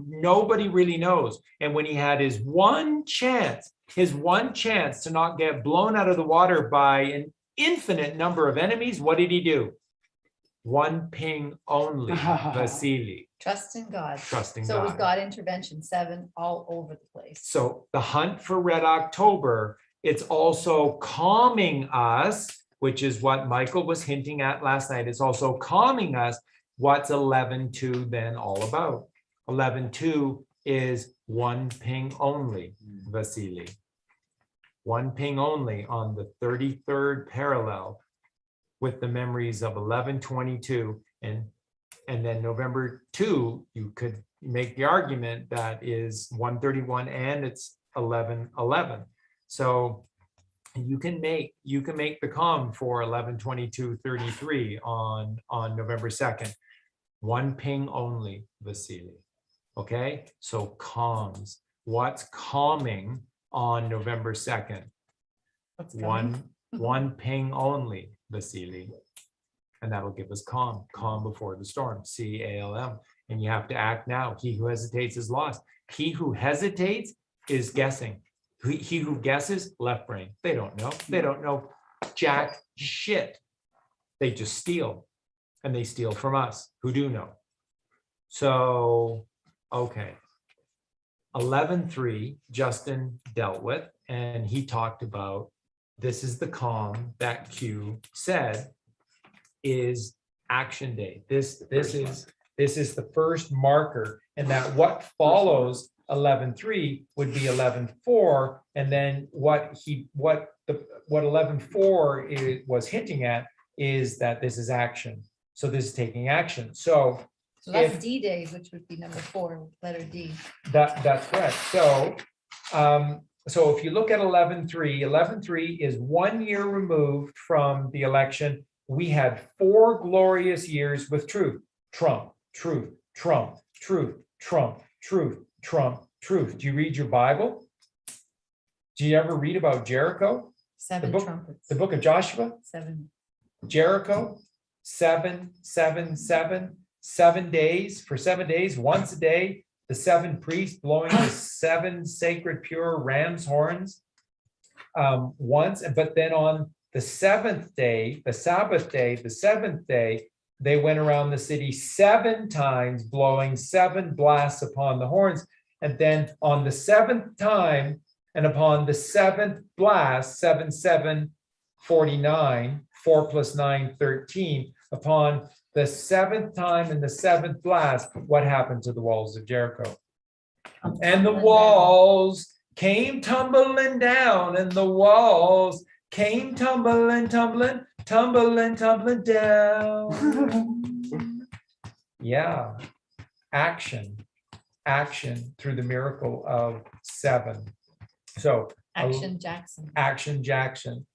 nobody really knows. And when he had his one chance to not get blown out of the water by an infinite number of enemies, what did he do? One ping only, Vasily. Trust in God. Trusting So it was God. God intervention 7 all over the place. So the hunt for Red October, it's also calming us, which is what Michael was hinting at last night. It's also calming us. What's 11-2 then all about? 11-2 is one ping only, Vasily. One ping only on the 33rd parallel with the memories of 11-22 and then November 2, you could make the argument that is 131 and it's 11-11. So you can make the calm for 11-22-33 on November 2nd. One ping only, Vasily. Okay, so calms. What's calming on November 2nd? What's coming? One ping only, Vasily. And that'll give us calm before the storm, CALM. And you have to act now. He who hesitates is lost. He who hesitates is guessing. He who guesses, left brain. They don't know. They don't know jack shit. They just steal. And they steal from us who do know. So, okay. 11-3, Justin dealt with, and he talked about this is the calm that Q said is action day. This is the first marker, and that what follows 11-3 would be 11-4, and then what 11-4 was hinting at is that this is action. So this is taking action. So that's if- D-Day, which would be number 4, letter D. that's correct. So so if you look at 11-3, 11-3 is 1 year removed from the election. We had 4 glorious years with truth. Trump, truth, Trump, truth, Trump, truth, trump truth. Do you read your Bible? Do you ever read about Jericho? Seven book- trumpets. The book of Joshua? 7. Jericho, 7, 7, 7, 7 days, for 7 days, once a day, the 7 priests blowing the 7 sacred pure ram's horns once, but then on the 7th day, the Sabbath day, the 7th day, they went around the city 7 times, blowing 7 blasts upon the horns. And then on the 7th time, and upon the 7th blast, 7, 7, 49, 4 plus 9, 13, upon the 7th time and the 7th blast, what happened to the walls of Jericho? And the walls came tumbling down, and the walls came tumbling, tumbling, tumbling, tumbling down. Yeah, action through the miracle of 7. So Action Jackson. Action Jackson.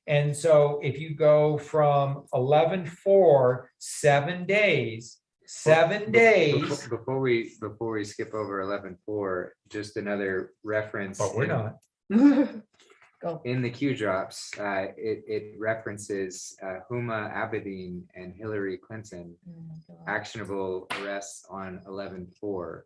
And so if you go from 11:4, 7 days, 7 days, Before we skip over 11:4, just another reference. but we're not. Go. In the Q drops, it references Huma Abedin and Hillary Clinton, Oh my God. actionable arrests on 11/4.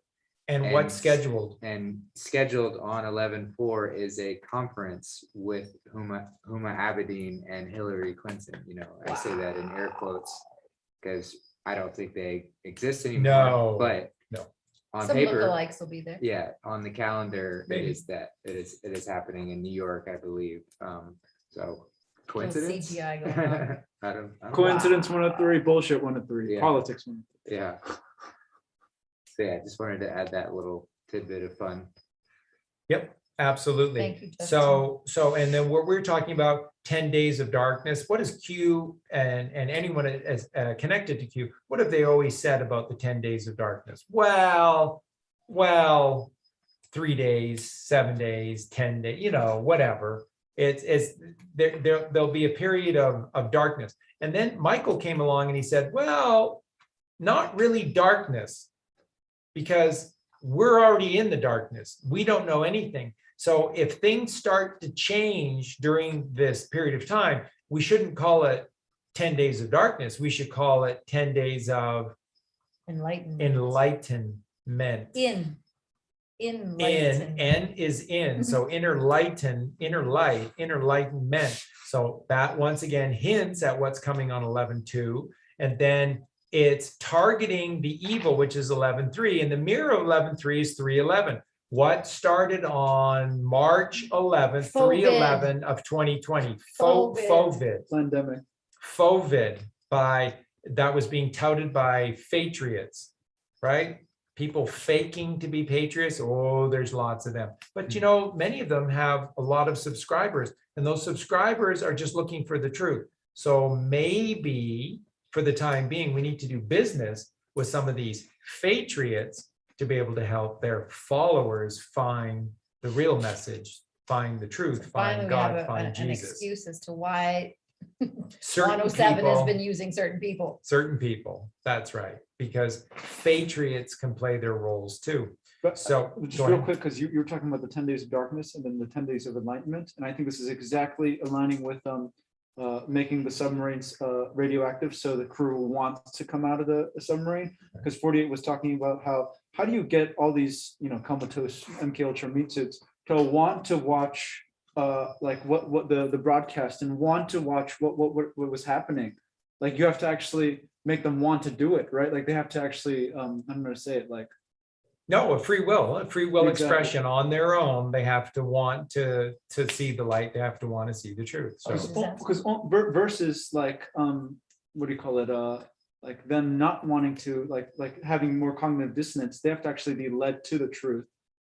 And what's scheduled? And scheduled on 11/4 is a conference with Huma Abedin and Hillary Clinton. You know, I say that in air quotes because I don't think they exist anymore. No, but no. on Some paper, lookalikes will be there. yeah, on the calendar, Maybe. it is happening in New York, I believe. So Little coincidence? CGI going on. I don't Coincidence 1 of 3, bullshit 1 of 3, Yeah. politics 1. Yeah. So yeah, just wanted to add that little tidbit of fun. Yep, absolutely. Thank you, Justin. So, and then what we're talking about 10 days of darkness, what is Q and anyone as connected to Q, what have they always said about the 10 days of darkness? Well, 3 days, 7 days, 10 days, you know, whatever. It's there'll be a period of darkness. And then Michael came along and he said, well, not really darkness, because we're already in the darkness. We don't know anything. So if things start to change during this period of time, we shouldn't call it 10 days of darkness. We should call it 10 days of Enlightenment. enlightenment. In In, N is in, so inner light, enlightenment. So that once again hints at what's coming on 11:2, and then it's targeting the evil, which is 11:3, and the mirror of 11:3 is 3:11. What started on March 11th, 3/11 of 2020? FOVID. Pandemic. FOVID that was being touted by patriots, right? People faking to be patriots. Oh, there's lots of them. But you know, many of them have a lot of subscribers, and those subscribers are just looking for the truth. So maybe for the time being, we need to do business with some of these patriots to be able to help their followers find the real message, find the truth, Finally, find we have God, find an Jesus. excuse as to why Certain 107 has people- been using certain people. Certain people, that's right, because patriots can play their roles too. But So just go real ahead. quick, because you were talking about the 10 days of darkness and then the 10 days of enlightenment. And I think this is exactly aligning with making the submarines radioactive, so the crew wants to come out of the submarine. Because 48 was talking about how do you get all these, you know, comatose MK Ultra meat suits to want to watch like what the broadcast and want to watch what was happening. Like you have to actually make them want to do it, right? Like they have to actually I'm gonna say it like No, a free will Exactly. expression on their own. They have to want to see the light. They have to want to see the truth. So because versus like what do you call it like them not wanting to like having more cognitive dissonance, they have to actually be led to the truth.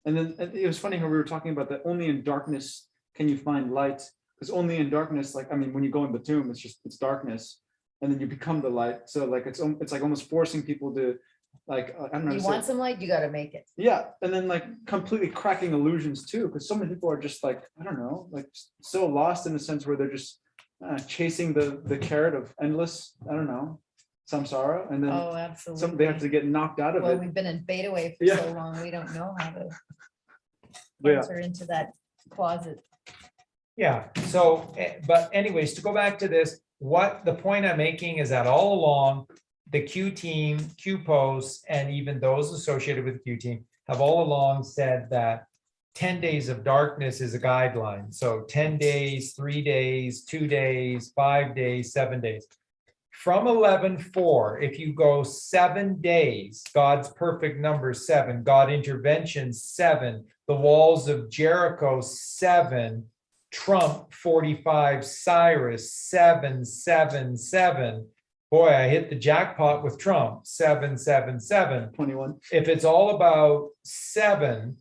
And then it was funny how we were talking about that only in darkness can you find light, because only in darkness, like I mean when you go in the tomb, it's darkness and then you become the light. So like it's like almost forcing people to like I don't know. You want some light, you gotta make it. Yeah, and then like completely cracking illusions too, because so many people are just like, I don't know, like so lost in a sense where they're just chasing the carrot of endless, I don't know, samsara, and then Oh, they absolutely. have to get knocked out of Well, it. we've been in beta wave for Yeah. so long, we don't know how to But yeah. enter into that closet. Yeah, so, but anyways, to go back to this, what the point I'm making is that all along, the Q team, Q posts, and even those associated with the Q team have all along said that 10 days of darkness is a guideline. So 10 days, 3 days, 2 days, 5 days, 7 days. From 11:4, if you go 7 days, God's perfect number 7, God intervention 7, the walls of Jericho 7, Trump 45, Cyrus 777. Boy, I hit the jackpot with Trump 777. 21. If it's all about 7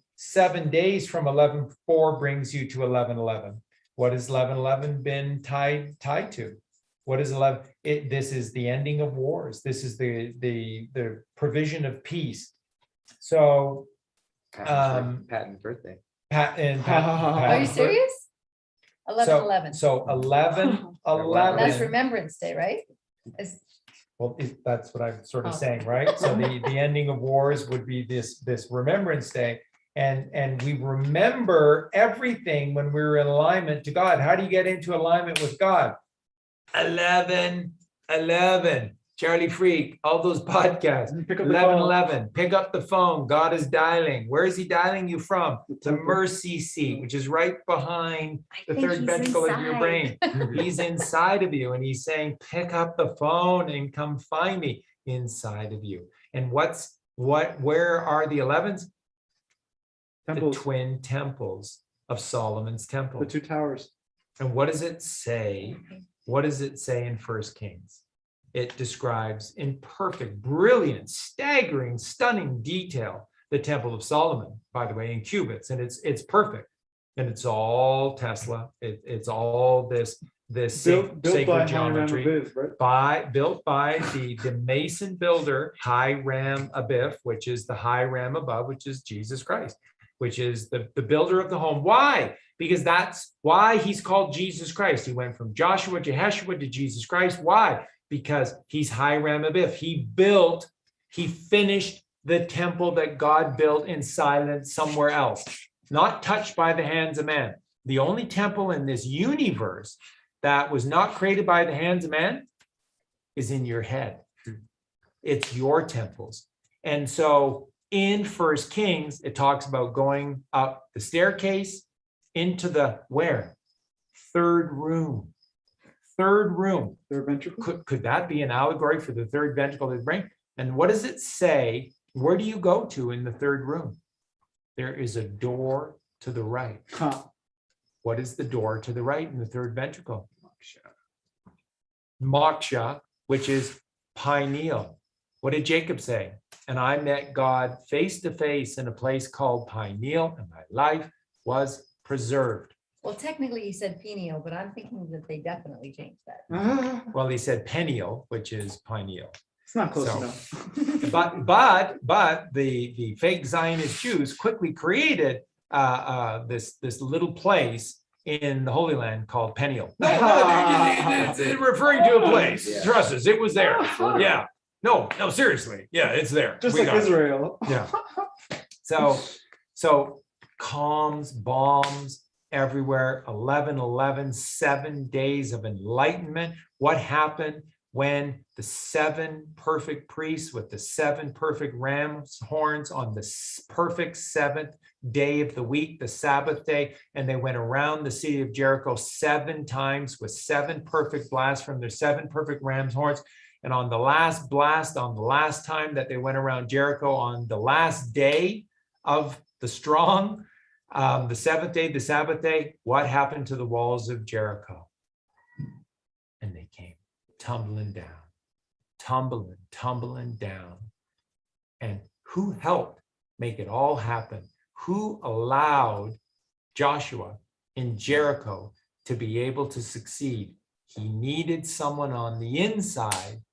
days from 11:4 brings you to 11:11. What has 11:11 been tied to? What is 11? This is the ending of wars. This is the provision of peace. So Patton's birthday. Are you serious? 11/11. So 11/11. That's Remembrance Day, right? Well, that's what I'm sort of Oh. saying, right? So the ending of wars would be this Remembrance Day. And we remember everything when we're in alignment to God. How do you get into alignment with God? 11:11. Charlie Freak, all those podcasts. Pick up the phone. 11:11. Pick up the phone. God is dialing. Where is he dialing you from? The mercy seat, which is right behind the third ventricle of your brain. He's inside of you, and he's saying, pick up the phone and come find me inside of you. And where are the 11s? Temples. The twin temples of Solomon's temple. The 2 towers. And what does it say? What does it say in First Kings? It describes in perfect, brilliant, staggering, stunning detail the Temple of Solomon, by the way, in cubits, and it's perfect, and it's all Tesla. It's all this Built by sacred geometry. Hiram Abiff, Built by the Mason builder Hiram Abiff, which is the Hiram above, which is Jesus Christ, which is the builder of the home. Why? Because that's why he's called Jesus Christ. He went from Joshua, Jeheshua to Jesus Christ. Why? Because he's Hiram Abiff. He finished the temple that God built in silence somewhere else, not touched by the hands of man. The only temple in this universe that was not created by the hands of man is in your head. It's your temples. And so in First Kings, it talks about going up the staircase into the where? Third room. Third room. Third ventricle. Could that be an allegory for the third ventricle of the brain? And what does it say? Where do you go to in the third room? There is a door to the right. Huh. What is the door to the right in the third ventricle? Moksha, which is pineal. What did Jacob say? And I met God face to face in a place called pineal, and my life was preserved. Well, technically he said pineal, but I'm thinking that they definitely changed that. Well, he said penial, which is pineal. It's not close So- enough. But the fake Zionist Jews quickly created this little place in the Holy Land called Peniel. It's referring to a place. Yeah. Trust us, it was there. Yeah. No, seriously. Yeah, it's there. Just We like got it. Israel. Yeah. So calms, bombs everywhere. 11/11, 7 days of enlightenment. What happened when the 7 perfect priests with the 7 perfect ram's horns on the perfect 7th day of the week, the Sabbath day, and they went around the city of Jericho 7 times with 7 perfect blasts from their 7 perfect ram's horns. And on the last blast, on the last time that they went around Jericho, on the last day of the strong, the 7th day, the Sabbath day, what happened to the walls of Jericho? And they came tumbling down, tumbling down. And who helped make it all happen? Who allowed Joshua in Jericho to be able to succeed? He needed someone on the inside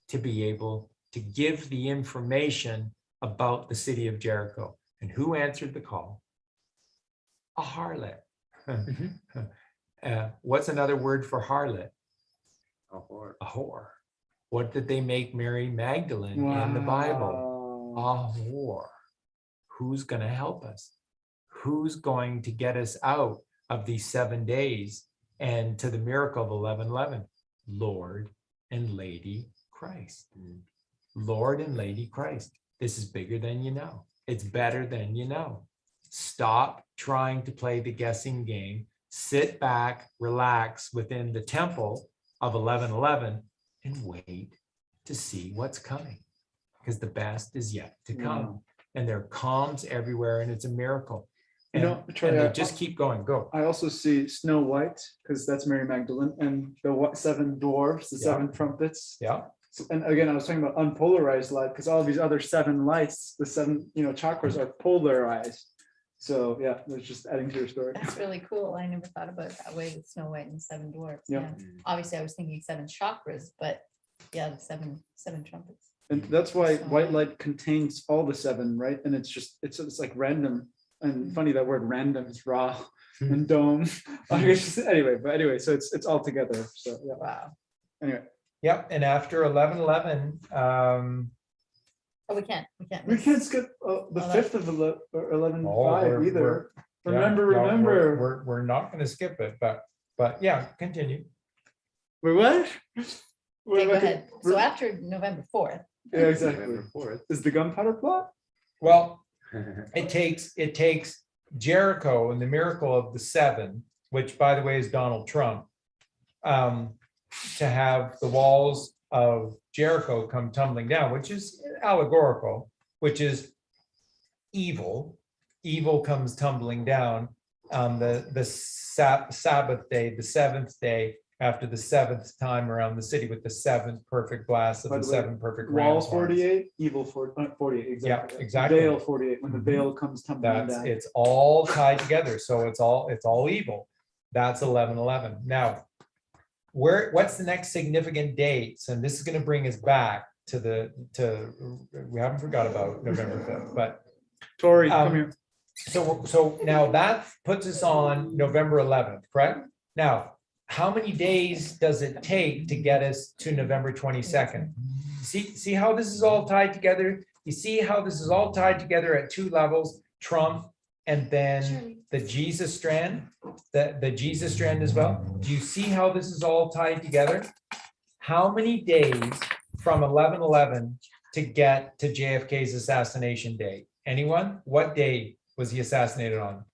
to be able to give the information about the city of Jericho. And who answered the call? A harlot. What's another word for harlot? A whore. A whore. What did they make Mary Magdalene in the Bible? Wow. A whore. Who's going to help us? Who's going to get us out of these 7 days and to the miracle of 11:11? Lord and Lady Christ. Lord and Lady Christ. This is bigger than you know. It's better than you know. Stop trying to play the guessing game. Sit back, relax within the temple of 11:11 and wait to see what's coming, because the best is yet to come. Wow. And there are calms everywhere, and it's a miracle. You And, know, Troy, and they I- just keep going. Go. I also see Snow White, because that's Mary Magdalene, and the 7 dwarfs, the Yeah. 7 trumpets. Yeah. So- And again, I was talking about unpolarized light, because all these other 7 lights, the 7, chakras are polarized. So yeah, that's just adding to your story. That's really cool. I never thought about it that way with Snow White and the 7 dwarfs. Yeah. Yeah. Obviously, I was thinking 7 chakras, but yeah, the seven trumpets. And that's why So- white light contains all the 7, right? And it's just, it's like random. And funny, that word random is raw and dome. Anyway, so it's all together. So yeah, Wow. anyway, Yep. And after 11:11, Oh, we can't. we miss- can't skip the Oh, 5th of 11:5 we're- either. yeah, Remember, no, remember. we're not going to skip it, but yeah, continue. Wait, what? Okay, go ahead. So after November 4th, Yeah, exactly. November 4th. Is the gunpowder plot? Well, it takes Jericho and the miracle of the 7, which by the way is Donald Trump, to have the walls of Jericho come tumbling down, which is allegorical, which is evil. Evil comes tumbling down on the Sabbath day, the 7th day, after the 7th time around the city with the 7th perfect glass of By the the way, 7 perfect Walls ram's horns. 48, evil 48, exactly. Yeah, exactly. Veil 48, when the Mhm. veil comes tumbling That's, down. it's all tied together, so it's all evil. That's 11:11. Now, what's the next significant dates? And this is gonna bring us back to we haven't forgot about November 5th, but Tori, come um, here. so now that puts us on November 11th, correct? Now, how many days does it take to get us to November 22nd? See how this is all tied together? You see how this is all tied together at 2 levels, Trump and then the Jesus strand, the Jesus strand as well? Do you see how this is all tied together? How many days from 11/11 to get to JFK's assassination day? Anyone? What day was he assassinated on?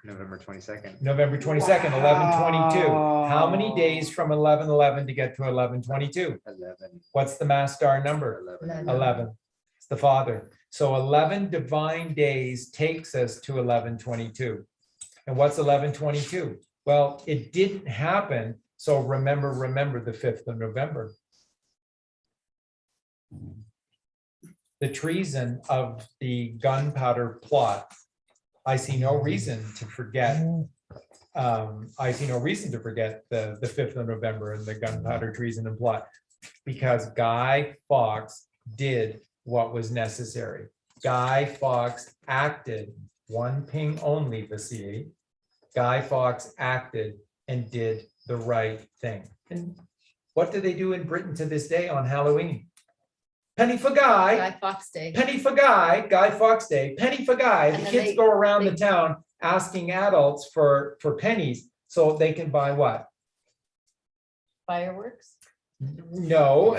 November 22nd. November 22nd, 11/22. How many days from 11/11 to get to 11/22? 11. What's the mass star number? 11. 11. It's the Father. So 11 divine days takes us to 11/22. And what's 11/22? Well, it didn't happen. So remember the 5th of November. The treason of the Gunpowder Plot. I see no reason to forget. I see no reason to forget the 5th of November and the Gunpowder Treason and Plot, because Guy Fawkes did what was necessary. Guy Fawkes acted, one ping only, Vasily. Guy Fawkes acted and did the right thing. And what do they do in Britain to this day on Halloween? Penny for Guy. Guy Fawkes Day. Penny for Guy, Guy Fawkes Day, penny for Guy. The And then kids they- go around the they- town asking adults for pennies so they can buy what? Fireworks No,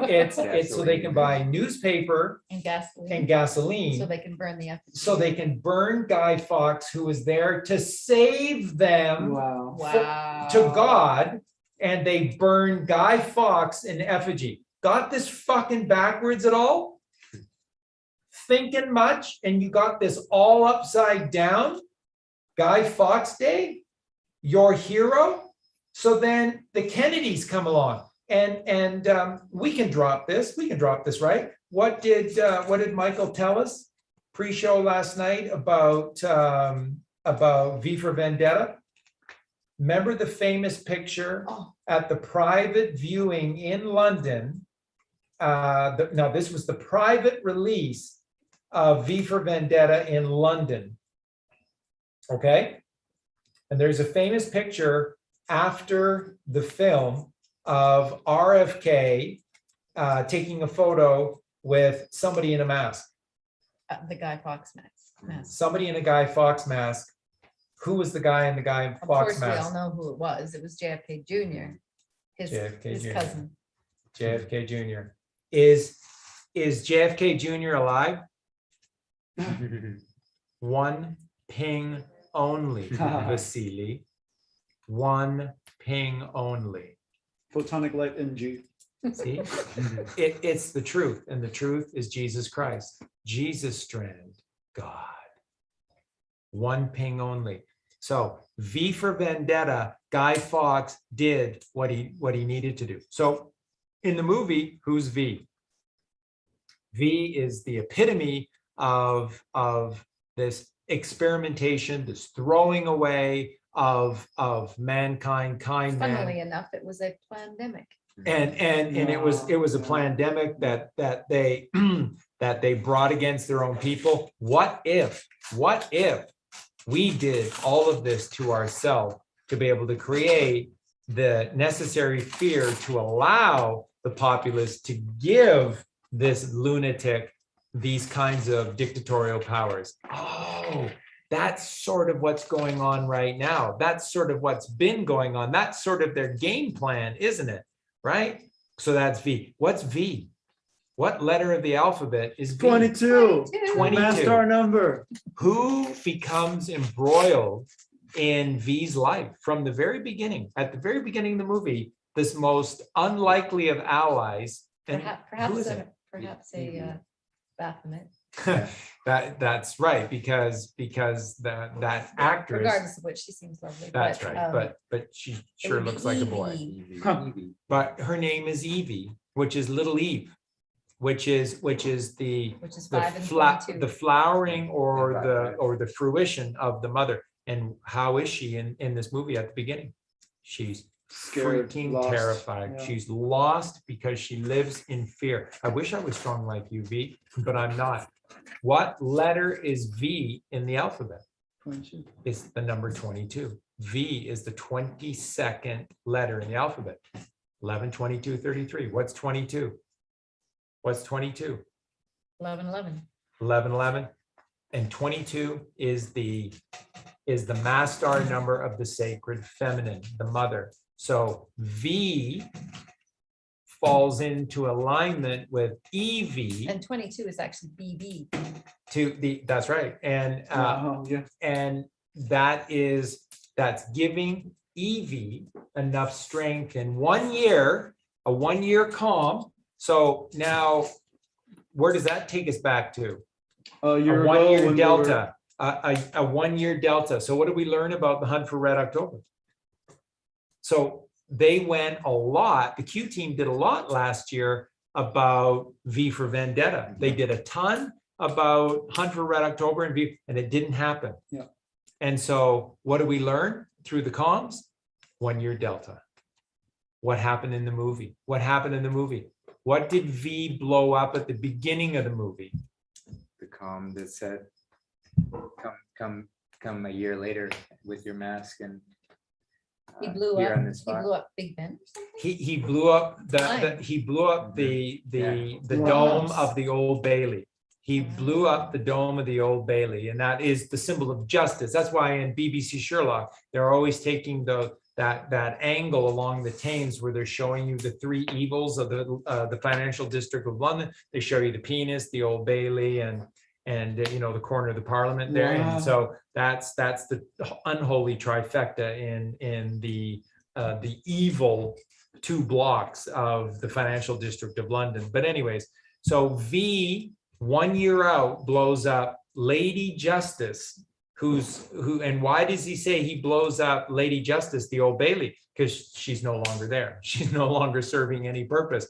it's so they Gasoline. can buy newspaper and gasoline. and So gasoline, they can burn the effigy. so they can burn Guy Fawkes, who was there to save them Wow. Wow. to God, and they burn Guy Fawkes in effigy. Got this fucking backwards at all? Thinking much, and you got this all upside down? Guy Fawkes Day, your hero? So then the Kennedys come along, and we can drop this, right? What did Michael tell us pre-show last night about V for Vendetta? Remember the famous picture Oh. at the private viewing in London? Now, this was the private release of V for Vendetta in London. Okay? And there's a famous picture after the film of RFK taking a photo with somebody in a mask, The Guy Fawkes mask. somebody in a Guy Fawkes mask. Who was the guy in the Guy Of Fawkes course, we all mask? know who it was. It was JFK Jr., his JFK Jr. cousin. JFK Jr. Is JFK Jr. alive? One ping only, Vasily. One ping only. Photonic light NG. See, it's the truth, and the truth is Jesus Christ. Jesus strand, God. One ping only. So V for Vendetta, Guy Fawkes did what he needed to do. So in the movie, who's V? V is the epitome of this experimentation, this throwing away of mankind, kind man. Funnily enough, it was a pandemic. And it was a pandemic that they that they brought against their own people. What if we did all of this to ourselves to be able to create the necessary fear to allow the populace to give this lunatic these kinds of dictatorial powers? Oh, that's sort of what's going on right now. That's sort of what's been going on. That's sort of their game plan, isn't it? Right? So that's V. What's V? What letter of the alphabet is V? 22. 22. Master number. Who becomes embroiled in V's life from the very beginning? At the very beginning of the movie, this most unlikely of allies. And who is it? Perhaps a Baphomet. That's right, because that actress. Regardless of which, she seems lovely. That's right, but she sure would be looks like a boy. Evie. Huh. But her name is Evie, which is Little Eve, which is the Which is the 5 and 22. the flowering or the fruition of the mother. And how is she in this movie at the beginning? She's Scared, freaking lost. terrified. Yeah. She's lost because she lives in fear. I wish I was strong like you, V, but I'm not. What letter is V in the alphabet? 22. It's the number 22. V is the 22nd letter in the alphabet. 11, 22, 33. What's 22? What's 22? 11, 11. 11, 11. And 22 is the master number of the sacred feminine, the mother. So V falls into alignment with EV And 22 is actually BB. that's right. And Yeah. and that's giving Evie enough strength in 1 year, a 1 year calm. So now, where does that take us back to? A year A ago 1 year when we delta, a 1 year delta. So what did we learn about the hunt for Red October? So they went a lot, the Q team did a lot last year about V for Vendetta. They did a ton about Hunt for Red October and V, and it didn't happen. Yeah. And so what do we learn through the comms? 1 year delta. What happened in the movie? What happened in the movie? What did V blow up at the beginning of the movie? The calm that said, come a year later with your mask and He blew here up. on this He spot. blew up Big Ben or something. He blew up the Fine. he blew up the Wow. dome of the Old Bailey. He blew up the dome of the Old Bailey, and that is the symbol of justice. That's why in BBC Sherlock, they're always taking that angle along the Thames where they're showing you the three evils of the financial district of London. They show you the penis, the Old Bailey, and the corner of the Parliament there. Wow. And so that's the unholy trifecta in the evil 2 blocks of the financial district of London. But anyways, so V 1 year out blows up Lady Justice, and why does he say he blows up Lady Justice, the Old Bailey? Because she's no longer there. She's no longer serving any purpose.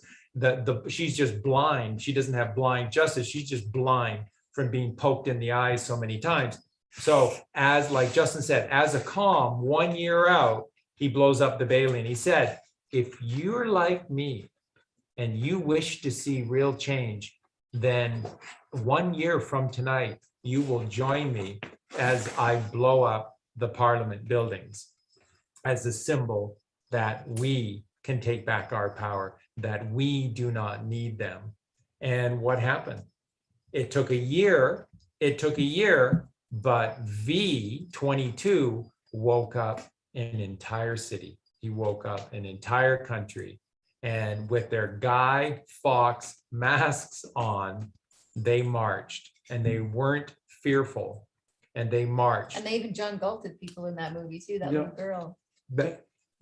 She's just blind. She doesn't have blind justice. She's just blind from being poked in the eyes so many times. So as like Justin said, as a calm 1 year out, he blows up the Bailey, and he said, if you're like me and you wish to see real change, then 1 year from tonight, you will join me as I blow up the Parliament buildings as a symbol that we can take back our power, that we do not need them. And what happened? It took a year, but V22 woke up an entire city. He woke up an entire country. And with their Guy Fawkes masks on, they marched, and they weren't fearful, and they marched. And they even John Galted people in that movie too, that Yeah. little girl.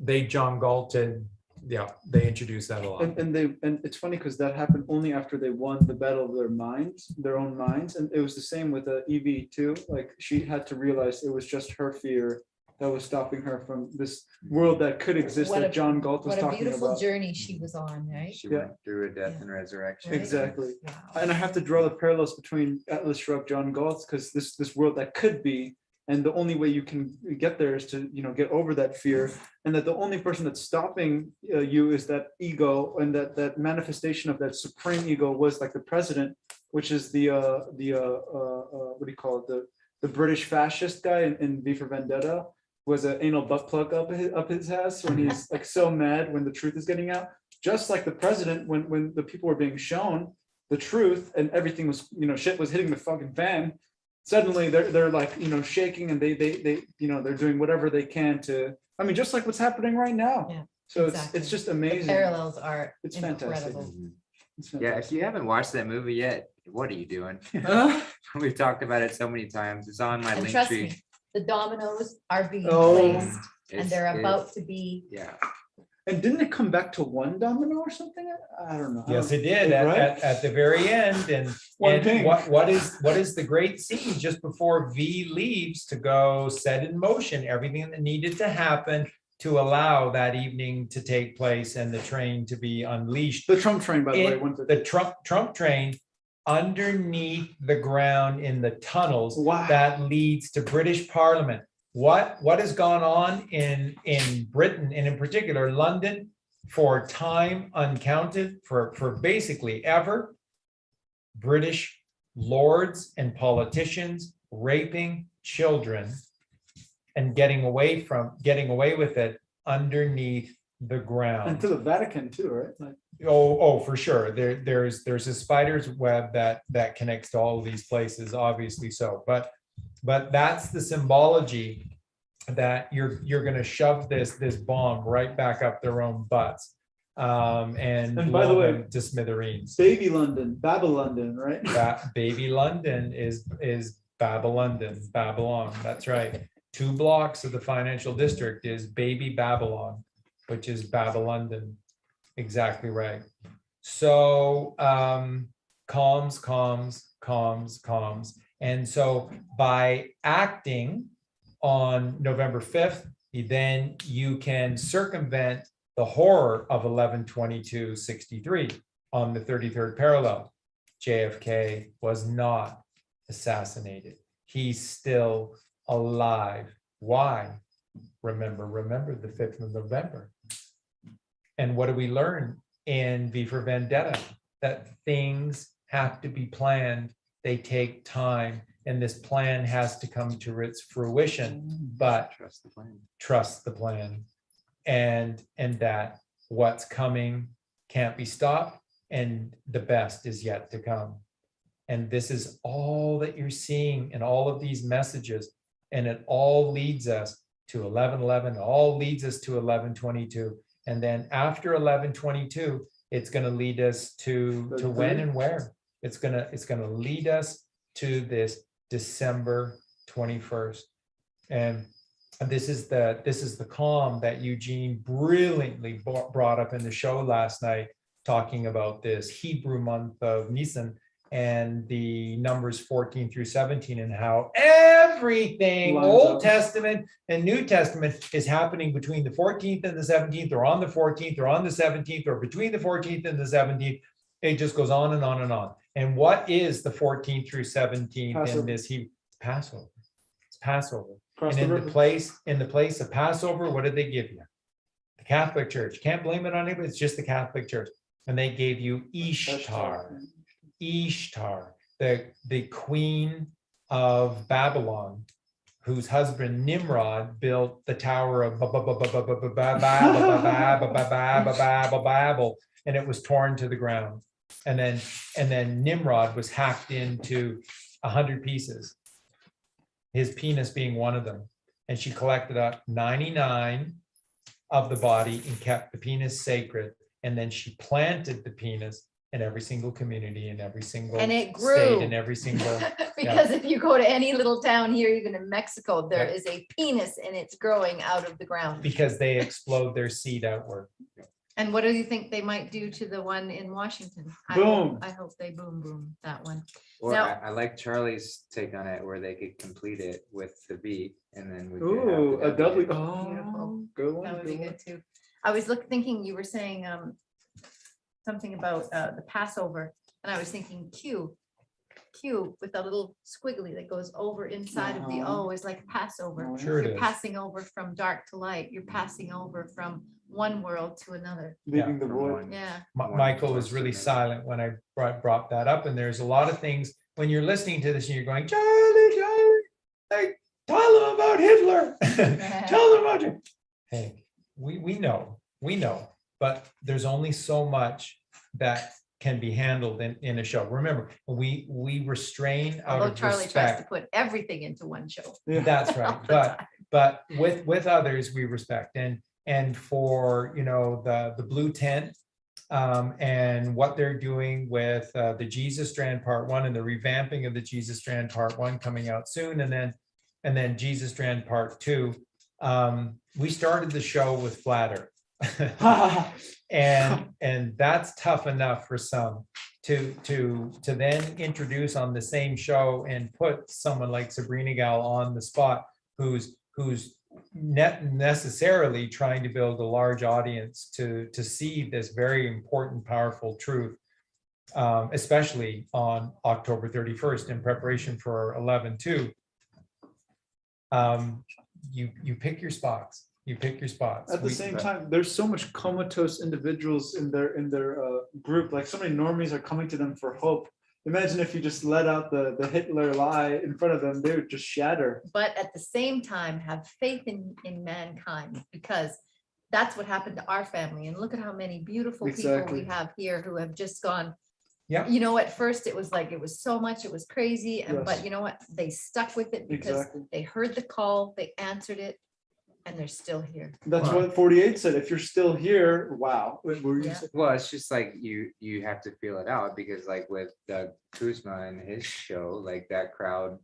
They John Galted, yeah, they introduced that a lot. And it's funny because that happened only after they won the battle of their own minds. And it was the same with Evie too. Like she had to realize it was just her fear that was stopping her from this world that could exist What that a- John Galt was What a talking beautiful about. journey she was on, right? She Yeah. went through a death Yeah. and resurrection. Right? Exactly. Wow. And I have to draw the parallels between Atlas Shrugged, John Galt, because this world that could be, and the only way you can get there is to get over that fear, and that the only person that's stopping you is that ego, and that manifestation of that supreme ego was like the president, which is the what do you call it, the British fascist guy in V for Vendetta, was an anal butt plug up his ass when he's like so mad when the truth is getting out. Just like the president, when the people were being shown the truth and everything was, shit was hitting the fucking fan, suddenly they're like, shaking, and they they're doing whatever they can to, I mean, just like what's happening right now. Yeah, So exactly. it's just The amazing. parallels are It's fantastic. incredible. Mhm. It's Yeah, if fantastic. you haven't watched that movie yet, what are you doing? We've talked about it so many times. It's on my And link trust tree. me, the dominoes are being Oh. placed, and It's- they're it's- about to be. Yeah, And didn't it come back to one domino or something? I don't know. Yes, it did at the very end. And One and ping. what is the great scene just before V leaves to go set in motion everything that needed to happen to allow that evening to take place and the train to be unleashed. The Trump train, by the way, It- went to. The Trump train underneath the ground in the tunnels Wow. that leads to British Parliament. What has gone on in Britain, and in particular London, for time uncounted, for basically ever? British lords and politicians raping children and getting away with it underneath the And ground. to the Vatican too, right? Like, Oh, for sure. There's a spider's web that connects to all of these places, obviously so. But that's the symbology that you're gonna shove this bomb right back up their own butts. And And by the blow way, them to smithereens. baby London, Babylon, right? That baby London is Babylon. That's right. 2 blocks of the financial district is baby Babylon, which is Babylon. Exactly right. So calms. And so by acting on November 5th, then you can circumvent the horror of 11/22/63 on the 33rd parallel. JFK was not assassinated. He's still alive. Why? Remember the 5th of November. And what do we learn in V for Vendetta? That things have to be planned. They take time, and this plan has to come to its fruition, but trust the plan. trust the plan. And that what's coming can't be stopped, and the best is yet to come. And this is all that you're seeing in all of these messages, and it all leads us to 11/11, all leads us to 11/22. And then after 11/22, it's going to lead us to when and where. It's going to lead us to this December 21st. And this is the calm that Eugene brilliantly brought up in the show last night, talking about this Hebrew month of Nisan and the numbers 14 through 17, and how everything Lines Old up. Testament and New Testament is happening between the 14th and the 17th, or on the 14th, or on the 17th, or between the 14th and the 17th. It just goes on and on and on. And what is the 14th through 17th Passover. in this Passover? It's Passover. Cross And the in river. the place of Passover, what did they give you? The Catholic Church. Can't blame it on anybody. It's just the Catholic Church. And they gave you Ishtar, the queen of Babylon, whose husband Nimrod built the Tower of Babel, and it was torn to the ground. And then Nimrod was hacked into 100 pieces, his penis being one of them. And she collected up 99 of the body and kept the penis sacred. And then she planted the penis in every single community, in every single And it state, grew. in every single. Because if you go to any little town here, even in Mexico, there Yeah. is a penis and it's growing out of the ground. Because they explode their seed outward. And what do you think they might do to the one in Washington? Boom. I hope they boom that one. Or Now- I like Charlie's take on it, where they could complete it with the beat, and then we could have Ooh, the a W. W. Beautiful. Good one. That would be good one. good too. I was thinking, you were saying something about the Passover, and I was thinking Q with a little squiggly that goes over inside of the Uh-huh. O is like Passover. Oh, Sure it You're is. passing over from dark to light. You're passing over from one world to another. Leaving the From void. one- Yeah. one Michael was source really to another. silent when I brought that up. And there's a lot of things, when you're listening to this and you're going, Charlie, like, tell them about Hitler. Tell them about it. Hey, we know, but there's only so much that can be handled in a show. Remember, we restrain out Although of Charlie tries to respect. put everything into one show. Yeah. That's right. But with others, we respect. And for, the blue tent, and what they're doing with the Jesus Strand Part 1 and the revamping of the Jesus Strand Part 1 coming out soon, and then Jesus Strand Part 2. We started the show with flatter. And that's tough enough for some to then introduce on the same show and put someone like Sabrina Gal on the spot, who's necessarily trying to build a large audience to see this very important, powerful truth, especially on October 31st in preparation for 11/2. You pick your spots. You pick your spots. At the same time, there's so much comatose individuals in their group. Like so many normies are coming to them for hope. Imagine if you just let out the Hitler lie in front of them, they would just shatter. But at the same time, have faith in mankind, because that's what happened to our family. And look at how many beautiful people Exactly. we have here who have just gone. Yeah. At first it was like, it was so much, it was crazy. And, but Yes. you know what? They stuck with it because Exactly. they heard the call, they answered it, and they're still here. That's Wow. what 48 said. If you're still here, wow. What were you Yeah. saying? Well, it's just like you have to feel it out, because like with Doug Kuzma and his show, like that crowd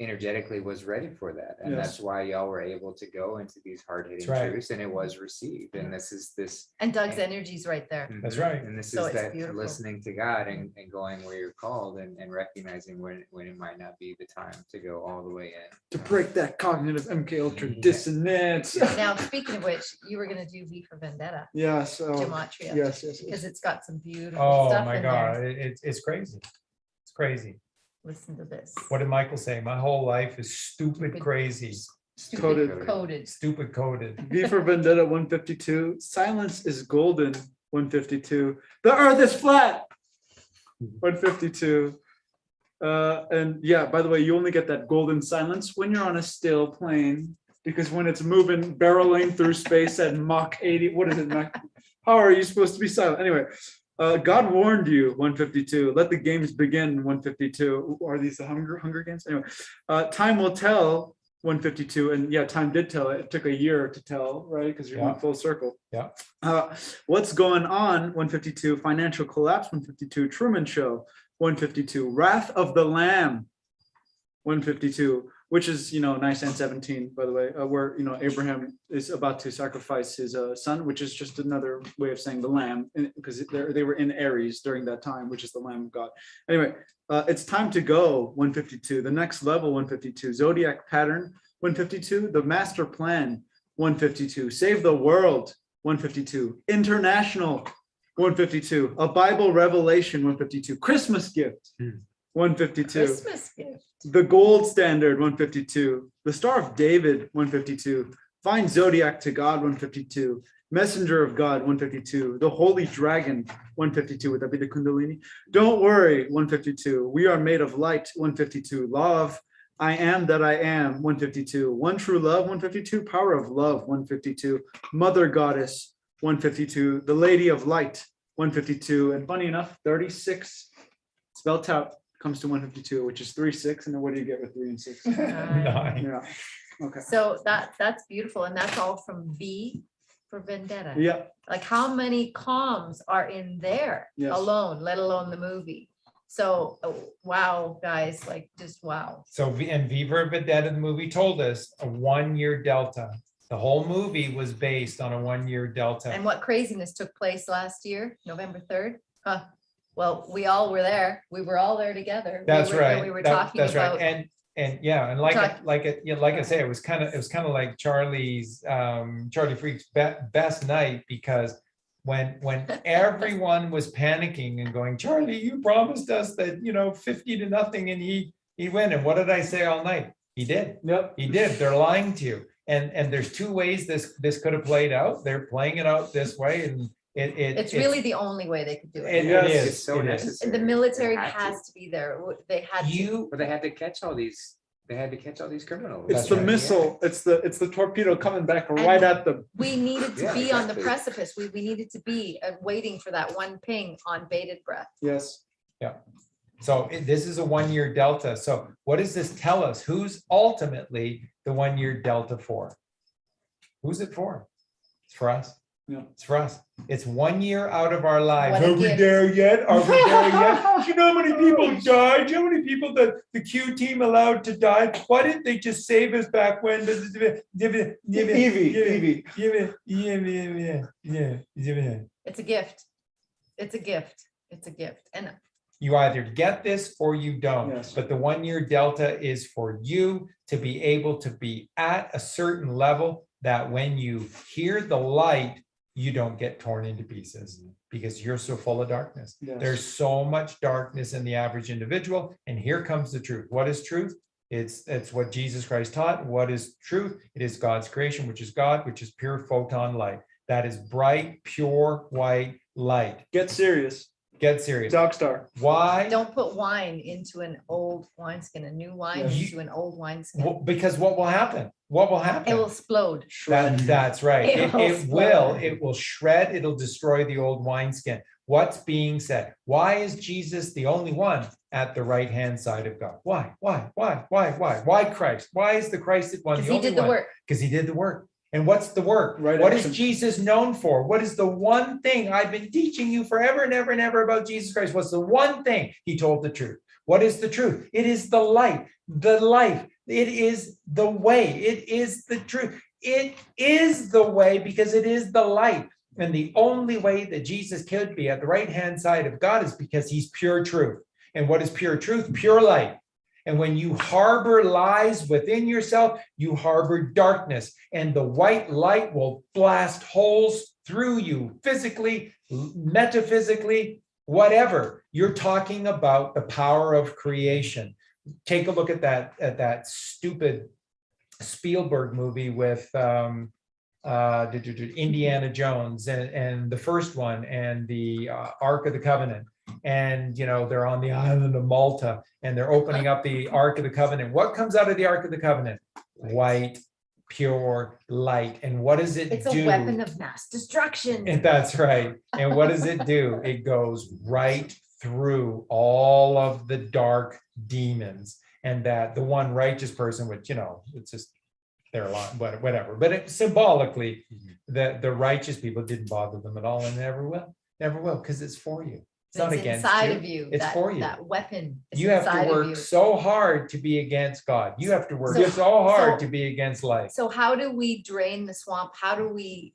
energetically was ready for that. And Yes. that's why y'all were able to go into these hard-hitting That's right. truths, and it was received. And this is this. And Doug's energy's right there. That's Mhm. right. And this So is it's that beautiful. listening to God and going where you're called, and recognizing when it might not be the time to go all the way in. To break that cognitive MK Ultra Yeah. dissonance. Now, speaking of which, you were gonna do V for Vendetta, Yeah, so Gematria, yes, yes, yes. because it's got some beautiful Oh stuff my in God, there. it's crazy. It's crazy. Listen to this. What did Michael say? My whole life is stupid, crazy, Stupid coded. stupid coded. V for Vendetta 152. Silence is golden 152. The earth is flat 152. And yeah, by the way, you only get that golden silence when you're on a still plane, because when it's moving, barreling through space at Mach 80, what is it, Mach? How are you supposed to be silent? Anyway, God warned you 152. Let the games begin 152. Are these the Hunger Games? Anyway, time will tell 152. And yeah, time did tell. It took a year to tell, right? Because you Yeah. went full circle. Yeah. What's going on 152? Financial collapse 152. Truman Show 152. Wrath of the Lamb 152, which is, nice and 17, by the way, where, Abraham is about to sacrifice his son, which is just another way of saying the lamb, because they were in Aries during that time, which is the Lamb of God. Anyway, it's time to go 152, the next level 152, zodiac pattern 152, the master plan 152, save the world 152, international 152, a Bible revelation 152, Christmas gift 152. Christmas gift. The gold standard 152, the Star of David 152, find zodiac to God 152, messenger of God 152, the holy dragon 152, would that be the Kundalini? Don't worry 152, we are made of light 152, law of I am that I am, 152. One true love, 152. Power of love, 152. Mother goddess, 152. The Lady of Light, 152. And funny enough, 36 spelled out comes to 152, which is 3, 6. And then what do you get with 3 and 6? Nine. Yeah. Okay. So that's beautiful. And that's all from V for Vendetta. Yeah. Like how many comms are in there Yes. alone, let alone the movie? So, wow, guys, like just wow. So, and Viva Vendetta, the movie told us a 1-year delta. The whole movie was based on a 1-year delta. And what craziness took place last year, November 3rd? Huh. Well, we all were there. We were all there together. That's We were- right. We were That- talking that's about. right. And yeah, and like I say, it was kind of like Charlie Freak's best night, because when everyone was panicking and going, Charlie, you promised us that 50-0, and he went. And what did I say all night? He did. Yep. He did. They're lying to you. And there's 2 ways this could have played out. They're playing it out this way, and It's really the only way they could do it. it Yes. is. It's so It is. necessary. The military They had to. has to be there. They had to. But they had to catch all these. They had to catch all these criminals. It's That's the right. missile. It's the torpedo coming back right at them. We needed to Yeah, be on the exactly. precipice. We needed to be waiting for that one ping on bated breath. Yes. So this is a 1-year delta. So what does this tell us? Who's ultimately the 1-year delta for? Who's it for? It's for us. Yeah. It's for us. It's 1 year out of our lives. What a Are we gift. there yet? Are we there yet? Do you know how many people died? Do you know how many people that the Q team allowed to die? Why didn't they just save us back when? Evie. It's a gift. It's a gift. It's a gift. And You either get this or you don't. Yes. But the 1-year delta is for you to be able to be at a certain level that when you hear the light, you don't get torn into pieces because you're so full of darkness. Yes. There's so much darkness in the average individual. And here comes the truth. What is truth? It's what Jesus Christ taught. What is truth? It is God's creation, which is God, which is pure photon light. That is bright, pure, white light. Get serious. Get serious. Dog star. Why? don't put wine into an old wineskin, a new wine Yes. into an old wineskin. Well, because what will happen? What will happen? It will explode. That's right. It will It will shred, it'll destroy the old wineskin. What's being said? Why is Jesus the only one at the right-hand side of God? Why Christ? Why is the Christ one Because the he only did the one? work. Because he did the work. And what's the work? Right What action. is Jesus known for? What is the one thing I've been teaching you forever and ever and ever about Jesus Christ? What's the one thing? He told the truth. What is the truth? It is the light, the life. It is the way. It is the truth. It is the way because it is the light. And the only way that Jesus could be at the right-hand side of God is because he's pure truth. And what is pure truth? Pure light. And when you harbor lies within yourself, you harbor darkness, and the white light will blast holes through you physically, metaphysically, whatever. You're talking about the power of creation. Take a look at that stupid Spielberg movie with Indiana Jones and the first one and the Ark of the Covenant. And they're on the island of Malta and they're opening up the Ark of the Covenant. What comes out of the Ark of the Covenant? White, pure light. And what does it It's do? a weapon of mass destruction. And that's right. And what does it do? It goes right through all of the dark demons. And that the one righteous person, which, it's just they're a lot, whatever. But it, symbolically, the righteous people didn't bother them at all and never will, because it's for you. It's not against inside you. of you. It's that, for you. That weapon. Is You have inside to of work you. so hard to be against God. You have to work So- so hard so- to be against light. So how do we drain the swamp? How do we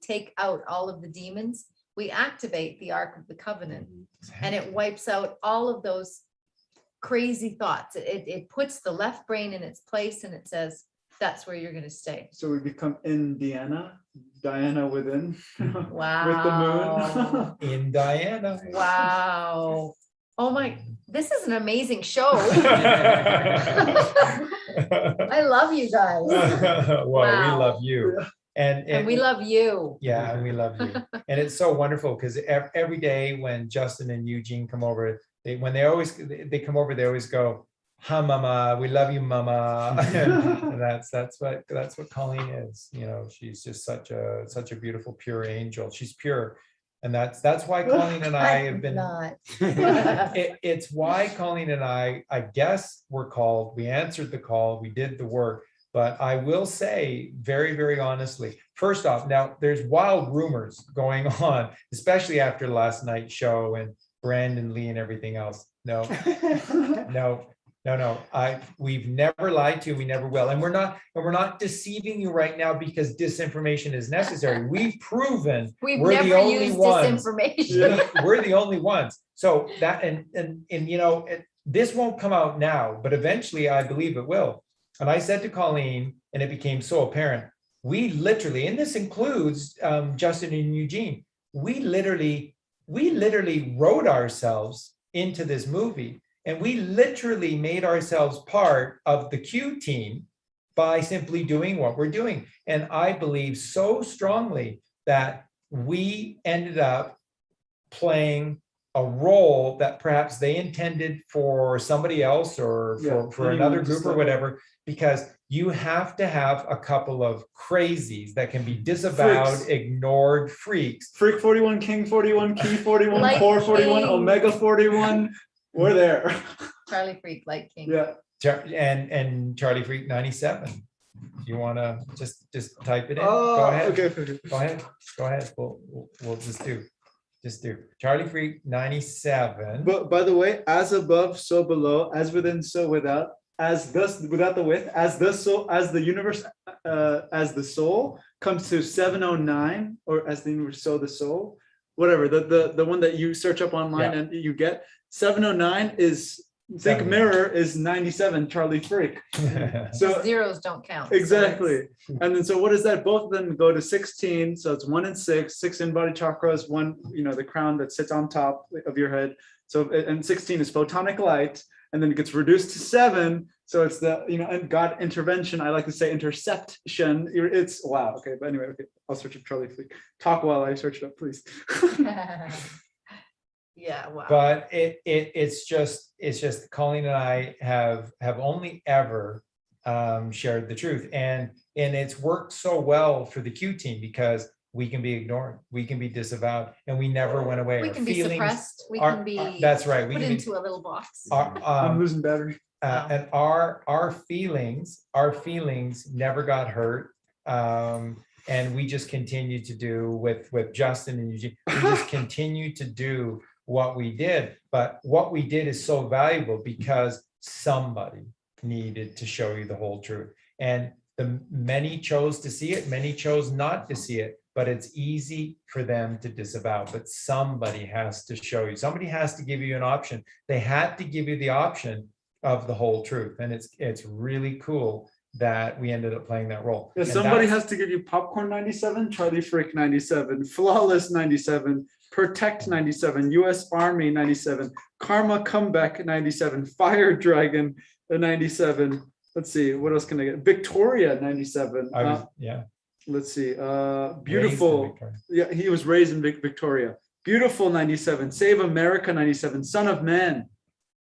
take out all of the demons? We activate the Ark of the Covenant and it wipes out all of those crazy thoughts. It puts the left brain in its place and it says, that's where you're going to stay. So we become Indiana, Diana within. Wow. In Diana. Wow. Oh my, this is an amazing show. I love you guys. Well, Wow. we love you. And we love you. Yeah, and we love you. And it's so wonderful because every day when Justin and Eugene come over, when they come over, they always go, Hi, mama, we love you, mama. And that's what Colleen is. You know, she's just such a beautiful, pure angel. She's pure. And that's why Colleen and I have been, Not. it's why Colleen and I guess were called, we answered the call, we did the work. But I will say very, very honestly, first off, now there's wild rumors going on, especially after last night's show and Brandon Lee and everything else. No, we've never lied to, we never will. And we're not deceiving you right now because disinformation is necessary. We've proven We've we're the never only used ones. disinformation. We're the only ones. So that, and you know, this won't come out now, but eventually I believe it will. And I said to Colleen, and it became so apparent, we literally, and this includes Justin and Eugene, we literally wrote ourselves into this movie. And we literally made ourselves part of the Q team by simply doing what we're doing. And I believe so strongly that we ended up playing a role that perhaps they intended for somebody else or for another group or whatever, because you have to have a couple of crazies that can be disavowed, Freaks. ignored, freaks. Freak 41, King 41, Key 41, Light Core 41, King. Omega 41. We're there. Charlie Freak, Light King. Yeah. And Charlie Freak 97. You want to just type it in? Oh, Go ahead. okay. Go ahead. We'll just do Charlie Freak 97. But by the way, as above, so below, as within, so without, as thus without the with, as the soul, as the universe, as the soul comes to 709, or as the universe, so the soul, whatever, the one that you search up online and you get 709 is think 7. mirror is 97 Charlie Freak. So Zeros don't count. so exactly. And then so what is that? Both of them go to 16. So it's 1 and 6. 6 in body chakras, 1, you know, the crown that sits on top of your head. So and 16 is photonic light, and then it gets reduced to 7. So it's the, you know, and God intervention. I like to say interception. It's wow. Okay, but anyway, okay, I'll search up Charlie Freak. Talk while I search it up, please. Yeah, wow. But it's just Colleen and I have only ever shared the truth, and it's worked so well for the Q team because we can be ignored, we can be disavowed, and we never went away. We Our can be feelings suppressed. We are- can be that's right. We put can be, into a little box. I'm losing battery. and our feelings never got hurt. And we just continued to do with Justin and Eugene, we just continued to do what we did. But what we did is so valuable because somebody needed to show you the whole truth. And the many chose to see it, many chose not to see it, but it's easy for them to disavow. But somebody has to show you, somebody has to give you an option. They had to give you the option of the whole truth. And it's really cool that we ended up playing that role. Yeah, And somebody that's- has to give you Popcorn 97, Charlie Freak 97, Flawless 97, Protect 97, US Army 97, Karma Comeback 97, Fire Dragon 97. Let's see, what else can I get? Victoria 97. Let's see, Beautiful. Yeah, he was raised in Victoria. Beautiful 97, Save America 97, Son of Man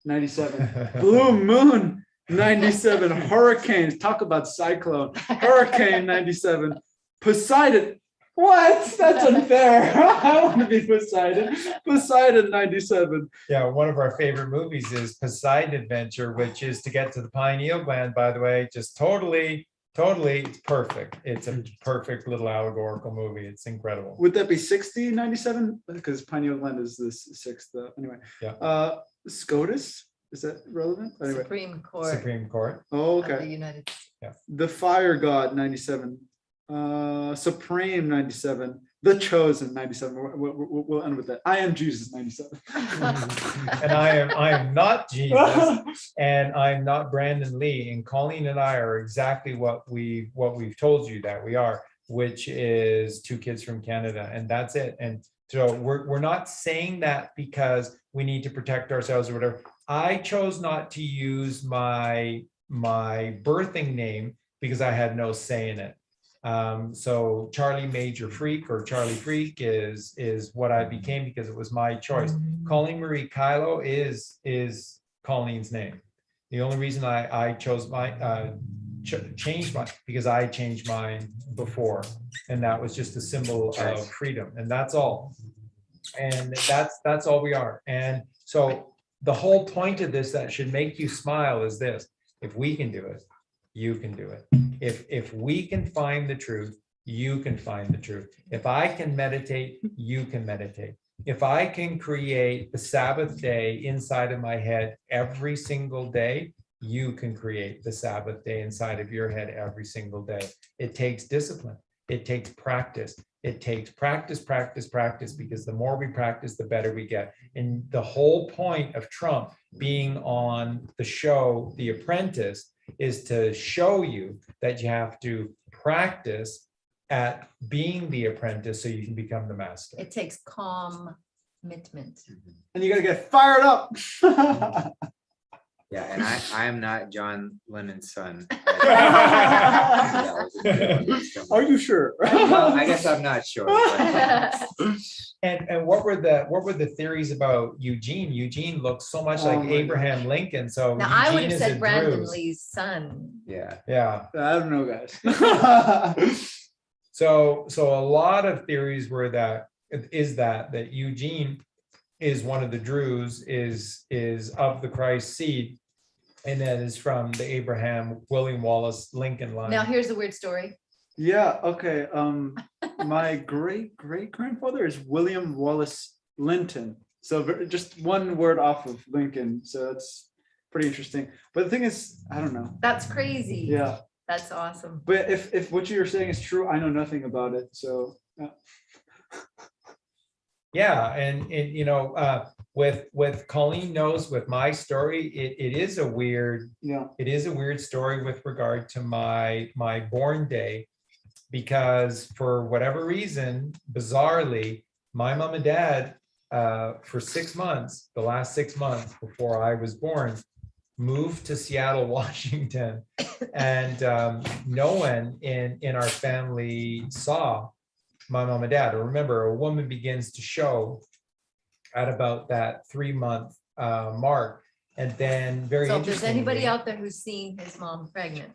97, Blue Moon 97, Hurricanes, talk about cyclone, Hurricane 97, Poseidon. What? That's unfair. I want to be Poseidon. Poseidon 97. Yeah, one of our favorite movies is Poseidon Adventure, which is to get to the pineal gland, by the way, just totally, it's perfect. It's a perfect little allegorical movie. It's incredible. Would that be 60 97? Because pineal gland is the 6th. Anyway. Yeah. SCOTUS, is that relevant? Anyway. Supreme Court. Supreme Court. Oh, of the okay. United The Fire God 97. Supreme 97. The Chosen 97. We'll end with that. I am Jesus 97. And I am not Jesus, and I'm not Brandon Lee. And Colleen and I are exactly what we've told you that we are, which is 2 kids from Canada, and that's it. And so we're not saying that because we need to protect ourselves or whatever. I chose not to use my birthing name because I had no say in it. So Charlie Major Freak or Charlie Freak is what I became because it was my choice. Colleen Marie Kylo is Colleen's name. The only reason I chose changed mine because I changed mine before, and that was just a symbol of freedom, and that's all. And that's all we are. And so the whole point of this that should make you smile is this: if we can do it, you can do it. If we can find the truth, you can find the truth. If I can meditate, you can meditate. If I can create the Sabbath day inside of my head every single day, you can create the Sabbath day inside of your head every single day. It takes discipline. It takes practice. It takes practice, practice, practice, because the more we practice, the better we get. And the whole point of Trump being on the show, The Apprentice, is to show you that you have to practice at being the apprentice so you can become the master. It takes commitment. And you gotta get fired up. Yeah, and I am not John Lennon's son. Are you sure? Well, I guess I'm not sure. but- And what were the theories about Eugene? Eugene looks so much like Oh my Abraham Lincoln. So Now, I would Eugene have is a said Brandon Druze. Lee's son. Yeah. Yeah. I don't know, guys. So a lot of theories were that Eugene is one of the Druze, is of the Christ seed, and that is from the Abraham William Wallace Lincoln line. Now, here's the weird story. Yeah, okay. My great grandfather is William Wallace Linton. So just one word off of Lincoln. So it's pretty interesting. But the thing is, I don't know. That's crazy. Yeah. That's awesome. But if what you're saying is true, I know nothing about it. So Yeah, and with Colleen knows, with my story, it is a weird story with regard to my born day, because for whatever reason, bizarrely, my mom and dad for 6 months, the last 6 months before I was born, moved to Seattle, Washington, and no one in our family saw my mom and dad. Or remember, a woman begins to show at about that 3-month mark, and then very So if there's anybody interestingly, out there who's seen his mom pregnant.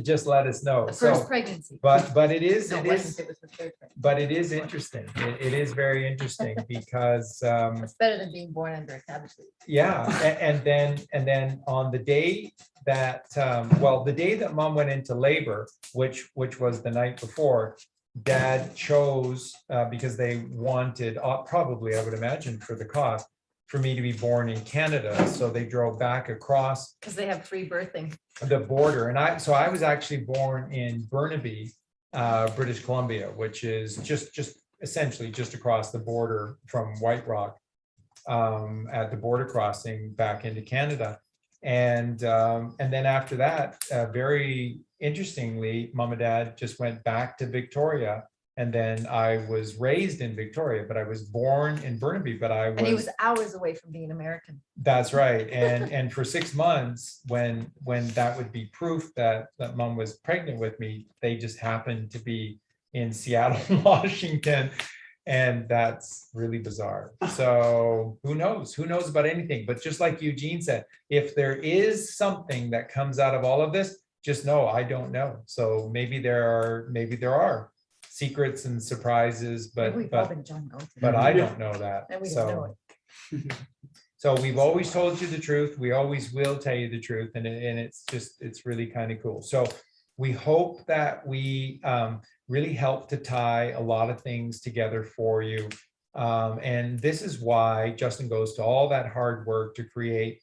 just let us know. The first So, pregnancy. but it is No, it wasn't, it was the third pregnancy. but it is interesting. It is very interesting because It's better than being born under a cabbage leaf. yeah, and then on the day that the day that mom went into labor, which was the night before, dad chose because they wanted, probably I would imagine for the cost, for me to be born in Canada. So they drove back across Because they have free birthing. the border, and I was actually born in Burnaby, British Columbia, which is just essentially just across the border from White Rock, at the border crossing back into Canada. And then after that, very interestingly, mom and dad just went back to Victoria. And then I was raised in Victoria, but I was born in Burnaby, but And he was hours away from being American. that's right. And for 6 months, when that would be proof that mom was pregnant with me, they just happened to be in Seattle, Washington. And that's really bizarre. So who knows about anything? But just like Eugene said, if there is something that comes out of all of this, just know I don't know. So maybe there are secrets and surprises, but We've all been John Galton. but I don't know that. And we don't know So so we've always told you the truth. We always will tell you the truth, and it's really kind of cool. So we hope that we really help to tie a lot of things together for you. And this is why Justin goes to all that hard work to create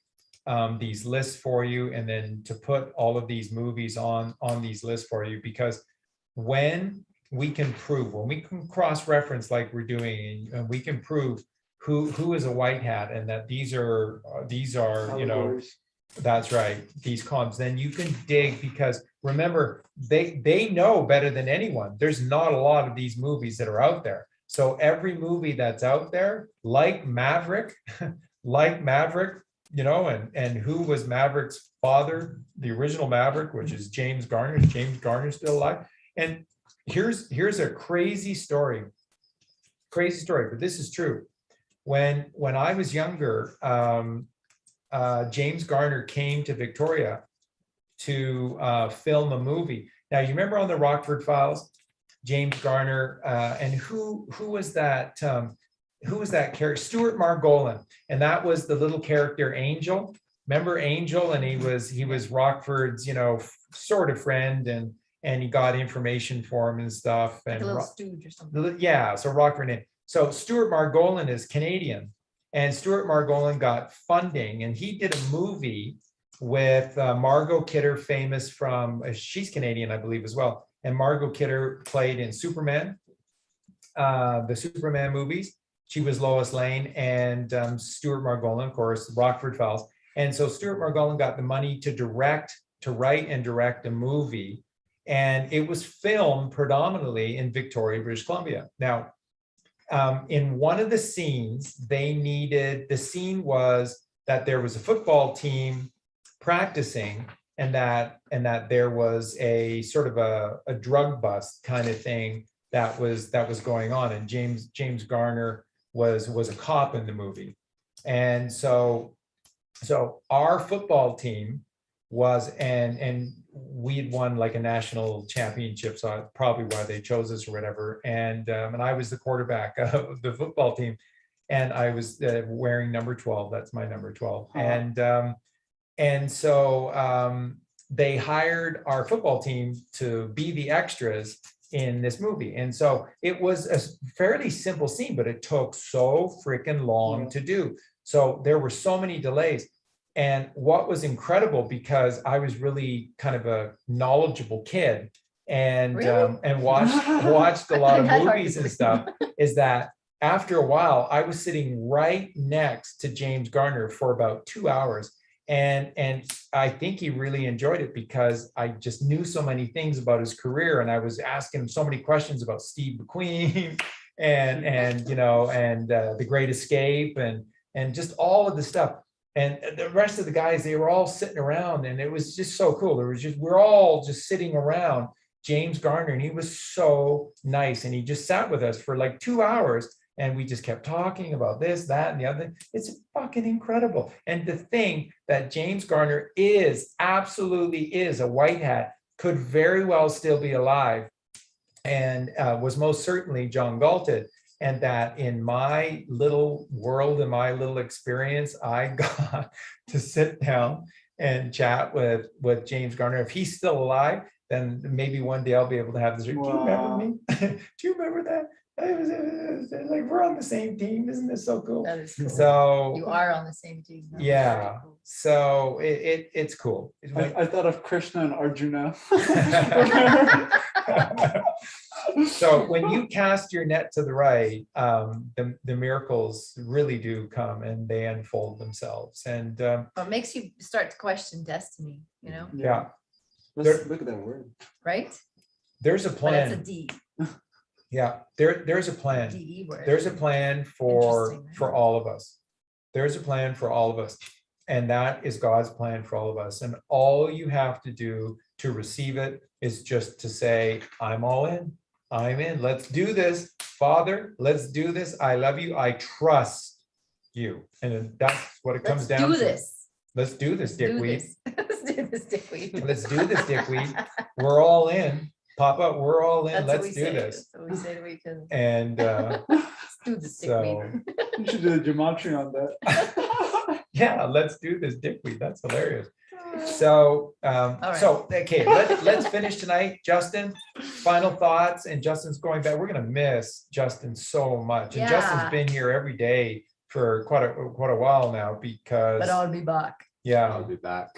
these lists for you, and then to put all of these movies on these lists for you, because when we can cross-reference like we're doing, and we can prove who is a white hat, and that these are that's right, these columns, then you can dig, because remember, they know better than anyone. There's not a lot of these movies that are out there. So every movie that's out there, like Maverick, and who was Maverick's father, the original Maverick, which is James Garner. Is James Garner still alive? And here's a crazy story, but this is true. When I was younger, James Garner came to Victoria to film a movie. Now, you remember on the Rockford Files, James Garner, and who was that? Who was that character? Stuart Margolin, and that was the little character Angel. Remember Angel? And he was Rockford's, sort of friend, and he got information for him and stuff. Like And a little stooge or something. yeah, so Rockford. So Stuart Margolin is Canadian, and Stuart Margolin got funding, and he did a movie with Margot Kidder, famous from, she's Canadian, I believe, as well. And Margot Kidder played in Superman, the Superman movies. She was Lois Lane, and Stuart Margolin, of course, Rockford Files. And so Stuart Margolin got the money to write and direct a movie. And it was filmed predominantly in Victoria, British Columbia. Now, in one of the scenes, the scene was that there was a football team practicing, and that there was a sort of a drug bust kind of thing that was going on. And James Garner was a cop in the movie. And so our football team was, and we'd won like a national championship, so that's probably why they chose us or whatever. And I was the quarterback of the football team, and I was wearing number 12. That's my number 12. And so they hired our football team to be the extras in this movie. And so it was a fairly simple scene, but it took so freaking long to do. So there were so many delays. And what was incredible, because I was really kind of a knowledgeable kid and Really? And watched a lot of movies and stuff, is that after a while I was sitting right next to James Garner for about 2 hours. And I think he really enjoyed it, because I just knew so many things about his career, and I was asking him so many questions about Steve McQueen and The Great Escape and just all of the stuff. And the rest of the guys, they were all sitting around, and it was just so cool. We're all just sitting around James Garner, and he was so nice. And he just sat with us for like 2 hours, and we just kept talking about this, that, and the other. It's fucking incredible. And to think that James Garner absolutely is a white hat, could very well still be alive, and was most certainly John Galted. And that in my little world, in my little experience, I got to sit down and chat with James Garner. If he's still alive, then maybe one day I'll be able to have this. Do you remember me? Do you remember that? It was like, we're on the same team. Isn't this so cool? That is cool. So You are on the same team. That's yeah. very cool. So it's cool. I thought of Krishna and Arjuna. So when you cast your net to the right, the miracles really do come, and they unfold themselves. And It makes you start to question destiny, yeah, Let's look at that word. right? there's a But it's a plan. D, Yeah, there's a plan. DE word. There's a plan for Interesting, right? all of us. There's a plan for all of us. And that is God's plan for all of us. And all you have to do to receive it is just to say, I'm all in. I'm in. Let's do this. Father, let's do this. I love you. I trust you. And that's what it comes Let's down do to. this. Let's do this, Let's do dickweed. this. Let's do this, dickweed. Let's do this, dickweed. We're all in. Papa, we're all in. That's what Let's we do say. this. That's what we say to each other. And Let's do this, so, dickweed. You should do a gematria on that. yeah, let's do this, dickweed. That's hilarious. So, right. so okay, let's finish tonight. Justin, final thoughts. And Justin's going back. We're gonna miss Justin so much. And Justin's Yeah. been here every day for quite a while now, because But I'll be back. I'll yeah, be back.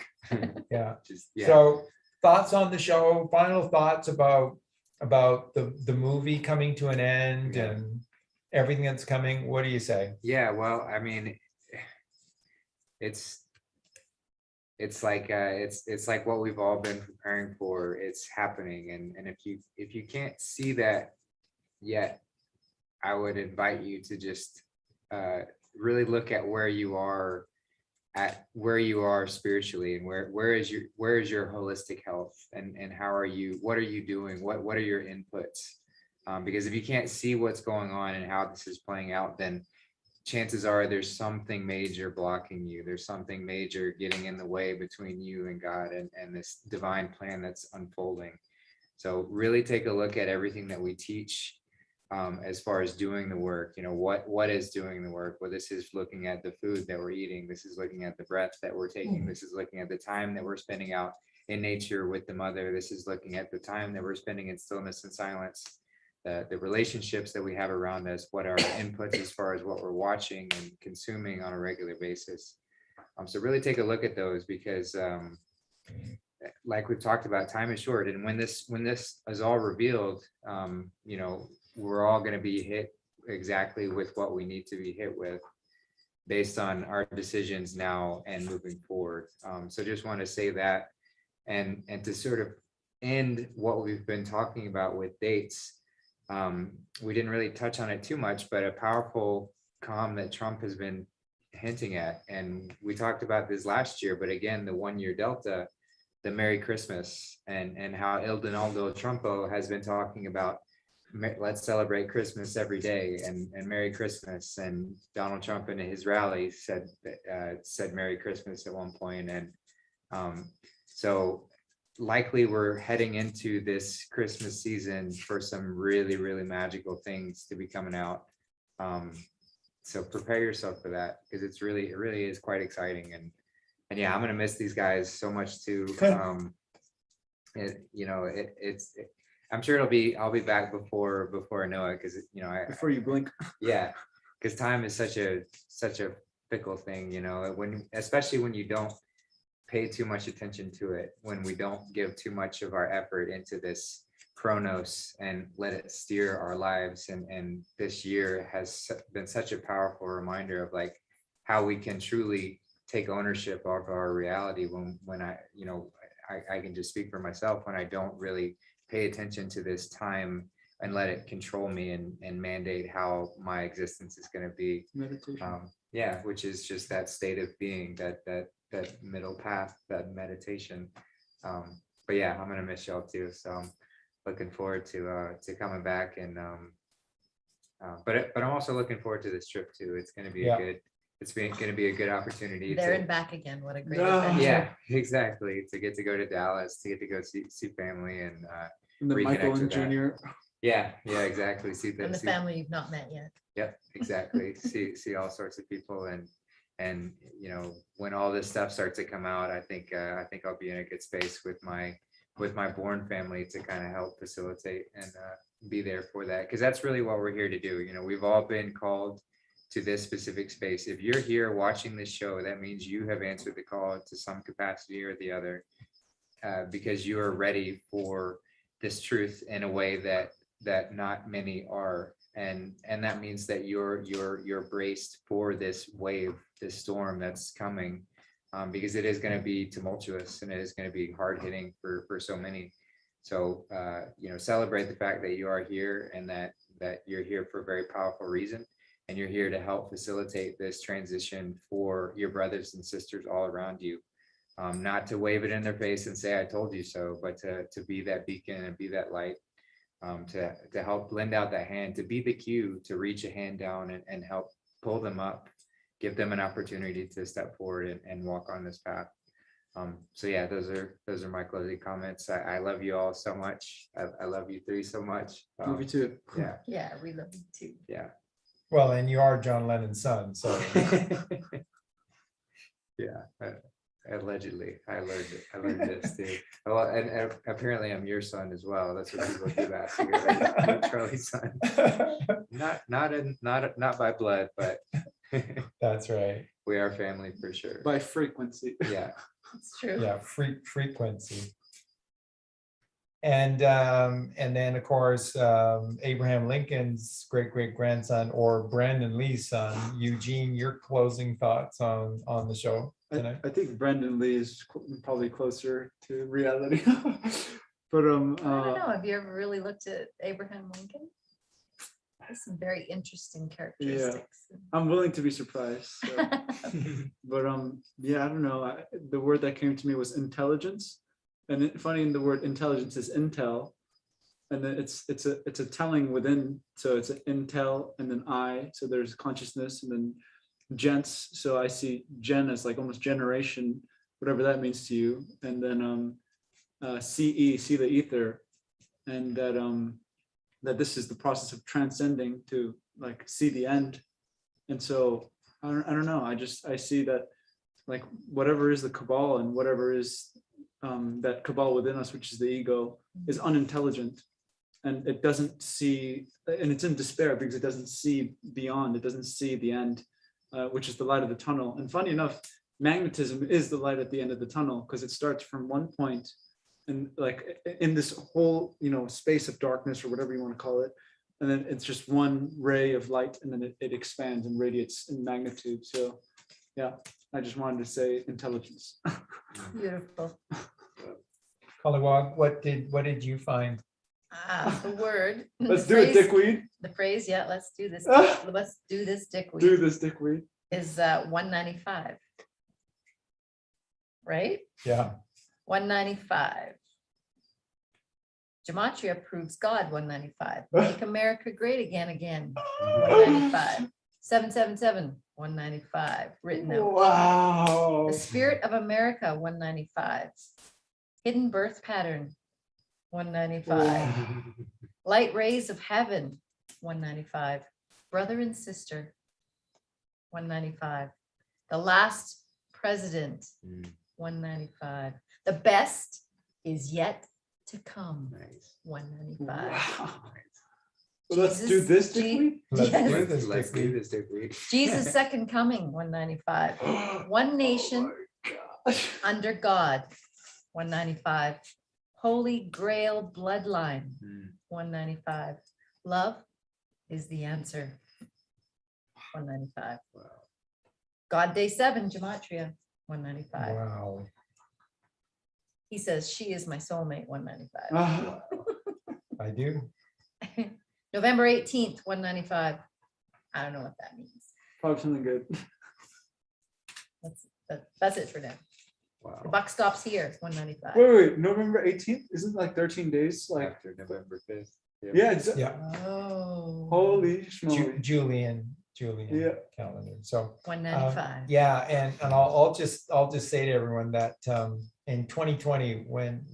yeah. Just, yeah. So thoughts on the show, final thoughts about the movie coming to an end Yeah. and everything that's coming. What do you say? Yeah, well, I mean, it's like what we've all been preparing for. It's happening, and if you can't see that yet, I would invite you to just really look at where you are spiritually, and where is your holistic health, and what are you doing, what are your inputs, because if you can't see what's going on and how this is playing out, then chances are there's something major blocking you. There's something major getting in the way between you and God and this divine plan that's unfolding. So really take a look at everything that we teach as far as doing the work. What is doing the work? Well, this is looking at the food that we're eating. This is looking at the breath that we're taking. This is looking at the time that we're spending out in nature with the mother. This is looking at the time that we're spending in stillness and silence. The relationships that we have around us, what are our inputs as far as what we're watching and consuming on a regular basis. So really take a look at those, because like we've talked about, time is short. And when this is all revealed, we're all going to be hit exactly with what we need to be hit with based on our decisions now and moving forward. So just want to say that, and to sort of end what we've been talking about with dates. We didn't really touch on it too much, but a powerful calm that Trump has been hinting at, and we talked about this last year, but again, the 1-year delta, the Merry Christmas, and how El Donaldo Trumpo has been talking about, let's celebrate Christmas every day, and Merry Christmas, and Donald Trump in his rally said Merry Christmas at one point, and so likely we're heading into this Christmas season for some really, really magical things to be coming out. So prepare yourself for that, because it really is quite exciting. And yeah, I'm gonna miss these guys so much too. I'm sure I'll be back before I know it, because Before you blink. yeah, because time is such a fickle thing, especially when you don't pay too much attention to it, when we don't give too much of our effort into this chronos and let it steer our lives. And this year has been such a powerful reminder of like how we can truly take ownership of our reality when I can just speak for myself, when I don't really pay attention to this time and let it control me and mandate how my existence is going to be. Meditation. Which is just that state of being, that middle path, that meditation. But yeah, I'm gonna miss y'all too. So I'm looking forward to coming back, and but I'm also looking forward to this trip too. It's gonna be gonna be a good opportunity. There and back again. What a great No. adventure. Yeah, exactly. To get to go to Dallas, to get to go see family, and And then Michael reconnect and with that. Junior. yeah, exactly. See And the see- family you've not met yet. Yep, exactly. See all sorts of people, and when all this stuff starts to come out, I think I'll be in a good space with my born family to kind of help facilitate and be there for that, because that's really what we're here to do. We've all been called to this specific space. If you're here watching this show, that means you have answered the call to some capacity or the other, because you are ready for this truth in a way that not many are. And that means that you're braced for this wave, this storm that's coming, because it is going to be tumultuous, and it is going to be hard hitting for so many. So celebrate the fact that you are here, and that you're here for a very powerful reason, and you're here to help facilitate this transition for your brothers and sisters all around you. Not to wave it in their face and say I told you so, but to be that beacon and be that light. To help lend out that hand, to be the cue, to reach a hand down and help pull them up, give them an opportunity to step forward and walk on this path. So yeah, those are my closing comments. I love you all so much. I love you three so much. Love you too. Yeah, Yeah, we love you too. yeah. Well, and you are John Lennon's son, so Yeah, allegedly. I learned this too. Well, and apparently I'm your son as well. That's what people do that. You're Charlie's son. Not by blood, but that's right. we are family for sure. By frequency. Yeah. It's true. Yeah, frequency. And then of course Abraham Lincoln's great grandson, or Brandon Lee's son, Eugene. Your closing thoughts on the show tonight? I think Brandon Lee is probably closer to reality. But I don't know. Have you ever really looked at Abraham Lincoln? There's some very interesting characteristics. I'm willing to be surprised. So. But yeah, I don't know. The word that came to me was intelligence. And funny, in the word intelligence is intel. and then it's a telling within. So it's an intel, and then I. So there's consciousness, and then gents. So I see gen as like almost generation, whatever that means to you, and then CE, see the ether, and that this is the process of transcending to like see the end. And so I don't know. I see that like whatever is the cabal and whatever is that cabal within us, which is the ego, is unintelligent, and it doesn't see, and it's in despair because it doesn't see beyond. It doesn't see the end, which is the light of the tunnel. And funny enough, magnetism is the light at the end of the tunnel because it starts from one point, and like in this whole space of darkness or whatever you want to call it, and then it's just one ray of light, and then it expands and radiates in magnitude. So yeah, I just wanted to say intelligence. Beautiful. Kalawag, what did you find? The word. Let's the do it, phrase- dickweed. The phrase, yeah, let's do this. Ah. Let's do this, dickweed. Do this, dickweed. Is 195. Right? Yeah. 195. Gematria proves God, 195. Make America great again. 195. 777, 195. Written out. Wow. The Spirit of America, 195. Hidden birth pattern, 195. Light rays of heaven, 195. Brother and sister, 195. The last president, 195. The best is yet to come, Nice. 195. Wow. Well, let's do Jesus, this, Je- dickweed. Let's Yes. do this, Let's do dickweed. this, dickweed. Jesus' second coming, 195. One nation Gosh. under God, 195. Holy Grail bloodline, 195. Love is the answer, 195. Wow. God Day 7, Gematria, 195. Wow. He says, she is my soulmate, 195. Ah, I do. November 18th, 195. I don't know what that means. probably something good. That's it for now. The Wow. buck stops here, 195. Wait, November 18th? Isn't it like 13 days? Like, After November 5th. yeah, it's, Yeah. Oh. holy schmoly. Julian Yeah. calendar. So 195. yeah, and I'll just say to everyone that in 2020, when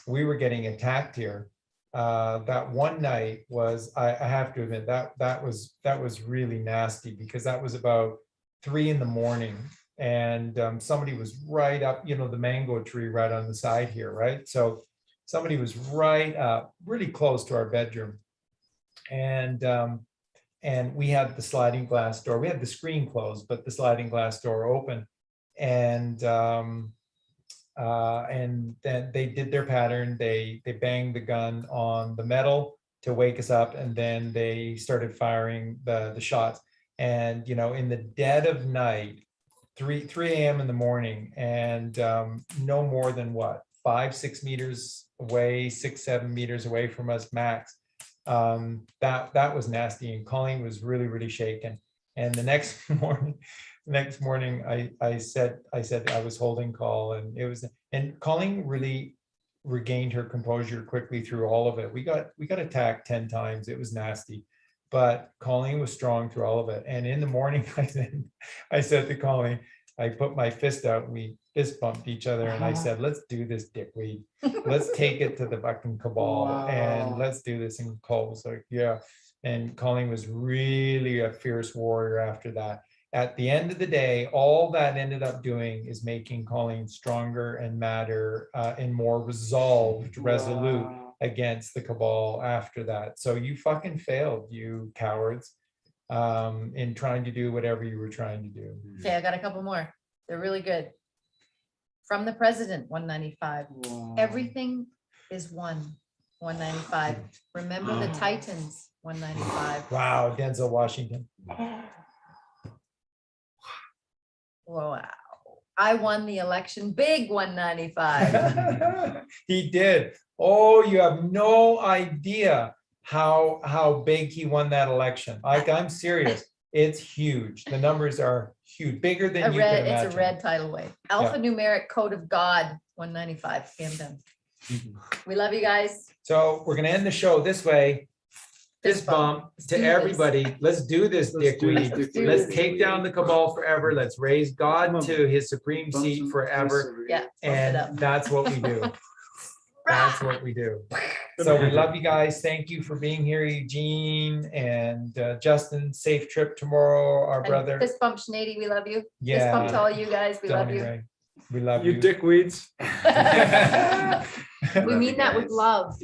we were getting attacked here, that one night was, I have to admit, that was really nasty, because that was about 3 a.m. and somebody was right up, the mango tree right on the side here, right? So somebody was right up, really close to our bedroom, and we had the sliding glass door. We had the screen closed, but the sliding glass door open. And then they did their pattern. They banged the gun on the metal to wake us up, and then they started firing the shots. And in the dead of night, 3 a.m. in the morning, and no more than 5-6 meters away, 6-7 meters away from us max. That was nasty, and Colleen was really shaken. And the next morning I said I was holding call, and Colleen really regained her composure quickly through all of it. We got attacked 10 times. It was nasty, but Colleen was strong through all of it. And in the morning I said to Colleen, I put my fist out, and we fist bumped each other, and I said, let's do this, dickweed. Let's take it to the fucking cabal. Wow. And let's do this. And Cole was like, yeah. And Colleen was really a fierce warrior after that. At the end of the day, all that ended up doing is making Colleen stronger and madder and more resolved, resolute Wow. against the cabal after that. So you fucking failed, you cowards, in trying to do whatever you were trying to do. Okay, I got a couple more. They're really good. From the president, 195. Wow. Everything is one, 195. Remember the Titans, 195. Wow, Denzel Washington. Wow. I won the election big, 195. He did. Oh, you have no idea how big he won that election. I'm serious. It's huge. The numbers are huge, bigger than you can imagine. It's a red tidal wave. Alphanumeric code of God, 195. Bam, bam. We love you guys. So we're gonna end the show this way. Fist bump Let's to do this. everybody. Let's do this, Let's do dickweed. this, dickweed. Let's take down the cabal forever. Let's raise God Come to his supreme Bump seat some forever. face over Yeah. here. And up. that's what we do. That's what we do. So we love you guys. Thank you for being here, Eugene and Justin. Safe trip tomorrow, our And brother. Fist bump, Sinead, we love you. Fist bump to Yeah. all you guys, we love Tony you. Ray. We love You you. dickweeds. We mean that with love.